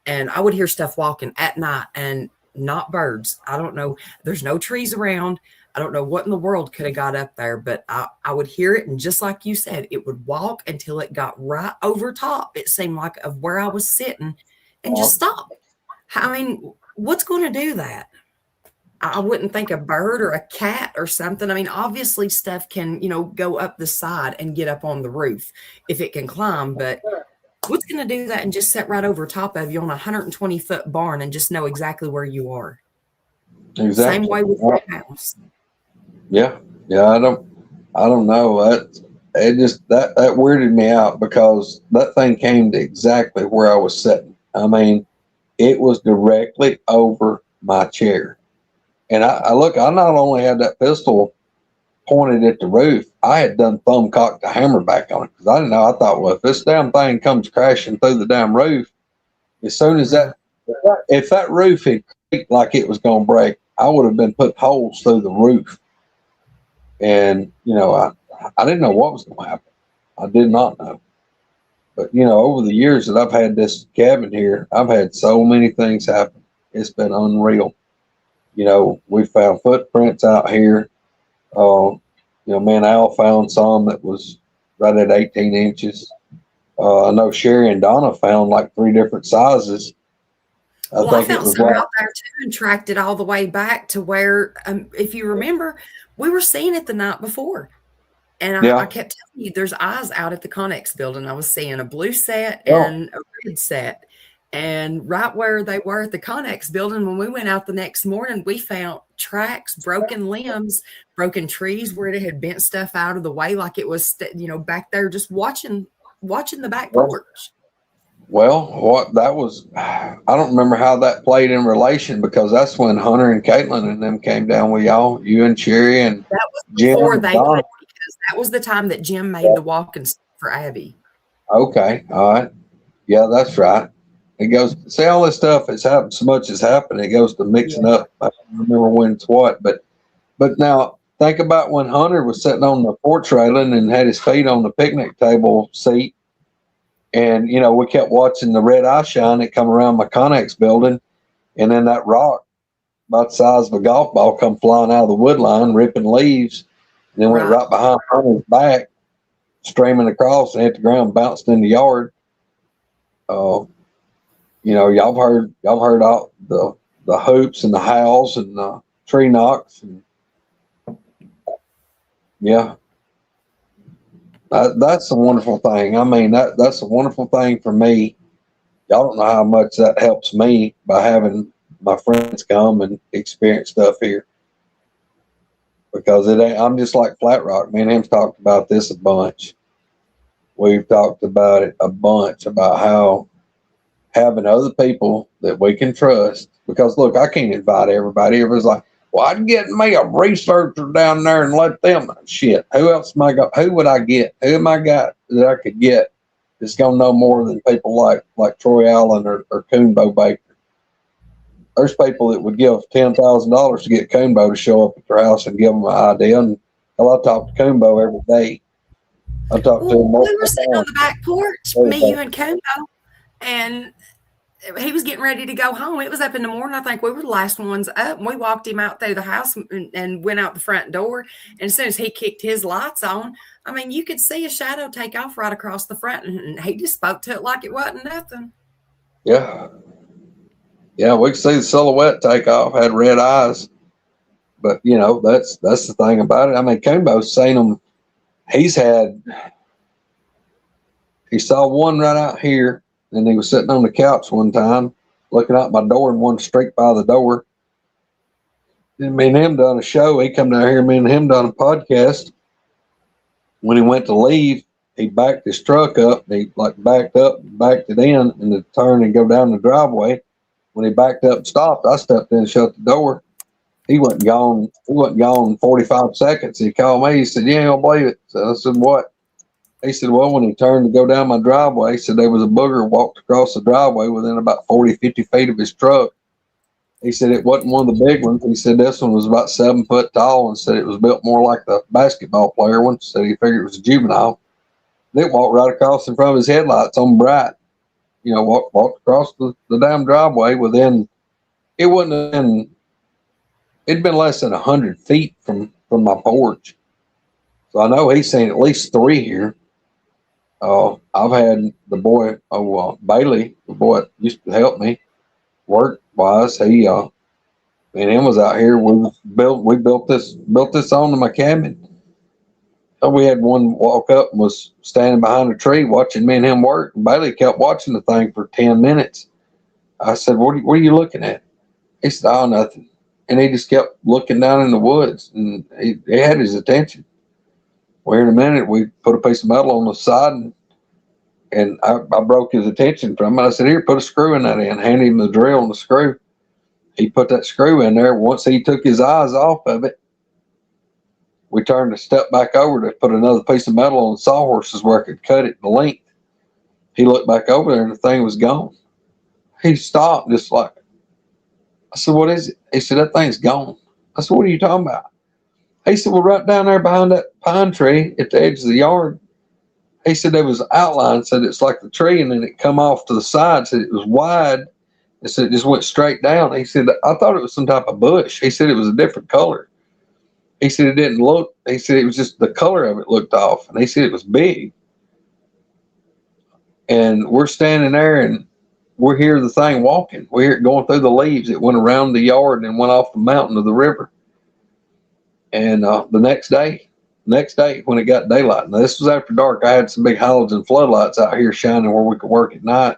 And I would hear stuff walking at night and not birds. I don't know. There's no trees around. I don't know what in the world could have got up there, but I would hear it. And just like you said, it would walk until it got right over top. It seemed like of where I was sitting and just stop. I mean, what's going to do that? I wouldn't think a bird or a cat or something. I mean, obviously stuff can, go up the side and get up on the roof if it can climb, but what's going to do that and just sit right over top of you on a 120-foot barn and just know exactly where you are? Exactly. Same way with your house. Yeah. I don't know. That weirded me out because that thing came to exactly where I was sitting. I mean, it was directly over my chair. And I not only had that pistol pointed at the roof, I had done thumb cocked the hammer back on it because I didn't know. I thought, well, if this damn thing comes crashing through the damn roof, as soon as if that roof had creaked like it was going to break, I would have been putting holes through the roof. And, I didn't know what was going to happen. I did not know. But, over the years that I've had this cabin here, I've had so many things happen. It's been unreal. We found footprints out here. Me and Al found some that was right at 18 inches. I know Sherry and Donna found like 3 different sizes. I found some out there too and tracked it all the way back to where, if you remember, we were seeing it the night before. And I kept telling you, there's eyes out at the Connex building. I was seeing a blue set and a red set. And right where they were at the Connex building, when we went out the next morning, we found tracks, broken limbs, broken trees where it had bent stuff out of the way, like it was, back there just watching the back porch. Well, I don't remember how that played in relation because that's when Hunter and Caitlin and them came down with y'all, you and Sherry and that was Jim. Before they went, because that was the time that Jim made the walking stick for Abby. Okay. All right. Yeah, that's right. It goes, see, all this stuff has happened, so much has happened. It goes to mixing up. I don't remember when it's what, but now think about when Hunter was sitting on the porch railing and had his feet on the picnic table seat. And, we kept watching the red eye shine that come around my Connex building. And then that rock about the size of a golf ball come flying out of the wood line, ripping leaves. And then went right behind Hunter's back, streaming across and hit the ground, bounced in the yard. You know, y'all heard all the hoops and the howls and the tree knocks, and yeah, that's a wonderful thing. I mean, that's a wonderful thing for me. Y'all don't know how much that helps me by having my friends come and experience stuff here, because it ain't. I'm just like Flat Rock. Me and him's talked about this a bunch. We've talked about it a bunch about how having other people that we can trust. Because look, I can't invite everybody. Everybody's like, well, I'd get me a researcher down there and let them. Shit, who else am I got? Who would I get? Who am I got that I could get that's gonna know more than people like Troy Allen or Coonbo Baker? There's people that would give $10,000 to get Coonbo to show up at their house and give them an idea. And hell, I talk to Coonbo every day. I talk to him. We were sitting on the back porch, me, you, and Coonbo, and he was getting ready to go home. It was up in the morning. I think we were the last ones up. And we walked him out through the house and went out the front door. And as soon as he kicked his lights on, I mean, you could see a shadow take off right across the front, and he just spoke to it like it wasn't nothing. Yeah. Yeah, we could see the silhouette take off, had red eyes. But, you know, that's the thing about it. I mean, Coonbo's seen them. He saw one right out here, and he was sitting on the couch one time looking out my door and one straight by the door. And me and him done a show. He come down here, me and him done a podcast. When he went to leave, he backed his truck up, and he like backed it in, and to turn and go down the driveway. When he backed up and stopped, I stepped in and shut the door. He wasn't gone 45 seconds. He called me. He said, "You ain't gonna believe it." So I said, "What?" He said, "Well, when he turned to go down my driveway," he said, "there was a booger walked across the driveway within about 40, 50 feet of his truck." He said, "It wasn't one of the big ones." He said, "This one was about 7 foot tall," and said it was built more like the basketball player one. Said he figured it was a juvenile. And it walked right across in front of his headlights on bright. You know, walked across the damn driveway within, it'd been less than 100 feet from my porch. So I know he's seen at least 3 here. I've had the boy, Bailey, the boy that used to help me work wise. He, and him was out here. We built this onto my cabin. So we had one walk up and was standing behind a tree watching me and him work. And Bailey kept watching the thing for 10 minutes. I said, what are you looking at? He said, "Oh, nothing." And he just kept looking down in the woods, and he had his attention. Well, in a minute, we put a piece of metal on the side, and I broke his attention from it. I said, "Here, put a screw in that end." Handed him the drill and the screw. He put that screw in there. Once he took his eyes off of it, we turned a step back over to put another piece of metal on the sawhorses where I could cut it the length. He looked back over there, and the thing was gone. He stopped just like, I said, "What is it?" He said, "That thing's gone." I said, "What are you talking about?" He said, "Well, right down there behind that pine tree at the edge of the yard." He said there was an outline, said it's like the tree, and then it come off to the side, said it was wide, and said it just went straight down. He said, "I thought it was some type of bush." He said it was a different color. He said it didn't look, he said it was just the color of it looked off, and he said it was big. And we're standing there, and we hear the thing walking. We hear it going through the leaves. It went around the yard and went off the mountain to the river. And the next day when it got daylight, now this was after dark, I had some big halogen floodlights out here shining where we could work at night.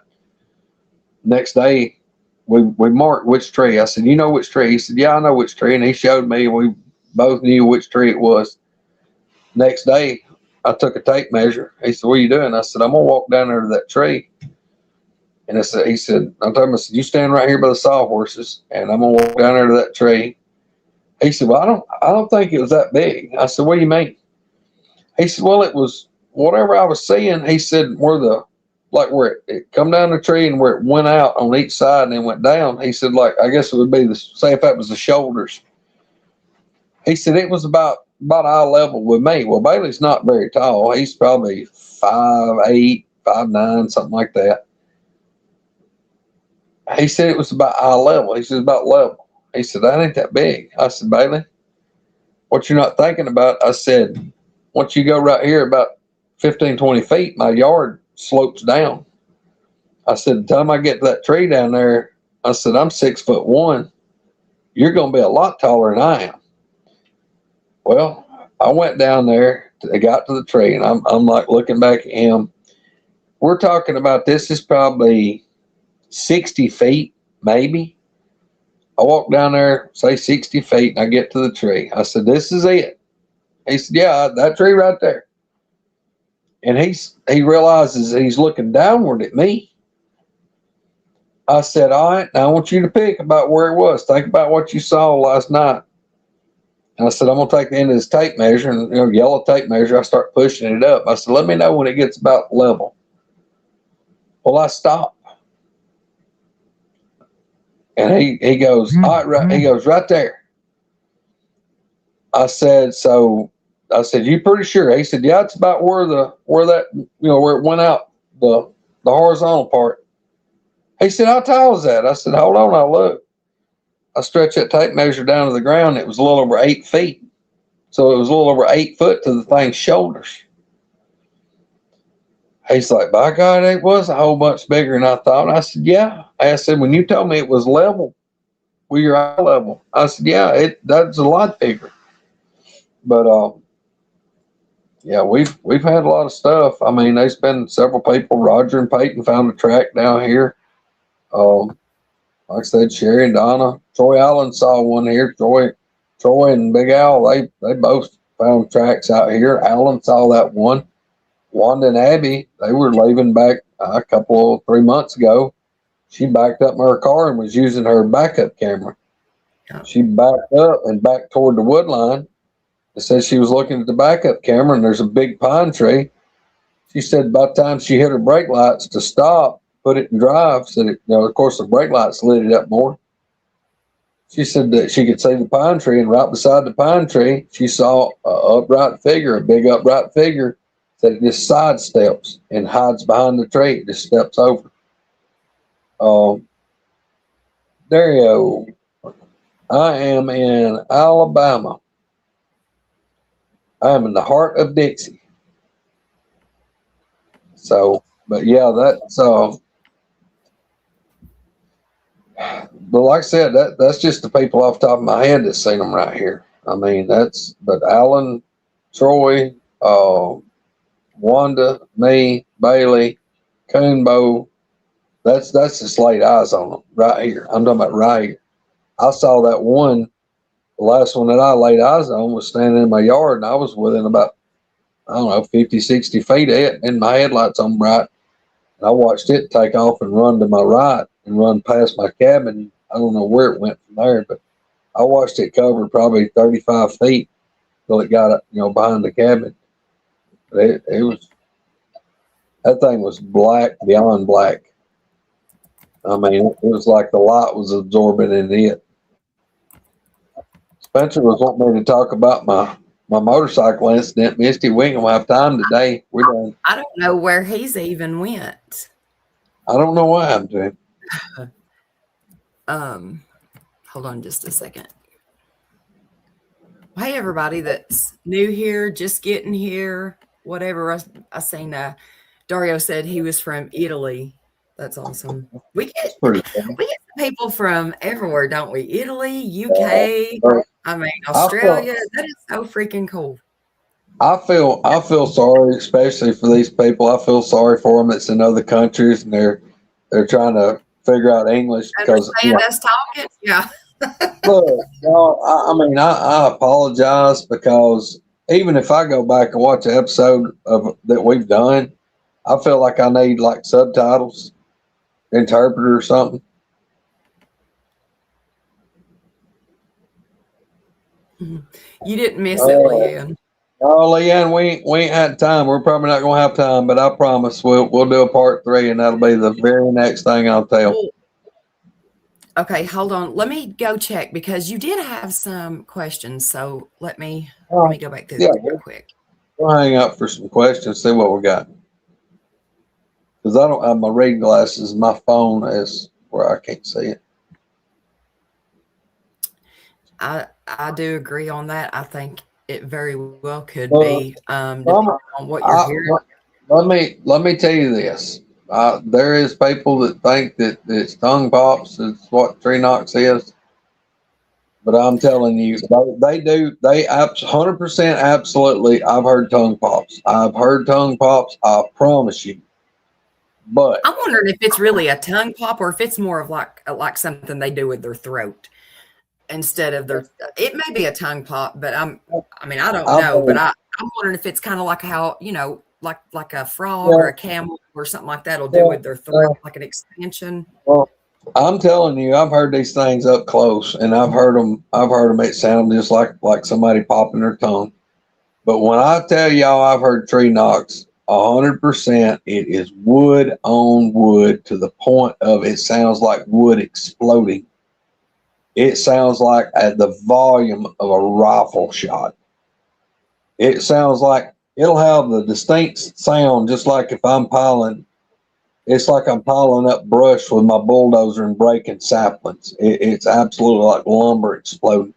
Next day, we marked which tree. I said, "You know which tree?" He said, "Yeah, I know which tree." And he showed me, and we both knew which tree it was. Next day, I took a tape measure. He said, "What are you doing?" I said, "I'm going to walk down there to that tree." And I said, I told him, I said, "You stand right here by the sawhorses, and I'm going to walk down there to that tree." He said, "Well, I don't think it was that big." I said, "What do you mean?" He said, "Well, it was whatever I was seeing." He said, where it come down the tree and where it went out on each side and then went down. He said, like, I guess it would be say if that was the shoulders. He said it was about eye level with me. Well, Bailey's not very tall. He's probably 5'8", 5'9", something like that. He said it was about eye level. He said about level. He said, "That ain't that big." I said, "Bailey, what you're not thinking about," I said, "once you go right here about 15, 20 feet, my yard slopes down." I said, the time I get to that tree down there, I said, I'm 6'1". You're going to be a lot taller than I am. Well, I went down there. I got to the tree, and I'm like looking back at him. We're talking about this is probably 60 feet, maybe. I walk down there, say 60 feet, and I get to the tree. I said, this is it. He said, yeah, that tree right there. And he realizes he's looking downward at me. I said, all right, now I want you to pick about where it was. Think about what you saw last night. And I said, I'm going to take the end of this tape measure, and yellow tape measure. I start pushing it up. I said, let me know when it gets about level. Well, I stopped. And he goes, all right, right. He goes, right there. I said, you pretty sure? He said, yeah, it's about where it went out, the horizontal part. He said, how tall is that? I said, hold on, I'll look. I stretched that tape measure down to the ground. It was a little over 8 feet. So it was a little over 8 foot to the thing's shoulders. He's like, by God, it was a whole bunch bigger than I thought. And I said, yeah. I said, when you told me it was level, with your eye level, I said, yeah, that's a lot bigger. But yeah, we've had a lot of stuff. I mean, there's been several people. Roger and Peyton found a track down here. Like I said, Sherry and Donna, Troy Allen saw one here. Troy and Big Al, they both found tracks out here. Allen saw that one. Wanda and Abby, they were leaving back a 3 months ago. She backed up in her car and was using her backup camera. She backed up and backed toward the wood line. It said she was looking at the backup camera, and there's a big pine tree. She said by the time she hit her brake lights to stop, put it in drive, said of course the brake lights lit it up more. She said that she could see the pine tree, and right beside the pine tree, she saw a big upright figure that it just sidesteps and hides behind the tree. It just steps over. Dario, I am in Alabama. I am in the heart of Dixie. So, but yeah, that's but like I said, that's just the people off the top of my head that seen them right here. I mean, but Alan, Troy, Wanda, me, Bailey, Coonbo, that's just laid eyes on them right here. I'm talking about right here. I saw that one. The last one that I laid eyes on was standing in my yard, and I was within about, 50, 60 feet of it, and my headlights on bright. And I watched it take off and run to my right and run past my cabin. I don't know where it went from there, but I watched it cover probably 35 feet till it got up, behind the cabin. But that thing was black beyond black. I mean, it was like the light was absorbing in it. Spencer was wanting me to talk about my motorcycle incident. Misty, we ain't gonna have time today. We're done. I don't know where he's even went. I don't know what happened to him. Hold on just a second. Hey, everybody that's new here, just getting here, whatever. I seen Dario said he was from Italy. That's awesome. We get people from everywhere, don't we? Italy, UK, Australia. That is so freaking cool. I feel sorry, especially for these people. I feel sorry for them. It's in other countries, and they're trying to figure out English because us talking. Yeah. Look, I apologize because even if I go back and watch an episode of that we've done, I feel like I need like subtitles, interpreter or something. You didn't miss it, Leanne. No, Leanne, we ain't had time. We're probably not gonna have time, but I promise we'll do a part 3, and that'll be the very next thing I'll tell. Okay, hold on. Let me go check because you did have some questions. So let me go back through this real quick. We'll hang up for some questions, see what we got. Because I don't have my reading glasses. My phone is where I can't see it. I do agree on that. I think it very well could be depending on what you're hearing. Let me tell you this. There is people that think that it's tongue pops is what tree knocks is. But I'm telling you, they do. They 100% absolutely. I've heard tongue pops. I've heard tongue pops. I promise you. But I'm wondering if it's really a tongue pop or if it's more of like something they do with their throat instead of their. It may be a tongue pop, but I mean, I don't know. But I'm wondering if it's kind of like how like a frog or a camel or something like that will do with their throat, like an expansion. Well, I'm telling you, I've heard these things up close, and I've heard them. It sound just like somebody popping their tongue. But when I tell y'all, I've heard tree knocks 100%. It is wood on wood to the point of it sounds like wood exploding. It sounds like at the volume of a rifle shot. It sounds like it'll have the distinct sound, just like if I'm piling. It's like I'm piling up brush with my bulldozer and breaking saplings. It's absolutely like lumber exploding.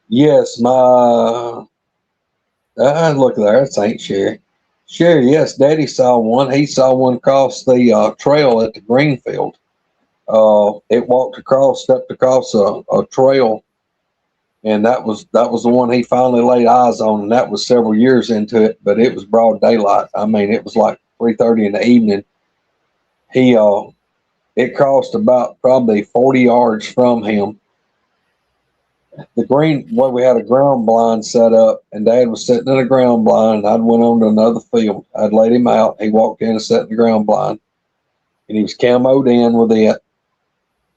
Yes, look there. That's Ain't Sherry. Sherry, yes, Daddy saw one. He saw one cross the trail at the Greenfield. It stepped across a trail, and that was the one he finally laid eyes on, and that was several years into it. But it was broad daylight. I mean, it was like 3:30 in the evening. It crossed about probably 40 yards from him. Where we had a ground blind set up, and Dad was sitting in a ground blind. I'd went on to another field. I'd laid him out. He walked in and sat in the ground blind, and he was camoed in with it.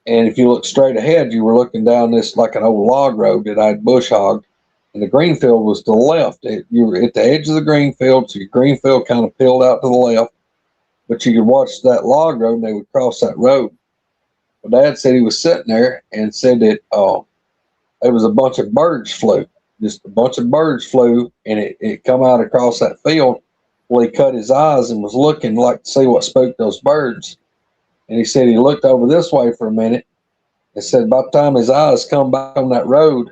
And if you look straight ahead, you were looking down this like an old log road that I'd bush hogged, and the green field was to the left. You were at the edge of the green field, so your green field kind of peeled out to the left, but you could watch that log road, and they would cross that road. Well, Dad said he was sitting there and said that there was a bunch of birds flew. Just a bunch of birds flew, and it come out across that field. Well, he cut his eyes and was looking like to see what spooked those birds. And he said he looked over this way for a minute and said by the time his eyes come back on that road,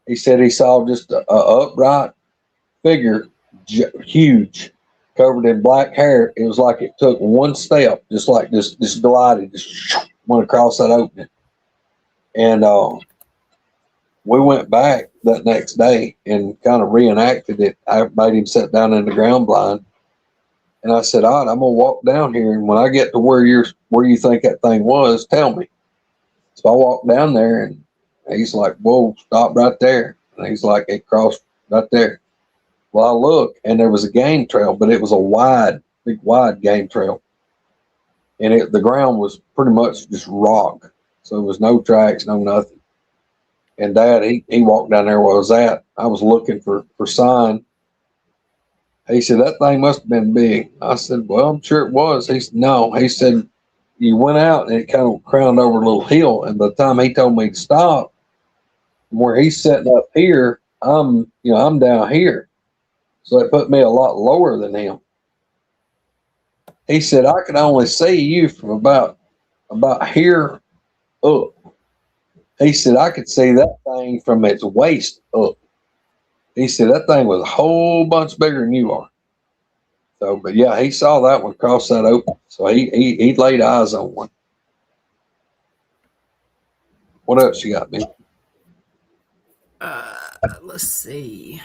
he said he saw just a upright figure, huge, covered in black hair. It was like it took one step, just glided, just went across that opening. And we went back that next day and kind of reenacted it. I made him sit down in the ground blind. And I said, all right, I'm going to walk down here. And when I get to where you think that thing was, tell me. So I walked down there, and he's like, whoa, stop right there. And he's like, it crossed right there. Well, I looked, and there was a game trail, but it was a big wide game trail. And the ground was pretty much just rock. So there was no tracks, no nothing. And Dad, he walked down there where I was at. I was looking for sign. He said, that thing must have been big. I said, well, I'm sure it was. He said, no. He said, you went out and it kind of crowned over a little hill. And by the time he told me to stop, where he's sitting up here, I'm down here. So it put me a lot lower than him. He said, I could only see you from about here up. He said, I could see that thing from its waist up. He said, that thing was a whole bunch bigger than you are. So, but yeah, he saw that one cross that open. So he laid eyes on one. What else you got, man? Let's see.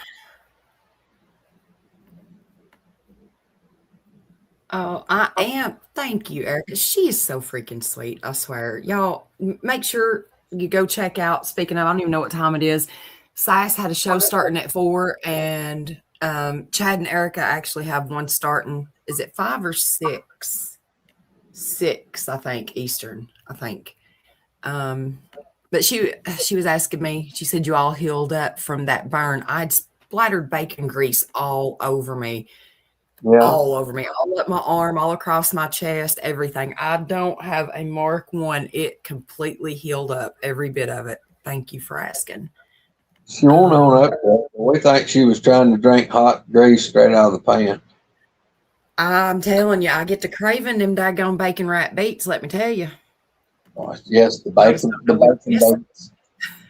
Oh, I am. Thank you, Erica. She is so freaking sweet. I swear. Y'all, make sure you go check out. Speaking of, I don't even know what time it is. Sass had a show starting at 4, and Chad and Erica actually have one starting. Is it 5 or 6? 6, I think, Eastern, I think. But she was asking me, she said, you all healed up from that burn. I'd splattered bacon grease all over me. Yeah. All over me, all up my arm, all across my chest, everything. I don't have a mark one. It completely healed up, every bit of it. Thank you for asking. She won't own up to it. We think she was trying to drink hot grease straight out of the pan. I'm telling you, I get to craving them daggone bacon wrap beets, let me tell you. Oh, yes, the bacon beets.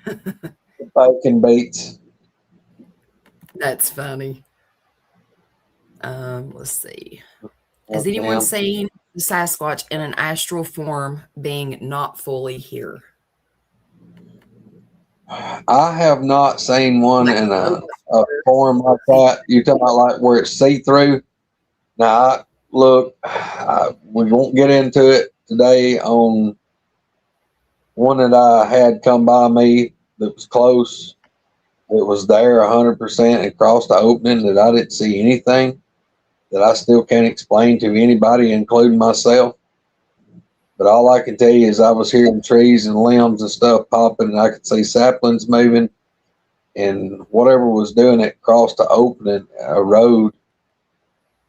The bacon beets. That's funny. Let's see. Has Yes, anyone ma'am. seen the Sasquatch in an astral form being not fully here? I have not seen one Like in a over form like that. You talking about like where it's see through? Now, look, we won't get into it today on one that I had come by me that was close. It was there 100% across the opening that I didn't see anything that I still can't explain to anybody, including myself. But all I can tell you is I was hearing trees and limbs and stuff popping, and I could see saplings moving, and whatever was doing it crossed the opening, a road,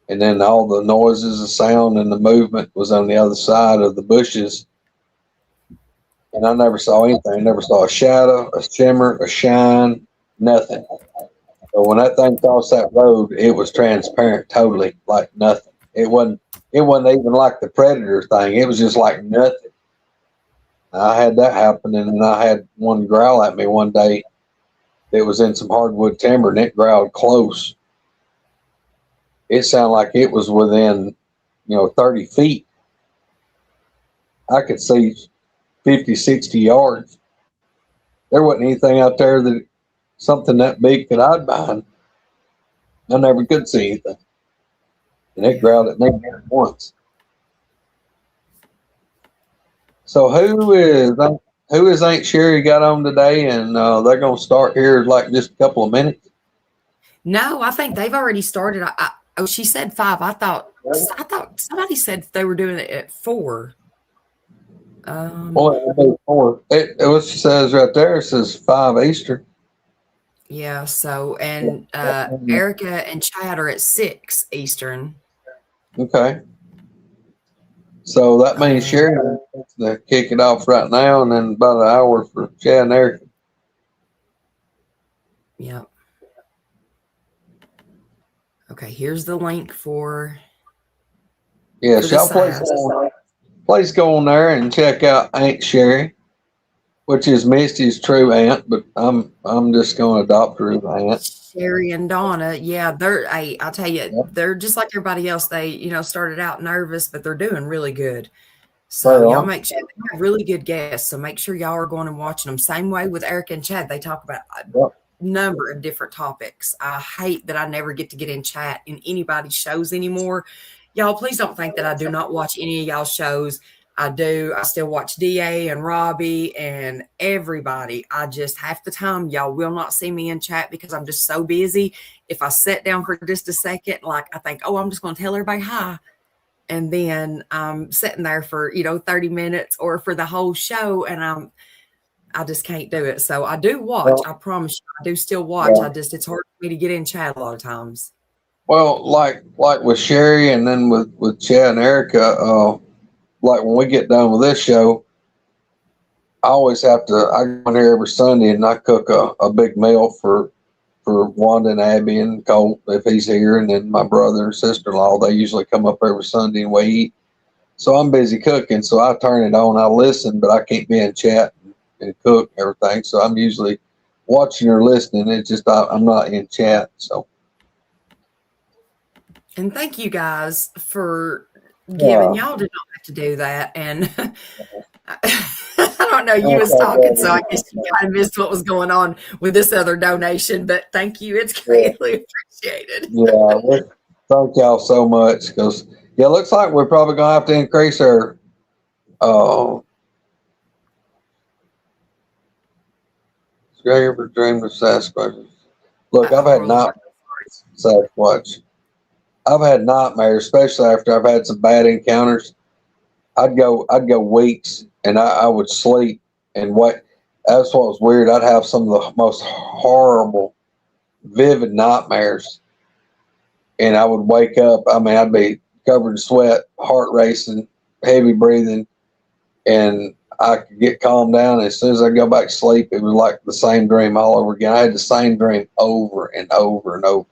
and then all the noises, the sound, and the movement was on the other side of the bushes. And I never saw anything. Never saw a shadow, a shimmer, a shine, nothing. So when that thing crossed that road, it was transparent, totally, like nothing. It wasn't. It wasn't even like the predator thing. It was just like nothing. I had that happen, and then I had one growl at me one day. It was in some hardwood timber, and it growled close. It sounded like it was within, 30 feet. I could see 50, 60 yards. There wasn't anything out there that something that big could hide behind. I never could see anything. And it growled at me once. So who is Aunt Sherry got on today? And they're gonna start here like just a couple of minutes. No, I think they've already started. Oh, she said 5. I thought somebody said they were doing it at 4. Well, it'll be 4. What she says right there, it says 5 Eastern. Yeah. So, and Erica and Chad are at 6 Eastern. Okay. So that means Sherry wants to kick it off right now, and then about an hour for Chad and Erica. Yep. Okay, here's the link for. Yes, y'all please go on there and check out Aunt Sherry, which is Misty's true aunt, but I'm just going to adopt her as aunt. Sherry and Donna, yeah, I'll tell you, they're just like everybody else. They, started out nervous, but they're doing really good. So y'all make sure they have really good guests. So make sure y'all are going and watching them. Same way with Erica and Chad, they talk about a number of different topics. I hate that I never get to get in chat in anybody's shows anymore. Y'all, please don't think that I do not watch any of y'all's shows. I do. I still watch DA and Robbie and everybody. I just half the time y'all will not see me in chat because I'm just so busy. If I sit down for just a second, like I think, oh, I'm just going to tell everybody hi. And then I'm sitting there for, 30 minutes or for the whole show. And I just can't do it. So I do watch. I promise you, I do still watch. It's hard for me to get in chat a lot of times. Well, like with Sherry and then with Chad and Erica, like when we get done with this show, I always have to, I go in here every Sunday and I cook a big meal for Wanda and Abby and Colt if he's here. And then my brother and sister-in-law, they usually come up every Sunday and we eat. So I'm busy cooking. So I turn it on, I listen, but I can't be in chat and cook and everything. So I'm usually watching or listening. It's just, I'm not in chat. So. And thank you guys for giving. Y'all did not have to do that. And I don't know, you was talking, so I guess you kind of missed what was going on with this other donation, but thank you. It's greatly appreciated. Yeah, thank y'all so much because, it looks like we're probably going to have to increase our ever dreamed of Sasquatch? Look, I've had nightmares, Sasquatch. I've had nightmares, especially after I've had some bad encounters. I'd go weeks and I would sleep and that's what was weird. I'd have some of the most horrible, vivid nightmares. And I would wake up. I mean, I'd be covered in sweat, heart racing, heavy breathing, and I could get calmed down. As soon as I go back to sleep, it was like the same dream all over again. I had the same dream over and over and over.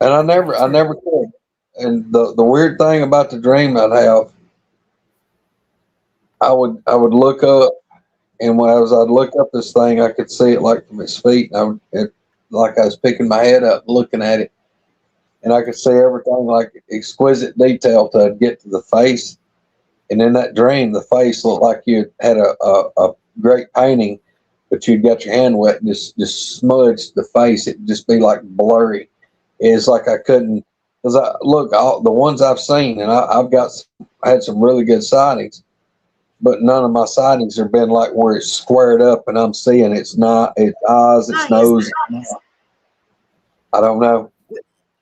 And I never could. And the weird thing about the dream I'd have, I would look up, and I'd look up this thing, I could see it like from its feet, and the like I was picking my head up, looking at it, and I could see everything like exquisite detail to get to the face. And in that dream, the face looked like you had a great painting, but you'd got your hand wet and just smudged the face. It'd just be like blurry. It's like I couldn't, because all the ones I've seen, and I had some really good sightings, but none of my sightings have been like where it's squared up and I'm seeing its eyes, its nose. I don't know.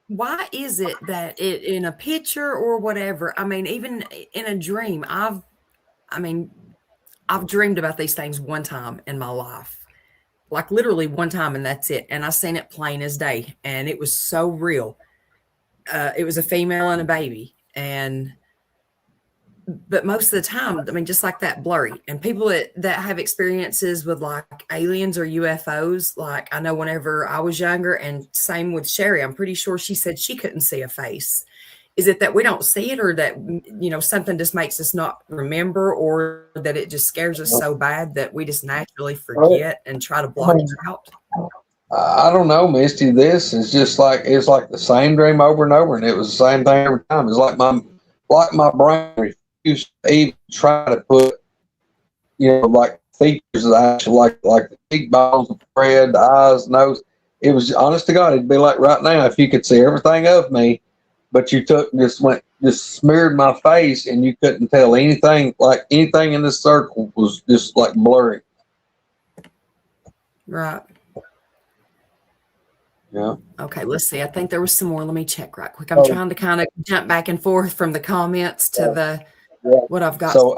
Why is it that in a picture or whatever, I mean, even in a dream, I've dreamed about these things one time in my life, like literally one time, and that's it. And I seen it plain as day, and it was so real. It was a female and a baby, but most of the time, I mean, just like that, blurry. And people that have experiences with like aliens or UFOs, like I know whenever I was younger, and same with Sherry, I'm pretty sure she said she couldn't see a face. Is it that we don't see it, or that, something just makes us not remember, or that it just scares us so bad that we just naturally forget and try to block it out? I don't know, Misty. This is just like, it's like the same dream over and over, and it was the same thing every time. It's like my brain refused to even try to put, like features that actually like the cheekbones, the forehead, the eyes, nose. It was, honest to God, it'd be like right now if you could see everything of me, but you just smeared my face and you couldn't tell anything, like anything in this circle was just like blurry. Right. Yeah. Okay, let's see. I think there was some more. Let me check right quick. I'm trying to kind of jump back and forth from the comments to what I've got. So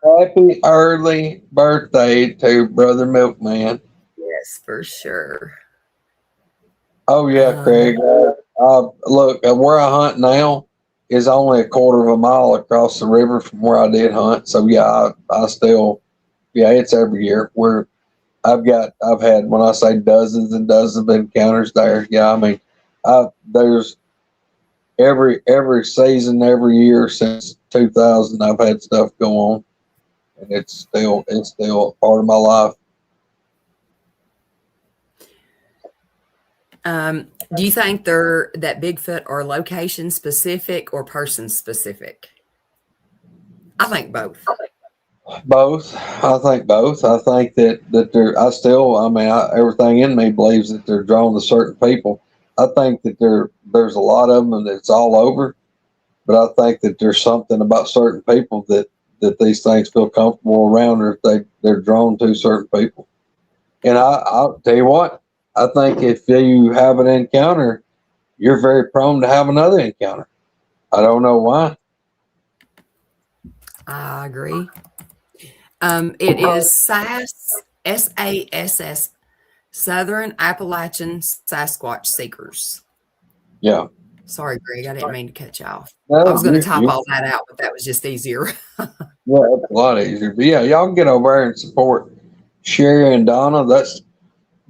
happy early birthday to Brother Milkman. Yes, for sure. Oh yeah, Craig. Look, where I hunt now is only a quarter of a mile across the river from where I did hunt. So yeah, I still, it's every year. I've had, when I say dozens and dozens of encounters there. Yeah, I mean, there's every season, every year since 2000, I've had stuff go on, and it's still part of my life. Do you think that Bigfoot are location specific or person specific? I think both. Both. I think both. I think that they're, everything in me believes that they're drawn to certain people. I think that there's a lot of them and it's all over, but I think that there's something about certain people that these things feel comfortable around, or if they're drawn to certain people. And I'll tell you what, I think if you have an encounter, you're very prone to have another encounter. I don't know why. I agree. It is SAS, SASS, Southern Appalachian Sasquatch Seekers. Yeah. Sorry, Greg, I didn't mean to cut you off. No, I was going to type all that out, but that was just easier. Yeah, it's a lot easier. But yeah, y'all can get over there and support Sherry and Donna.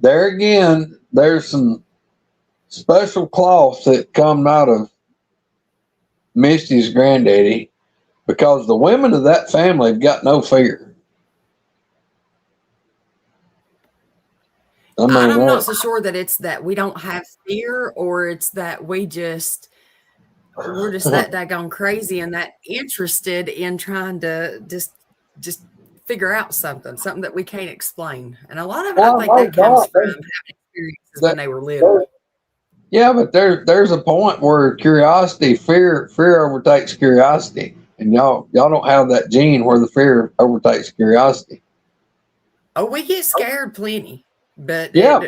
There again, there's some special cloths that come out of Misty's granddaddy, because the women of that family have got no fear. I mean, I'm not so sure that it's that we don't have fear, or it's that we're just that daggone crazy and that interested in trying to just figure out something that we can't explain. And a lot of it, I think, that comes from having experiences when they were little. Yeah, but there's a point where fear overtakes curiosity, and y'all don't have that gene where the fear overtakes curiosity. Oh, we get scared plenty, but yeah,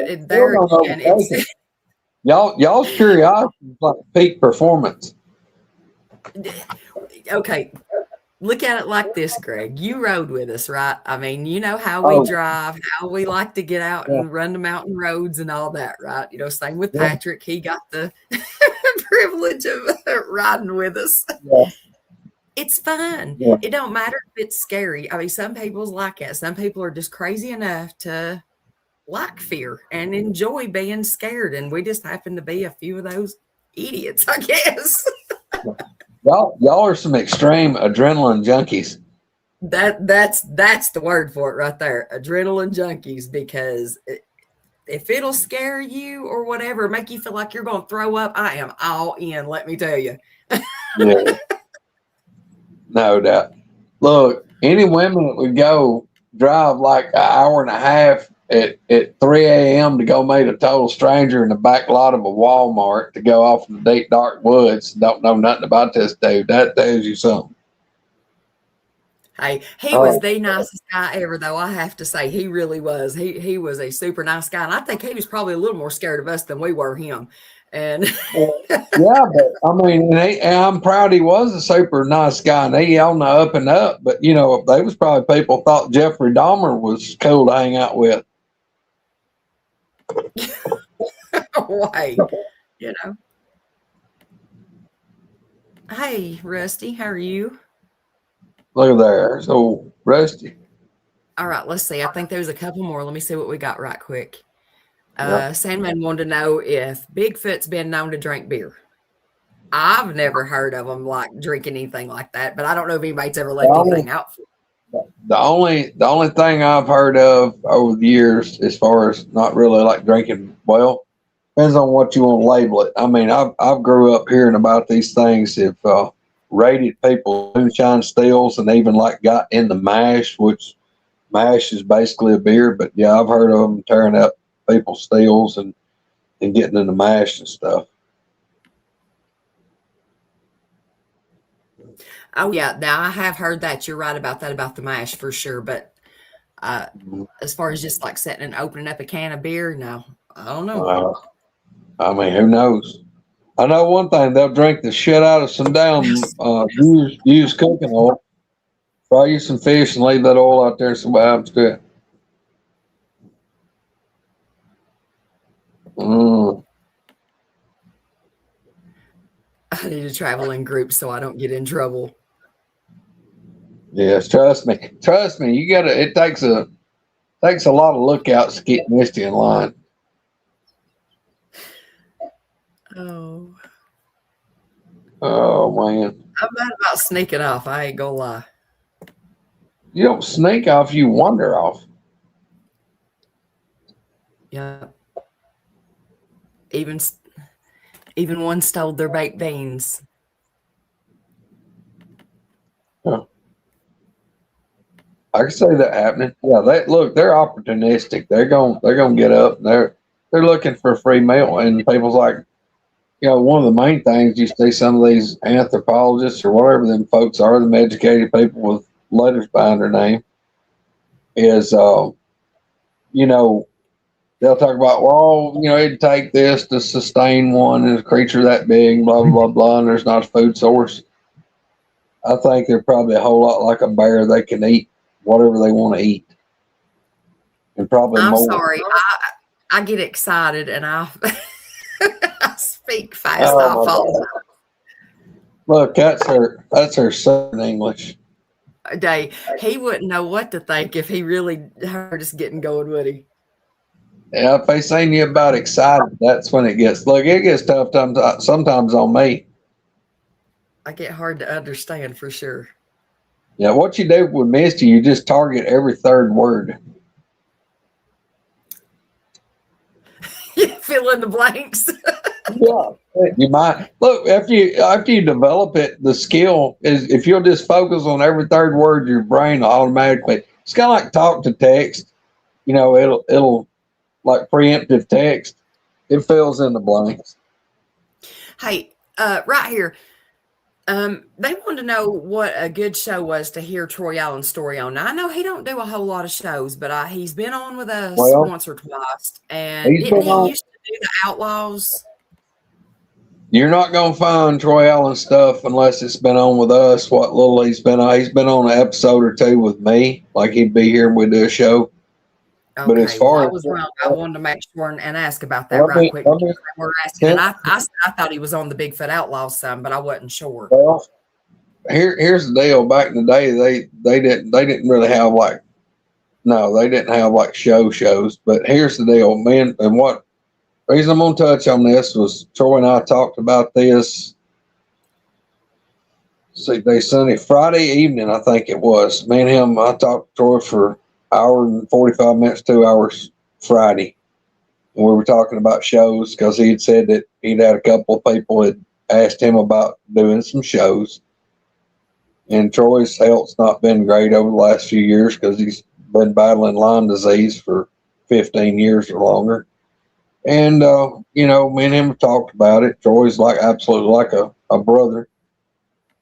y'all's curiosity is like peak performance. Okay, look at it like this, Greg. You rode with us, right? I mean, you know how we drive, how we like to get out and run the mountain roads and all that, right? Same with Patrick. He got the privilege of riding with us. Yeah. It's fun. Yeah. It don't matter if it's scary. I mean, some people's like it. Some people are just crazy enough to like fear and enjoy being scared. And we just happen to be a few of those idiots, I guess. Y'all are some extreme adrenaline junkies. That's the word for it right there. Adrenaline junkies, because if it'll scare you or whatever, make you feel like you're going to throw up, I am all in, let me tell you. Yeah. No doubt. Look, any women that would go drive like an hour and a half at 3 a.m. to go meet a total stranger in the back lot of a Walmart to go off in the deep, dark woods, don't know nothing about this dude, that tells you something. Hey, he was the nicest guy ever, though. I have to say, he really was. He was a super nice guy, and I think he was probably a little more scared of us than we were him. And yeah, but I mean, and I'm proud he was a super nice guy, and he on the up and up. But you know, they was probably people thought Jeffrey Dahmer was cool to hang out with. why, you know. Hey, Rusty, how are you? Look there, so Rusty. All right, let's see. I think there's a couple more. Let me see what we got right quick. Yep. Sandman wanted to know if Bigfoot's been known to drink beer. I've never heard of them like drinking anything like that, but I don't know if anybody's ever left anything out. The only thing I've heard of over the years, as far as not really like drinking, well, depends on what you want to label it. I mean, I've grew up hearing about these things. If rated people moonshine stills and even like got in the mash, which mash is basically a beer, but yeah, I've heard of them tearing up people's stills and getting in the mash and stuff. Oh yeah, now I have heard that. You're right about that, about the mash for sure. But as far as just like sitting and opening up a can of beer, no, I don't know. I mean, who knows? I know one thing: they'll drink the shit out of some down used cooking oil. Fry you some fish and leave that oil out there and somebody happens to it. I need to travel in groups so I don't get in trouble. Yes, trust me. You gotta. It takes a lot of lookouts to keep Misty in line. Oh man, I'm mad about sneaking off. I ain't gonna lie. you don't sneak off; you wander off. Yeah. Even one stole their baked beans. Huh. I can see that happening. Yeah, they're opportunistic. They're gonna get up. They're looking for a free meal, and people's like, you know, one of the main things you see some of these anthropologists or whatever them folks are, them educated people with letters behind their name, is you know, they'll talk about, well, you know, it'd take this to sustain one as a creature that big, blah blah blah, and there's not a food source. I think they're probably a whole lot like a bear. They can eat whatever they want to eat, and probably I'm more. sorry. I get excited and I speak fast. Oh, I fall. Look, that's her Southern English. Day, he wouldn't know what to think if he really heard us getting going, would he? Yeah, if they seen you about excited, that's when it gets. Look, it gets tough sometimes on me. I get hard to understand for sure. Yeah, what you do with Misty, you just target every third word. Fill in the blanks. Yeah, you might look after you develop it. The skill is if you'll just focus on every third word, your brain automatically. It's kind of like talk to text. You know, it'll like preemptive text. It fills in the blanks. Hey, right here. They wanted to know what a good show was to hear Troy Allen's story on. Now, I know he don't do a whole lot of shows, but he's been on with us once or twice. And didn't he used to do the Outlaws? You're not gonna find Troy Allen stuff unless it's been on with us. What little he's been on an episode or two with me. Like he'd be here and we'd do a show. Okay, but as far I was wrong. I wanted to make sure and ask about that right quick. We're asking, and I thought he was on the Bigfoot Outlaws some, but I wasn't sure. Well, here's the deal. Back in the day, they didn't really have they didn't have like shows. But here's the deal, man. And what reason I'm gonna touch on this was Troy and I talked about this. Sunday, Friday evening, I think it was. Me and him, I talked to Troy for hour and 45 minutes, 2 hours Friday. And we were talking about shows because he had said that he'd had a couple of people had asked him about doing some shows. And Troy's health's not been great over the last few years because he's been battling Lyme disease for 15 years or longer. And, me and him have talked about it. Troy's absolutely like a brother.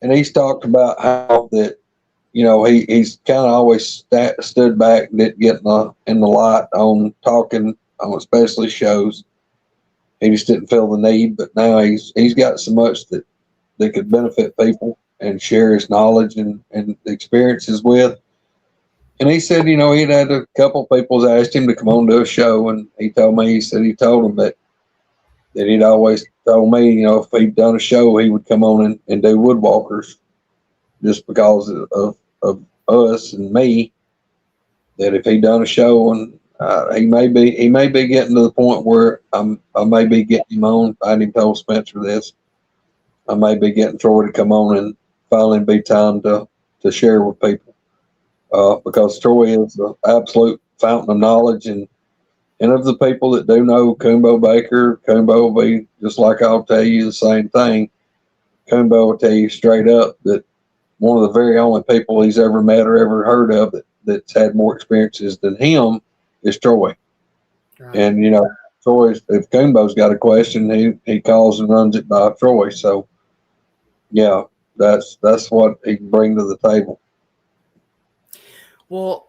And he's talked about how that, he's kind of always stood back and didn't get in the light on talking on especially shows. He just didn't feel the need, but now he's got so much that could benefit people and share his knowledge and experiences with. And he said, he'd had a couple of people asked him to come on to a show, and he told me, he told them that he'd always told me, if he'd done a show, he would come on and do Woodwalkerz just because of us and me, that if he'd done a show and he may be getting to the point where I may be getting him on. I hadn't even told Spencer this. I may be getting Troy to come on and finally be time to share with people. Because Troy is an absolute fountain of knowledge, and of the people that do know Coombo Baker, Coombo will be just like I'll tell you the same thing. Coombo will tell you straight up that one of the very only people he's ever met or ever heard of that's had more experiences than him is Troy. Right. And Troy, if Coombo's got a question, he calls and runs it by Troy. So yeah, that's what he can bring to the table. Well,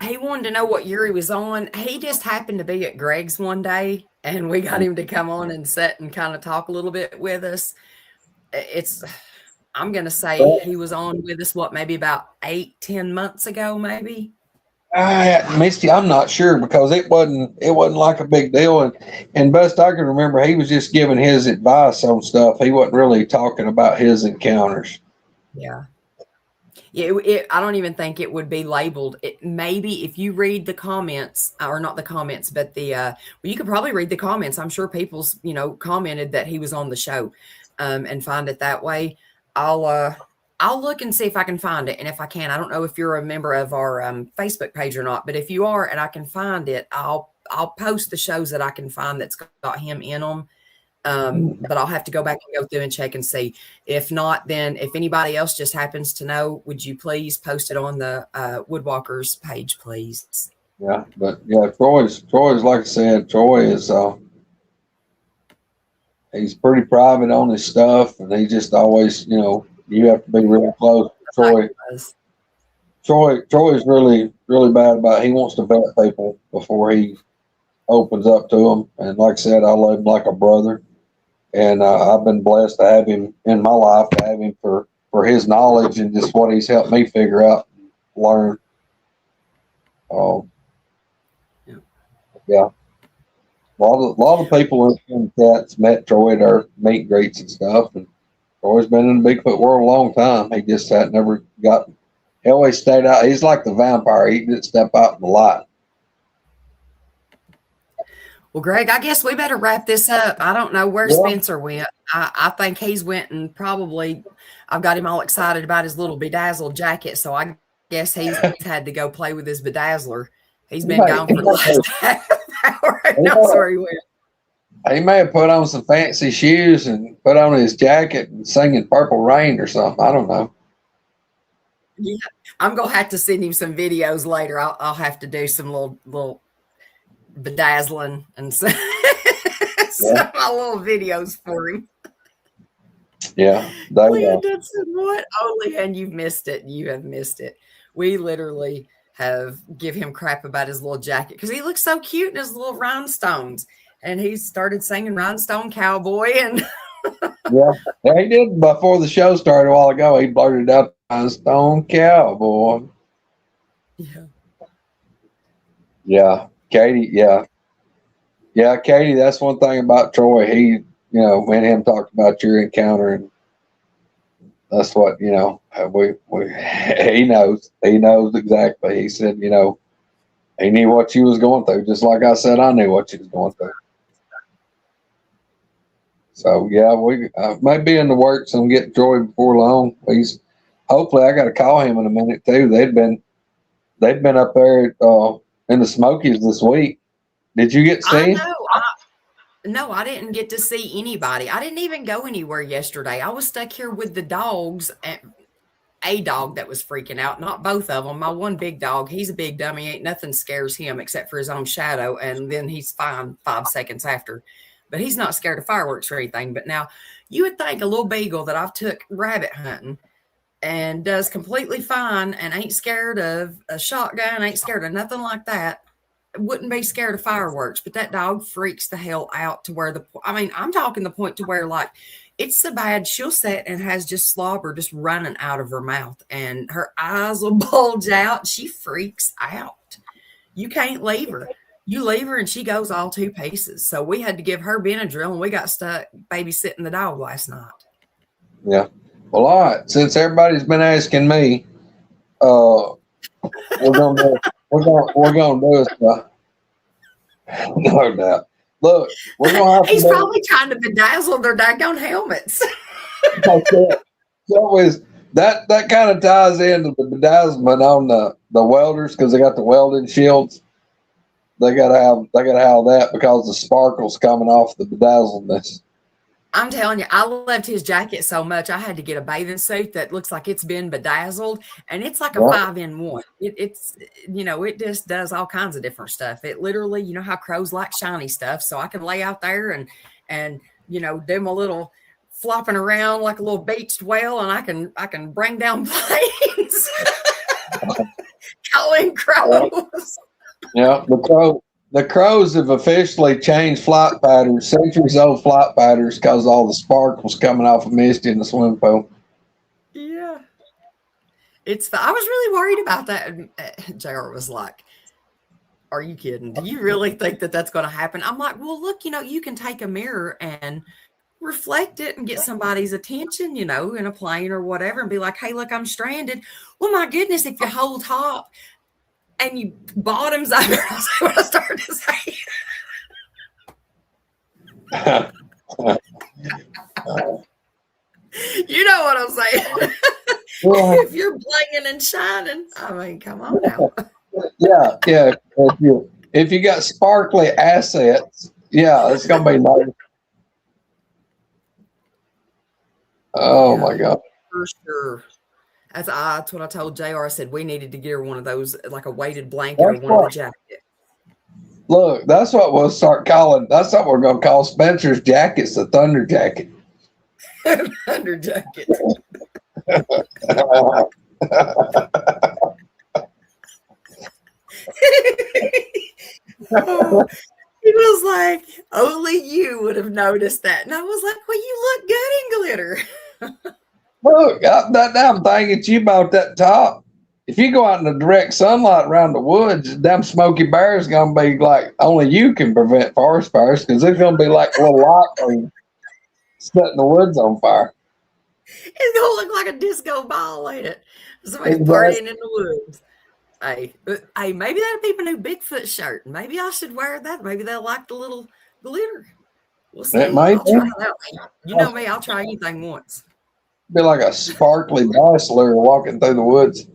he wanted to know what year he was on. He just happened to be at Greg's one day, and we got him to come on and sit and kind of talk a little bit with us. I'm going to say he was on with us, maybe about 8-10 months ago, maybe. Misty, I'm not sure because it wasn't like a big deal, and best I can remember, he was just giving his advice on stuff. He wasn't really talking about his encounters. Yeah. Yeah, I don't even think it would be labeled. Maybe if you read the comments, or not the comments, but you could probably read the comments. I'm sure people's commented that he was on the show, and find it that way. I'll look and see if I can find it. And if I can, I don't know if you're a member of our Facebook page or not, but if you are and I can find it, I'll post the shows that I can find that's got him in them. But I'll have to go back and go through and check and see. If not, then if anybody else just happens to know, would you please post it on the Woodwalkerz page, please? Yeah, but yeah, Troy's like I said, Troy is he's pretty private on his stuff, and he just always, you have to be real close. Troy is really, really bad about it. He wants to vet people before he opens up to them. And like I said, I love him like a brother. And I've been blessed to have him in my life, to have him for his knowledge and just what he's helped me figure out and learn. Yeah. A lot of people in the chats met Troy at our meet and greets and stuff, and Troy's been in the Bigfoot world a long time. He just had never got. He always stayed out. He's like the vampire. He didn't step out in the light. Well, Greg, I guess we better wrap this up. I don't know where Spencer went. I think he's went and probably. I've got him all excited about his little bedazzled jacket, so I guess he's had to go play with his bedazzler. He's been gone for the last half hour. That's where he went. He may have put on some fancy shoes and put on his jacket and singing Purple Rain or something. I don't know. Yeah, I'm gonna have to send him some videos later. I'll have to do some little bedazzling and some my little videos for him. Yeah, Leanne Dudson, what? Oh, Leanne, you've missed it. You have missed it. We literally have give him crap about his little jacket because he looks so cute in his little rhinestones. And he started singing Rhinestone Cowboy. And yeah, he did before the show started a while ago. He blurted out Rhinestone Cowboy. Yeah. Yeah. Katie, yeah. Yeah, Katie, that's one thing about Troy. He, me and him talked about your encounter, and that's what, he knows. He knows exactly. He said, he knew what you was going through, just like I said I knew what you was going through. So yeah, we may be in the works on getting Troy before long. Hopefully I got to call him in a minute too. They've been up there in the Smokies this week Did you get I seen? know. No, I didn't get to see anybody. I didn't even go anywhere yesterday. I was stuck here with the dogs and a dog that was freaking out, not both of them. My one big dog, he's a big dummy. Ain't nothing scares him except for his own shadow. And then he's fine 5 seconds after. But he's not scared of fireworks or anything. But now you would think a little beagle that I've took rabbit hunting and does completely fine and ain't scared of a shotgun, ain't scared of nothing like that, wouldn't be scared of fireworks. But that dog freaks the hell out to where I'm talking the point to where like it's so bad she'll sit and has just slobber just running out of her mouth and her eyes will bulge out. She freaks out. You can't leave her. You leave her and she goes all 2 paces. So we had to give her Benadryl and we got stuck babysitting the dog last night. Yeah. Well, all right. Since everybody's been asking me, we're gonna do this. No doubt. Look, we're gonna have He's to probably trying to bedazzle their daggone helmets. that kind of ties into the bedazzlement on the welders because they got the welding shields. They gotta have that because the sparkles coming off the bedazzledness. I'm telling you, I loved his jacket so much. I had to get a bathing suit that looks like it's been bedazzled, and it's like a 5-in-1. It's it just does all kinds of different stuff. It literally, you know how crows like shiny stuff, so I can lay out there and do my little flopping around like a little beached whale, and I can bring down planes, calling crows. Yeah, the crows have officially changed flight patterns, centuries-old flight patterns, because all the sparkles coming off of Misty in the swimming pool. Yeah. I was really worried about that. JR was like, are you kidding? Do you really think that that's going to happen? I'm like, well, look, you can take a mirror and reflect it and get somebody's attention, in a plane or whatever, and be like, hey, look, I'm stranded. Well, my goodness, if you hold top and you bottoms over, that's what I started to say. You know what I'm saying? If you're blinging and shining, I mean, come on now. Yeah. If you got sparkly assets, yeah, it's gonna be nice. Oh my God. For sure. That's what I told JR. I said we needed to get her one of those, like a weighted blanket or one of the jackets. Look, that's what we'll start calling. That's what we're gonna call Spencer's jackets, the Thunder Jacket. Thunder jacket. He was like, only you would have noticed that. And I was like, well, you look good in glitter. Look, that damn thing that you bought that top. If you go out in the direct sunlight around the woods, damn Smoky Bear is going to be like, only you can prevent forest fires because it's going to be like a little light setting the woods on fire. It's going to look like a disco ball, ain't it? Somebody's partying in the woods. Hey, maybe that'll be my new Bigfoot shirt. Maybe I should wear that. Maybe they'll like the little glitter. We'll see. It might be. You know me, I'll try anything once. Be like a sparkly bachelor walking through the woods.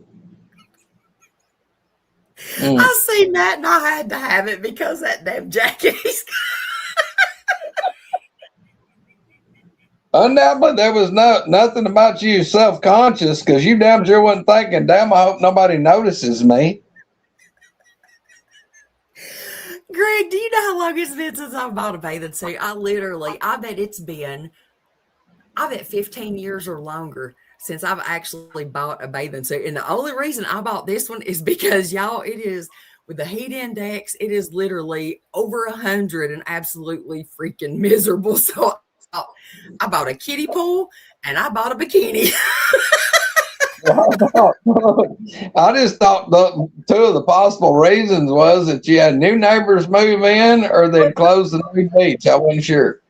I seen that and I had to have it because that damn jacket he's got. Undoubtedly, there was nothing about you self-conscious because you damn sure wasn't thinking, damn, I hope nobody notices me. Greg, do you know how long it's been since I've bought a bathing suit? I bet 15 years or longer since I've actually bought a bathing suit. And the only reason I bought this one is because, y'all, it is, with the heat index, it is literally over 100 and absolutely freaking miserable. So I bought a kiddie pool and I bought a bikini. I just thought the two of the possible reasons was that you had new neighbors move in or they'd close the new beach. I wasn't sure.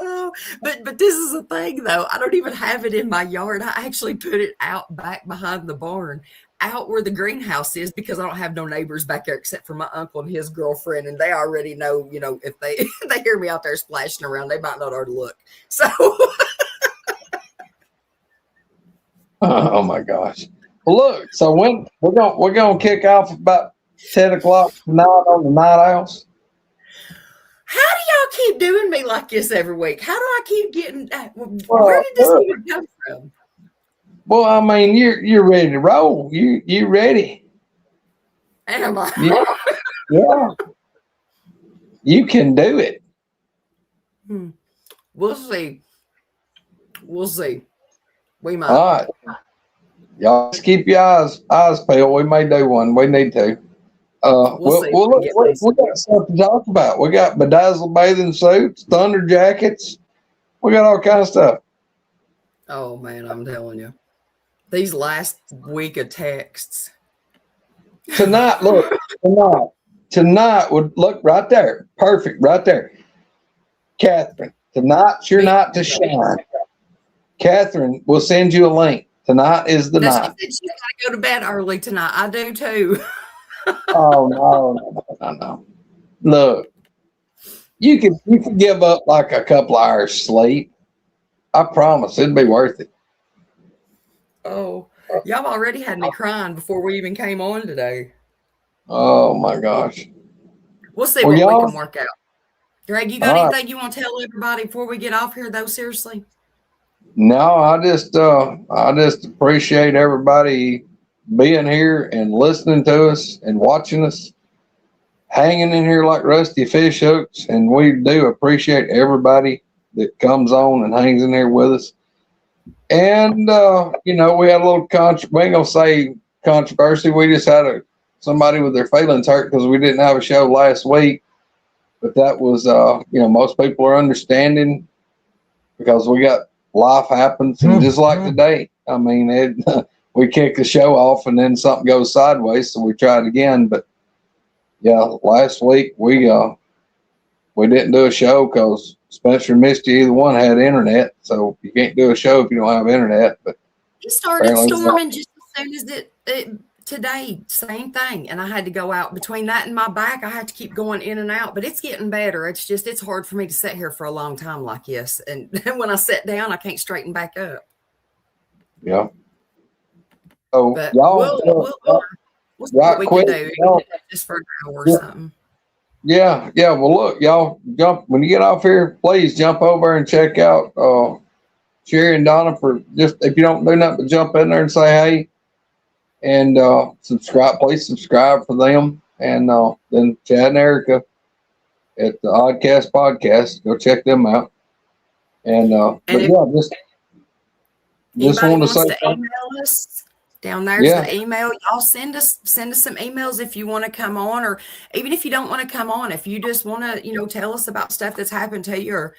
Oh, but this is the thing, though. I don't even have it in my yard. I actually put it out back behind the barn, out where the greenhouse is, because I don't have no neighbors back there except for my uncle and his girlfriend, and they already know, if they hear me out there splashing around, they might not already look. So, oh my gosh! Well, look, so we're gonna kick off about 10 o'clock tonight on the Night Owls. How do y'all keep doing me like this every week? How do I keep getting? Where Well, did this even come from? well, I mean, you're ready to roll. You ready? Am I? Yeah, yeah. You can do it. We'll see. We'll see. We might. All right. Y'all just keep your eyes peeled. We may do one. We need to. We'll see. We got stuff to talk about. We got bedazzled bathing suits, thunder jackets. We got all kinds of stuff. Oh man, I'm telling you, these last week of texts. Tonight, look, tonight would look right there. Perfect, right there. Catherine, tonight's your night to shine. Catherine will send you a link. Tonight is the night. She said she gotta go to bed early tonight. I do too. Oh no. Look, you can give up like a couple hours sleep. I promise it'd be worth it. Oh, y'all already had me crying before we even came on today. Oh my gosh. We'll see what we can work out. Greg, you got anything you want to tell everybody before we get off here though? Seriously? No, I just appreciate everybody being here and listening to us and watching us, hanging in here like rusty fish hooks. And we do appreciate everybody that comes on and hangs in here with us. And, we had a little we ain't gonna say controversy. We just had somebody with their feelings hurt because we didn't have a show last week. But that was, most people are understanding because we got life happens. And just like today, I mean, we kick the show off and then something goes sideways. So we tried again. But yeah, last week we didn't do a show because Spencer and Misty, either one had internet. So you can't do a show if you don't have internet. But it started storming just as soon as it today, same thing. And I had to go out between that and my back. I had to keep going in and out, but it's getting better. It's hard for me to sit here for a long time like this. And when I sit down, I can't straighten back up. Yeah. So but y'all, we'll see what we can do just for an hour or something. Yeah. Well, look, y'all when you get off here, please jump over and check out Sherry and Donna for just if you don't do nothing but jump in there and say hey. And please subscribe for them. And then Chad and Erica at the Oddcast Podcast, go check them out. And just want to say email us down there's the email. Y'all send us some emails if you want to come on, or even if you don't want to come on, if you just want to, tell us about stuff that's happened to you, or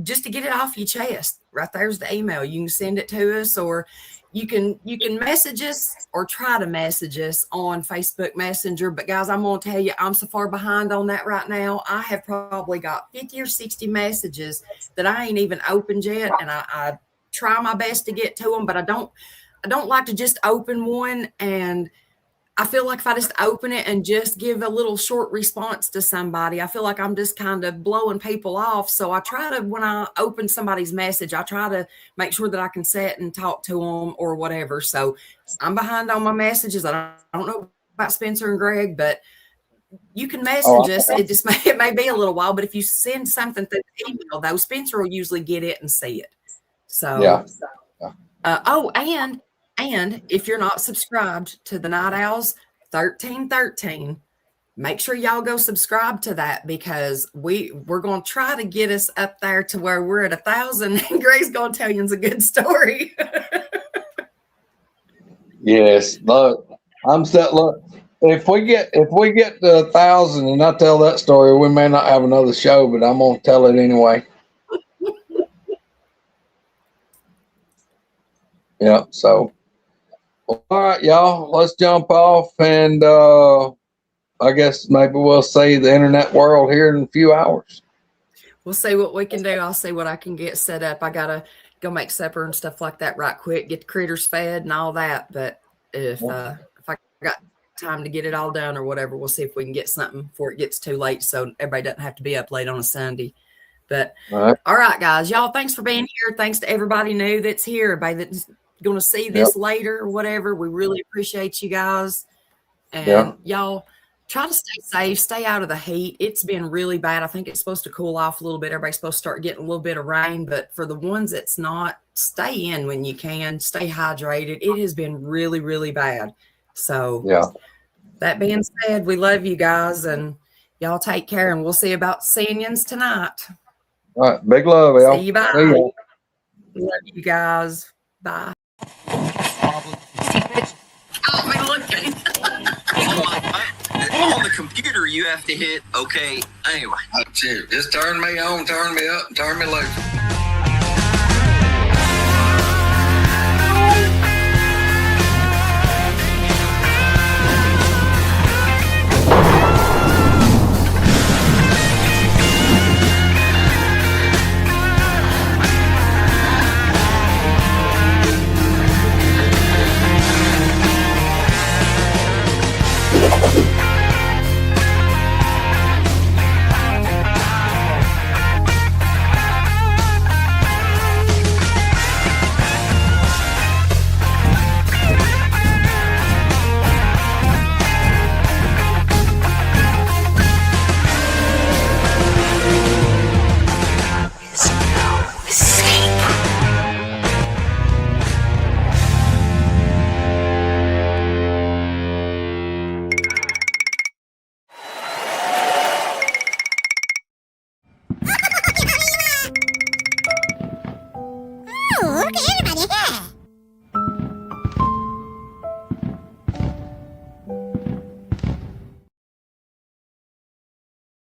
just to get it off your chest. Right there's the email. You can send it to us, or you can message us or try to message us on Facebook Messenger. But guys, I'm going to tell you, I'm so far behind on that right now. I have probably got 50 or 60 messages that I ain't even opened yet. And I try my best to get to them, but I don't like to just open one. And I feel like if I just open it and just give a little short response to somebody, I feel like I'm just kind of blowing people off. So I try to, when I open somebody's message, I try to make sure that I can sit and talk to them or whatever. So I'm behind on my messages. I don't know about Spencer and Greg, but you can message us. It may be a little while, but if you send something through the email, though, Spencer will usually get it and see it. So, and if you're not subscribed to the Night Owls 1313, make sure y'all go subscribe to that, because we're going to try to get us up there to where we're at 1,000. And Greg's going to tell you a good story. Yes, look, if we get to 1,000 and I tell that story, we may not have another show, but I'm going to tell it anyway. Yeah, so. All right, y'all, let's jump off, and I guess maybe we'll see the internet world here in a few hours. We'll see what we can do. I'll see what I can get set up. I got to go make supper and stuff like that right quick, get the critters fed and all that. But if I got time to get it all done or whatever, we'll see if we can get something before it gets too late so everybody doesn't have to be up late on a Sunday. But all right, guys, y'all, thanks for being here. Thanks to everybody new that's here, everybody that's going to see this later or whatever. We really appreciate you guys. And y'all Try to stay safe, stay out of the heat. It's been really bad. I think it's supposed to cool off a little bit. Everybody's supposed to start getting a little bit of rain, but for the ones that's not, stay in when you can, stay hydrated. It has been really, really bad. So Yeah. that being said, we love you guys and y'all take care, and we'll see about seeing yous tonight. All right. Big love, y'all. See you. Bye. See ya. Love you guys. Bye. Got me looking. On the computer, you have to hit okay. Anyway, That's it. Just turn me on, turn me up, and turn me loose. Look at